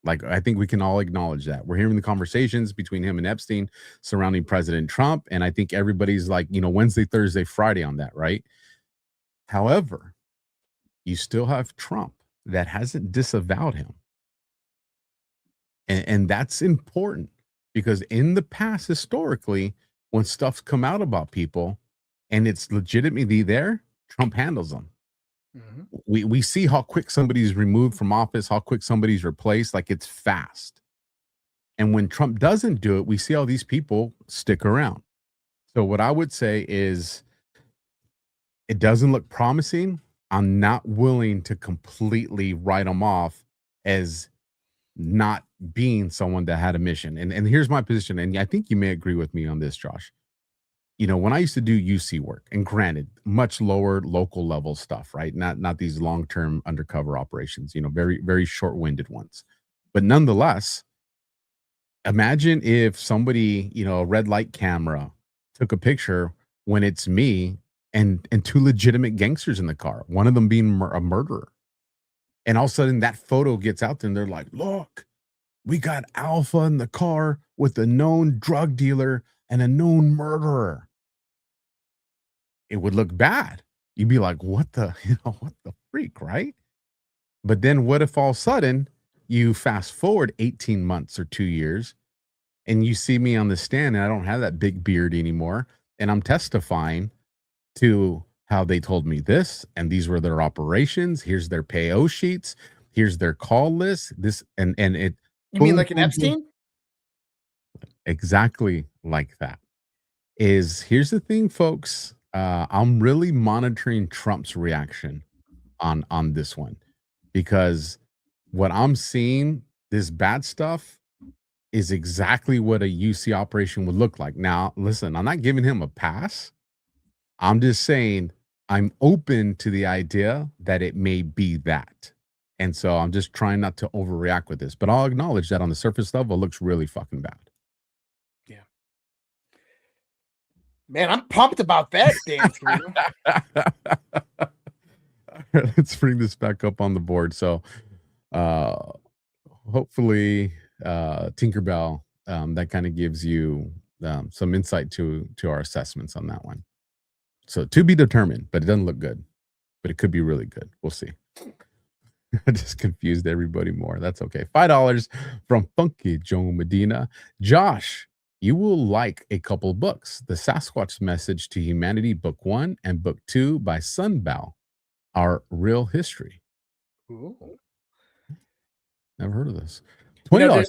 Like, I think we can all acknowledge that. We're hearing the conversations between him and Epstein surrounding President Trump. And I think everybody's like, Wednesday, Thursday, Friday on that, right? However, you still have Trump that hasn't disavowed him. And that's important because in the past, historically, when stuff's come out about people and it's legitimately there, Trump handles them. We see how quick somebody's removed from office, how quick somebody's replaced, like it's fast. And when Trump doesn't do it, we see how these people stick around. So what I would say is it doesn't look promising. I'm not willing to completely write them off as not being someone that had a mission. And here's my position. And I think you may agree with me on this, Josh. When I used to do UC work, and granted, much lower local level stuff, right? Not these long-term undercover operations, very, very short-winded ones. But nonetheless, imagine if somebody, a red light camera took a picture when it's me and two legitimate gangsters in the car, one of them being a murderer. And all of a sudden that photo gets out there and they're like, look, we got Alpha in the car with a known drug dealer and a known murderer. It would look bad. You'd be like, what the freak, right? But then what if all of a sudden you fast forward 18 months or 2 years and you see me on the stand and I don't have that big beard anymore and I'm testifying to how they told me this and these were their operations. Here's their PO sheets. Here's their call list. This and it. You mean like an Epstein? Exactly like that. Here's the thing, folks. I'm really monitoring Trump's reaction on this one because what I'm seeing, this bad stuff, is exactly what a UC operation would look like. Now, listen, I'm not giving him a pass. I'm just saying I'm open to the idea that it may be that. And so I'm just trying not to overreact with this, but I'll acknowledge that on the surface level, it looks really fucking bad. Man, I'm pumped about that, Dan. Let's bring this back up on the board. So hopefully Tinkerbell, that kind of gives you some insight to our assessments on that one. So to be determined, but it doesn't look good, but it could be really good. We'll see. I just confused everybody more. That's okay. $5 from Funky Joe Medina. Josh, you will like a couple books. The Sasquatch Message to Humanity, Book 1 and Book 2 by Sunbow, Our Real History. Ooh. Never heard of this. $20.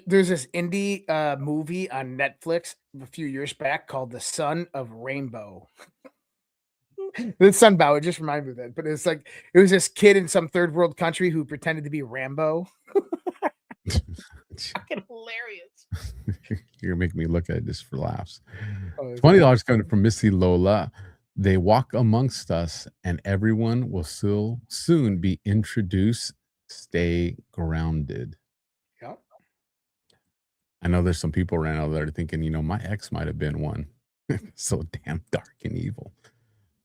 There's this indie movie on Netflix a few years back called The Son of Rainbow. The Sunbow, it just reminded me of that. But it's like, it was this kid in some third world country who pretended to be Rambo. Fucking hilarious. You're gonna make me look at it just for laughs. $20 coming from Missy Lola. They walk amongst us, and everyone will soon be introduced. Stay grounded. Yep. I know there's some people right now that are thinking, my ex might have been one. So damn dark and evil.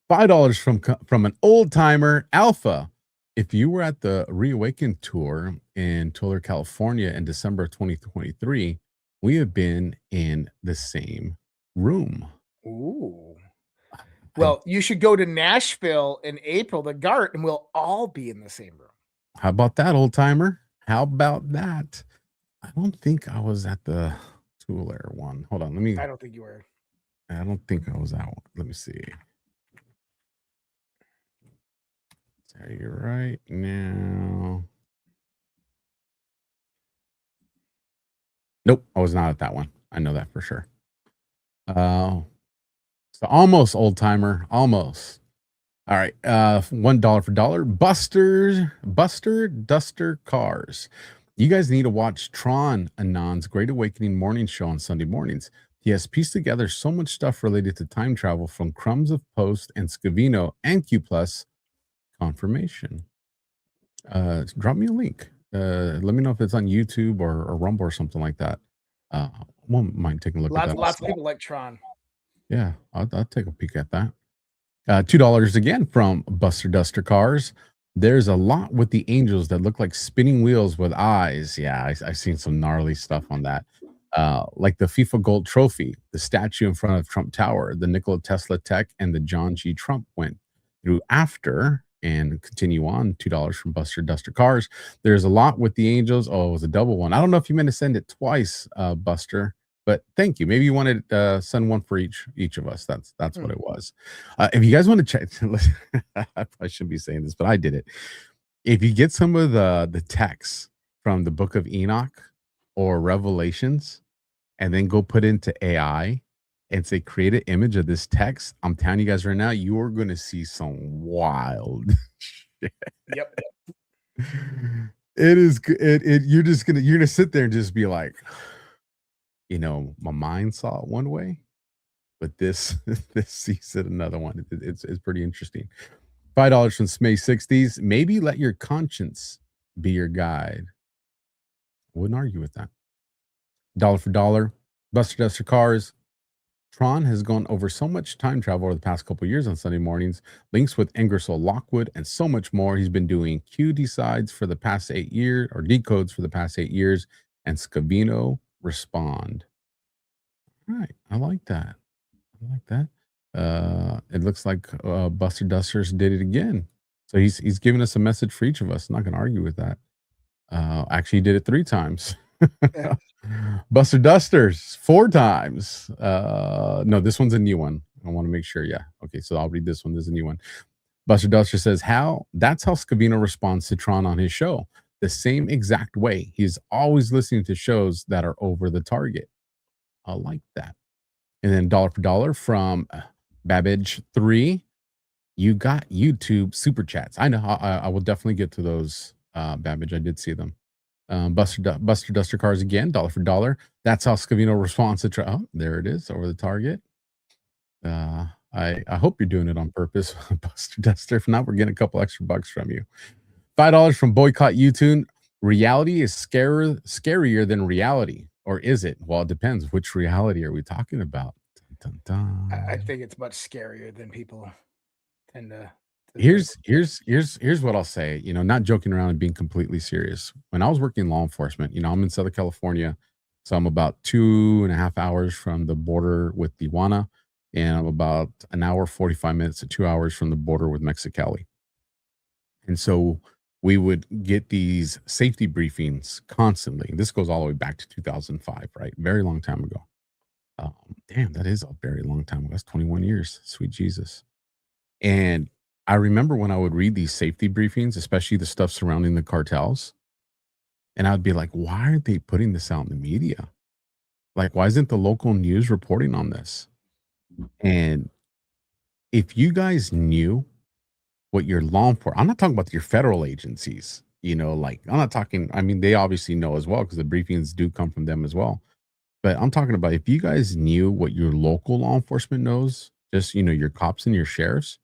$5 from an old timer, Alpha. If you were at the Reawaken tour in Tulare, California in December of 2023, we have been in the same room. Ooh. Well, you should go to Nashville in April, the GART, and we'll all be in the same room. How about that, old timer? How about that? I don't think I was at the Tool Air one. Hold on, let me. I don't think you were. I don't think I was out. Let me see. Tell you right now. Nope, I was not at that one. I know that for sure. So almost old timer, almost. All right, $1 for dollar. Buster Duster Cars. You guys need to watch Tron Anon's Great Awakening morning show on Sunday mornings. He has pieced together so much stuff related to time travel from Crumbs of Post and Scavino and Q Plus confirmation. Drop me a link. Let me know if it's on YouTube or Rumble or something like that. Won't mind taking a look at that. Lots of people like Tron. Yeah, I'll take a peek at that. $2 again from Buster Duster Cars. There's a lot with the angels that look like spinning wheels with eyes. Yeah, I've seen some gnarly stuff on that. Like the FIFA Gold Trophy, the statue in front of Trump Tower, the Nikola Tesla Tech, and the John G. Trump went through after. And continue on, $2 from Buster Duster Cars. There's a lot with the angels. Oh, it was a double one. I don't know if you meant to send it twice, Buster, but thank you. Maybe you wanted to send one for each of us. That's what it was. If you guys want to check, I shouldn't be saying this, but I did it. If you get some of the texts from the Book of Enoch or Revelations, and then go put into AI and say create an image of this text, I'm telling you guys right now, you are going to see some wild shit. Yep. It is you're gonna sit there and just be like, my mind saw it one way, but this sees it another one. It's pretty interesting. $5 from Smay 60s. Maybe let your conscience be your guide. Wouldn't argue with that. $1 for dollar. Buster Duster Cars. Tron has gone over so much time travel over the past couple of years on Sunday mornings, links with Ingersoll Lockwood, and so much more. He's been doing Q decides for the past 8 years, or decodes for the past 8 years, and Scavino respond. All right, I like that. It looks like Buster Dusters did it again. So he's giving us a message for each of us. I'm not going to argue with that. Actually, he did it 3 times. Buster Dusters 4 times. No, this one's a new one. I want to make sure. Yeah. Okay, so I'll read this one. This is a new one. Buster Duster says, that's how Scavino responds to Tron on his show. The same exact way. He's always listening to shows that are over the target. I like that. And then $1 for dollar from Babbage 3. You got YouTube super chats. I know. I will definitely get to those, Babbage. I did see them. Buster Duster Cars again, $1 for dollar. That's how Scavino responds to oh, there it is, over the target. I hope you're doing it on purpose, Buster Duster. If not, we're getting a couple extra bucks from you. $5 from Boycott YouTube. Reality is scarier than reality, or is it? Well, it depends. Which reality are we talking about? Dun, dun, dun. I think it's much scarier than people tend to. Here's what I'll say, not joking around and being completely serious. When I was working in law enforcement, I'm in Southern California, so I'm about 2.5 hours from the border with Tijuana, and I'm about an hour, 45 minutes to 2 hours from the border with Mexicali. And so we would get these safety briefings constantly. This goes all the way back to 2005, right? Very long time ago. Damn, that is a very long time ago. That's 21 years. Sweet Jesus. And I remember when I would read these safety briefings, especially the stuff surrounding the cartels, and I'd be like, why aren't they putting this out in the media? Like, why isn't the local news reporting on this? And if you guys knew what your law enforcement, I'm not talking about your federal agencies, I'm not talking, they obviously know as well because the briefings do come from them as well. But I'm talking about if you guys knew what your local law enforcement knows, just, your cops and your sheriffs,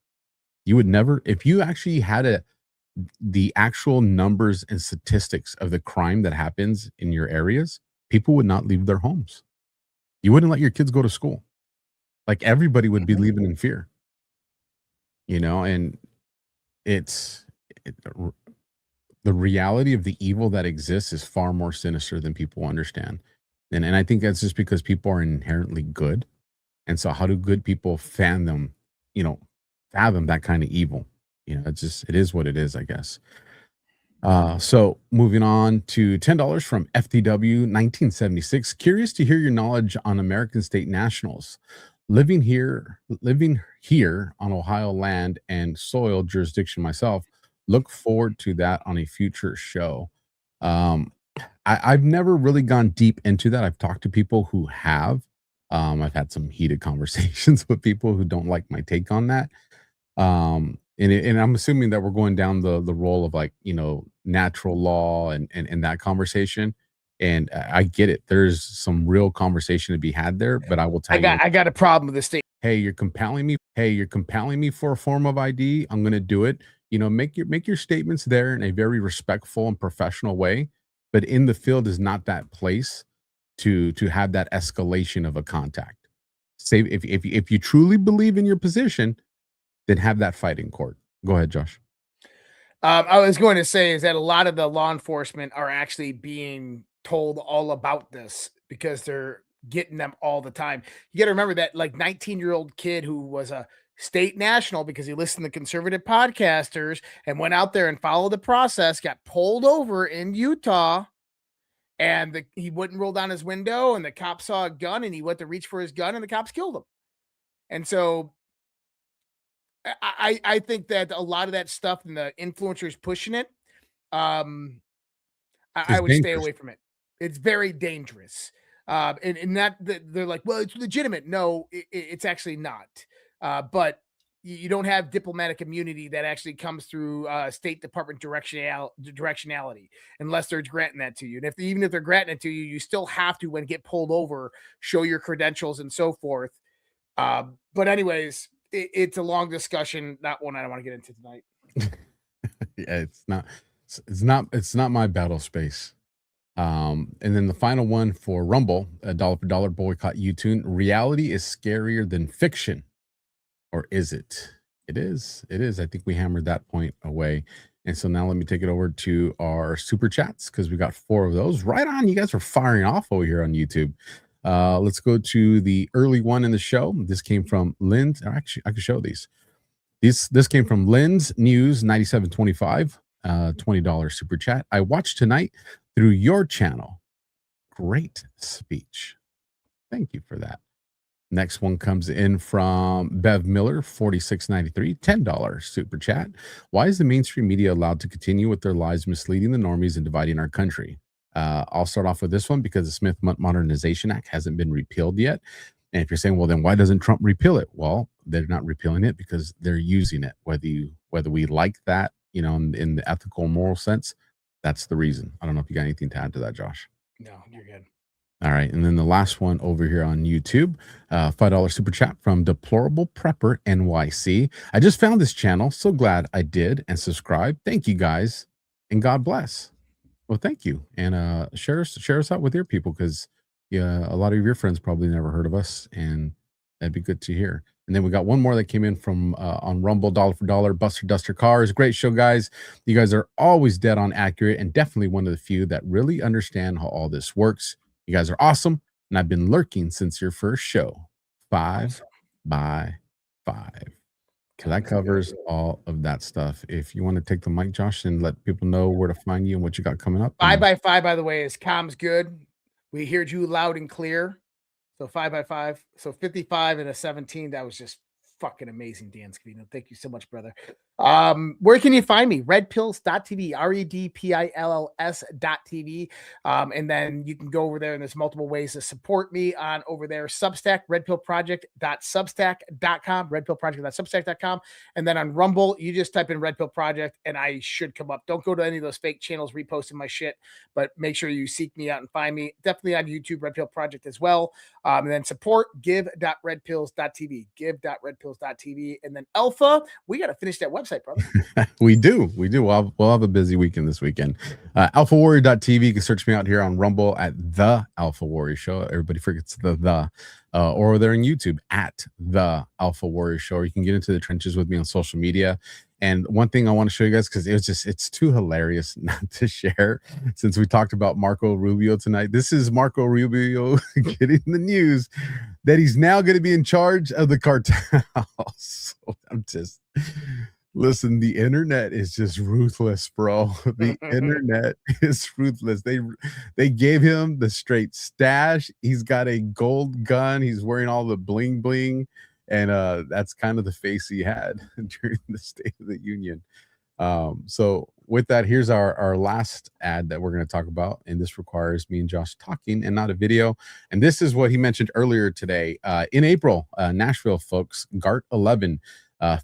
you would never, if you actually had the actual numbers and statistics of the crime that happens in your areas, people would not leave their homes. You wouldn't let your kids go to school. Like everybody would be leaving in fear, and the reality of the evil that exists is far more sinister than people understand. And I think that's just because people are inherently good And so how do good people fathom that kind of evil? It is what it is, I guess. So moving on to $10 from FTW 1976. Curious to hear your knowledge on American state nationals. Living here on Ohio land and soil jurisdiction myself. Look forward to that on a future show. I've never really gone deep into that. I've talked to people who have. I've had some heated conversations with people who don't like my take on that. And I'm assuming that we're going down the role of natural law and that conversation. And I get it. There's some real conversation to be had there, but I will tell you, I got a problem with the state. Hey, you're compelling me for a form of ID. I'm going to do it. Make your statements there in a very respectful and professional way, but in the field is not that place to have that escalation of a contact. Say if you truly believe in your position, then have that fight in court. Go ahead, Josh. I was going to say is that a lot of the law enforcement are actually being told all about this because they're getting them all the time. You got to remember that 19-year-old kid who was a state national because he listened to conservative podcasters and went out there and followed the process, got pulled over in Utah, and he wouldn't roll down his window, and the cop saw a gun, and he went to reach for his gun, and the cops killed him. And so I think that a lot of that stuff and the influencers pushing it, I would stay away from it. It's very dangerous. And that they're like, well, it's legitimate. No, it's actually not. But you don't have diplomatic immunity that actually comes through State Department directionality, unless they're granting that to you. And even if they're granting it to you, you still have to, when get pulled over, show your credentials and so forth. But anyways, it's a long discussion, not one I don't want to get into tonight. Yeah, it's not my battle space. And then the final one for Rumble, a dollar for dollar boycott YouTube. Reality is scarier than fiction. Or is it? It is. I think we hammered that point away. And so now let me take it over to our super chats because we got 4 of those. Right on. You guys are firing off over here on YouTube. Let's go to the early one in the show. This came from Lynn. Actually, I can show these. This came from Lynn's News 9725. $20 super chat. I watched tonight through your channel. Great speech. Thank you for that. Next one comes in from Bev Miller, $46.93, $10 super chat. Why is the mainstream media allowed to continue with their lies, misleading the normies and dividing our country? I'll start off with this one because the Smith Modernization Act hasn't been repealed yet. And if you're saying, well, then why doesn't Trump repeal it? Well, they're not repealing it because they're using it. Whether we like that, in the ethical and moral sense, that's the reason. I don't know if you got anything to add to that, Josh. No, you're good. All right. And then the last one over here on YouTube, $5 super chat from Deplorable Prepper NYC. I just found this channel. So glad I did and subscribe. Thank you guys. And God bless. Well, thank you. And share us out with your people because a lot of your friends probably never heard of us. And that'd be good to hear. And then we got one more that came in from on Rumble, dollar for dollar, Buster Duster Cars. Great show, guys. You guys are always dead on accurate and definitely one of the few that really understand how all this works. You guys are awesome, and I've been lurking since your first show. 5 by 5. That covers all of that stuff. If you want to take the mic, Josh, and let people know where to find you and what you got coming up. 5 by 5, by the way, is comms good. We heard you loud and clear. So 5 by 5. So 55 and a 17. That was just fucking amazing, Dan Scavino. Thank you so much, brother. Where can you find me? Redpills.tv, redpills.tv. And then you can go over there and there's multiple ways to support me on over there. Substack, redpillproject.substack.com, redpillproject.substack.com. And then on Rumble, you just type in Red Pill Project and I should come up. Don't go to any of those fake channels reposting my shit, but make sure you seek me out and find me. Definitely on YouTube, Red Pill Project as well. And then support give.redpills.tv, give.redpills.tv. And then Alpha, we got to finish that website. website, brother? We do. We'll have a busy weekend this weekend. AlphaWarrior.tv. You can search me out here on Rumble at The Alpha Warrior Show. Everybody forgets the. Or they're on YouTube at The Alpha Warrior Show. Or you can get into the trenches with me on social media. And one thing I want to show you guys, because it's too hilarious not to share, since we talked about Marco Rubio tonight. This is Marco Rubio getting the news that he's now going to be in charge of the cartel. So listen, the internet is just ruthless, bro. The internet is ruthless. They gave him the straight stash. He's got a gold gun. He's wearing all the bling bling. And that's kind of the face he had during the State of the Union. So with that, here's our last ad that we're going to talk about. And this requires me and Josh talking and not a video. And this is what he mentioned earlier today. In April, Nashville, folks, GART 11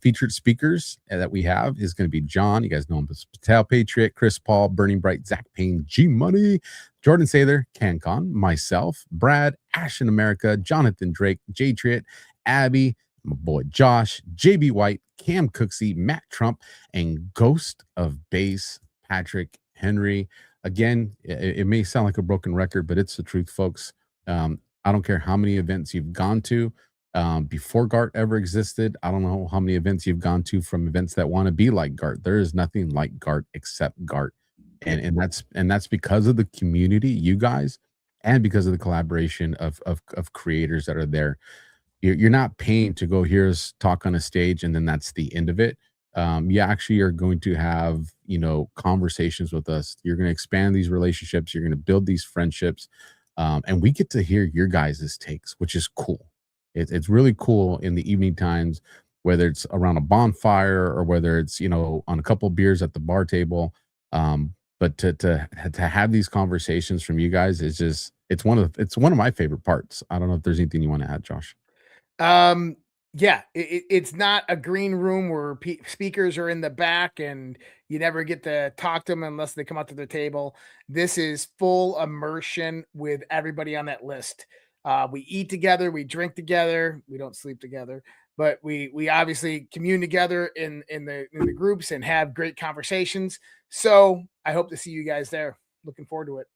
featured speakers that we have is going to be John. You guys know him as Patel Patriot, Chris Paul, Burning Bright, Zach Payne, G Money, Jordan Sather, CanCon, myself, Brad, Ashton America, Jonathan Drake, J Triet, Abby, my boy Josh, JB White, Cam Cooksey, Matt Trump, and Ghost of Bass, Patrick Henry. Again, it may sound like a broken record, but it's the truth, folks. I don't care how many events you've gone to before GART ever existed. I don't know how many events you've gone to from events that want to be like GART. There is nothing like GART except GART. And that's because of the community, you guys, and because of the collaboration of creators that are there. You're not paying to go hear us talk on a stage and then that's the end of it. You actually are going to have, conversations with us. You're going to expand these relationships. You're going to build these friendships. And we get to hear your guys' takes, which is cool. It's really cool in the evening times, whether it's around a bonfire or whether it's, on a couple of beers at the bar table. But to have these conversations from you guys is just, it's one of my favorite parts. I don't know if there's anything you want to add, Josh. Yeah, it's not a green room where speakers are in the back and you never get to talk to them unless they come out to their table. This is full immersion with everybody on that list. We eat together, we drink together, we don't sleep together, but we obviously commune together in the groups and have great conversations. So I hope to see you guys there. Looking forward to it.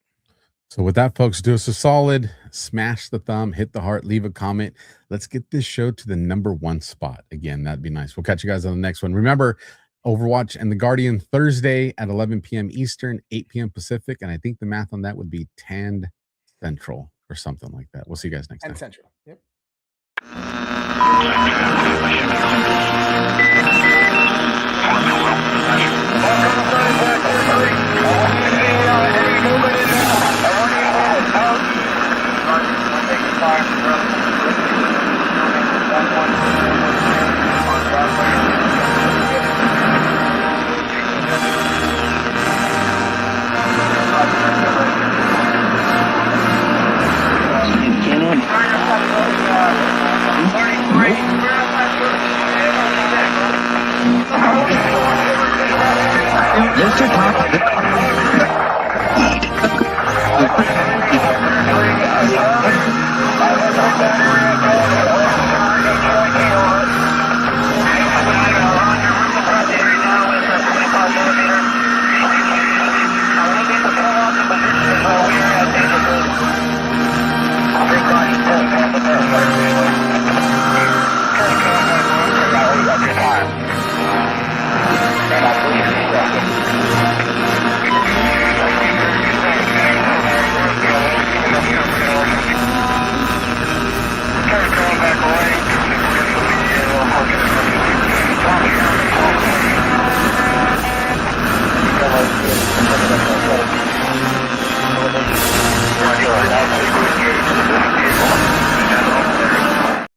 So with that, folks, do us a solid, smash the thumb, hit the heart, leave a comment. Let's get this show to the #1 spot. Again, that'd be nice. We'll catch you guys on the next one. Remember, Overwatch and The Guardian Thursday at 11 p.m. Eastern, 8 p.m. Pacific. And I think the math on that would be 10 Central or something like that. We'll see you guys next time. 10 Central. Yep. Mr. Top.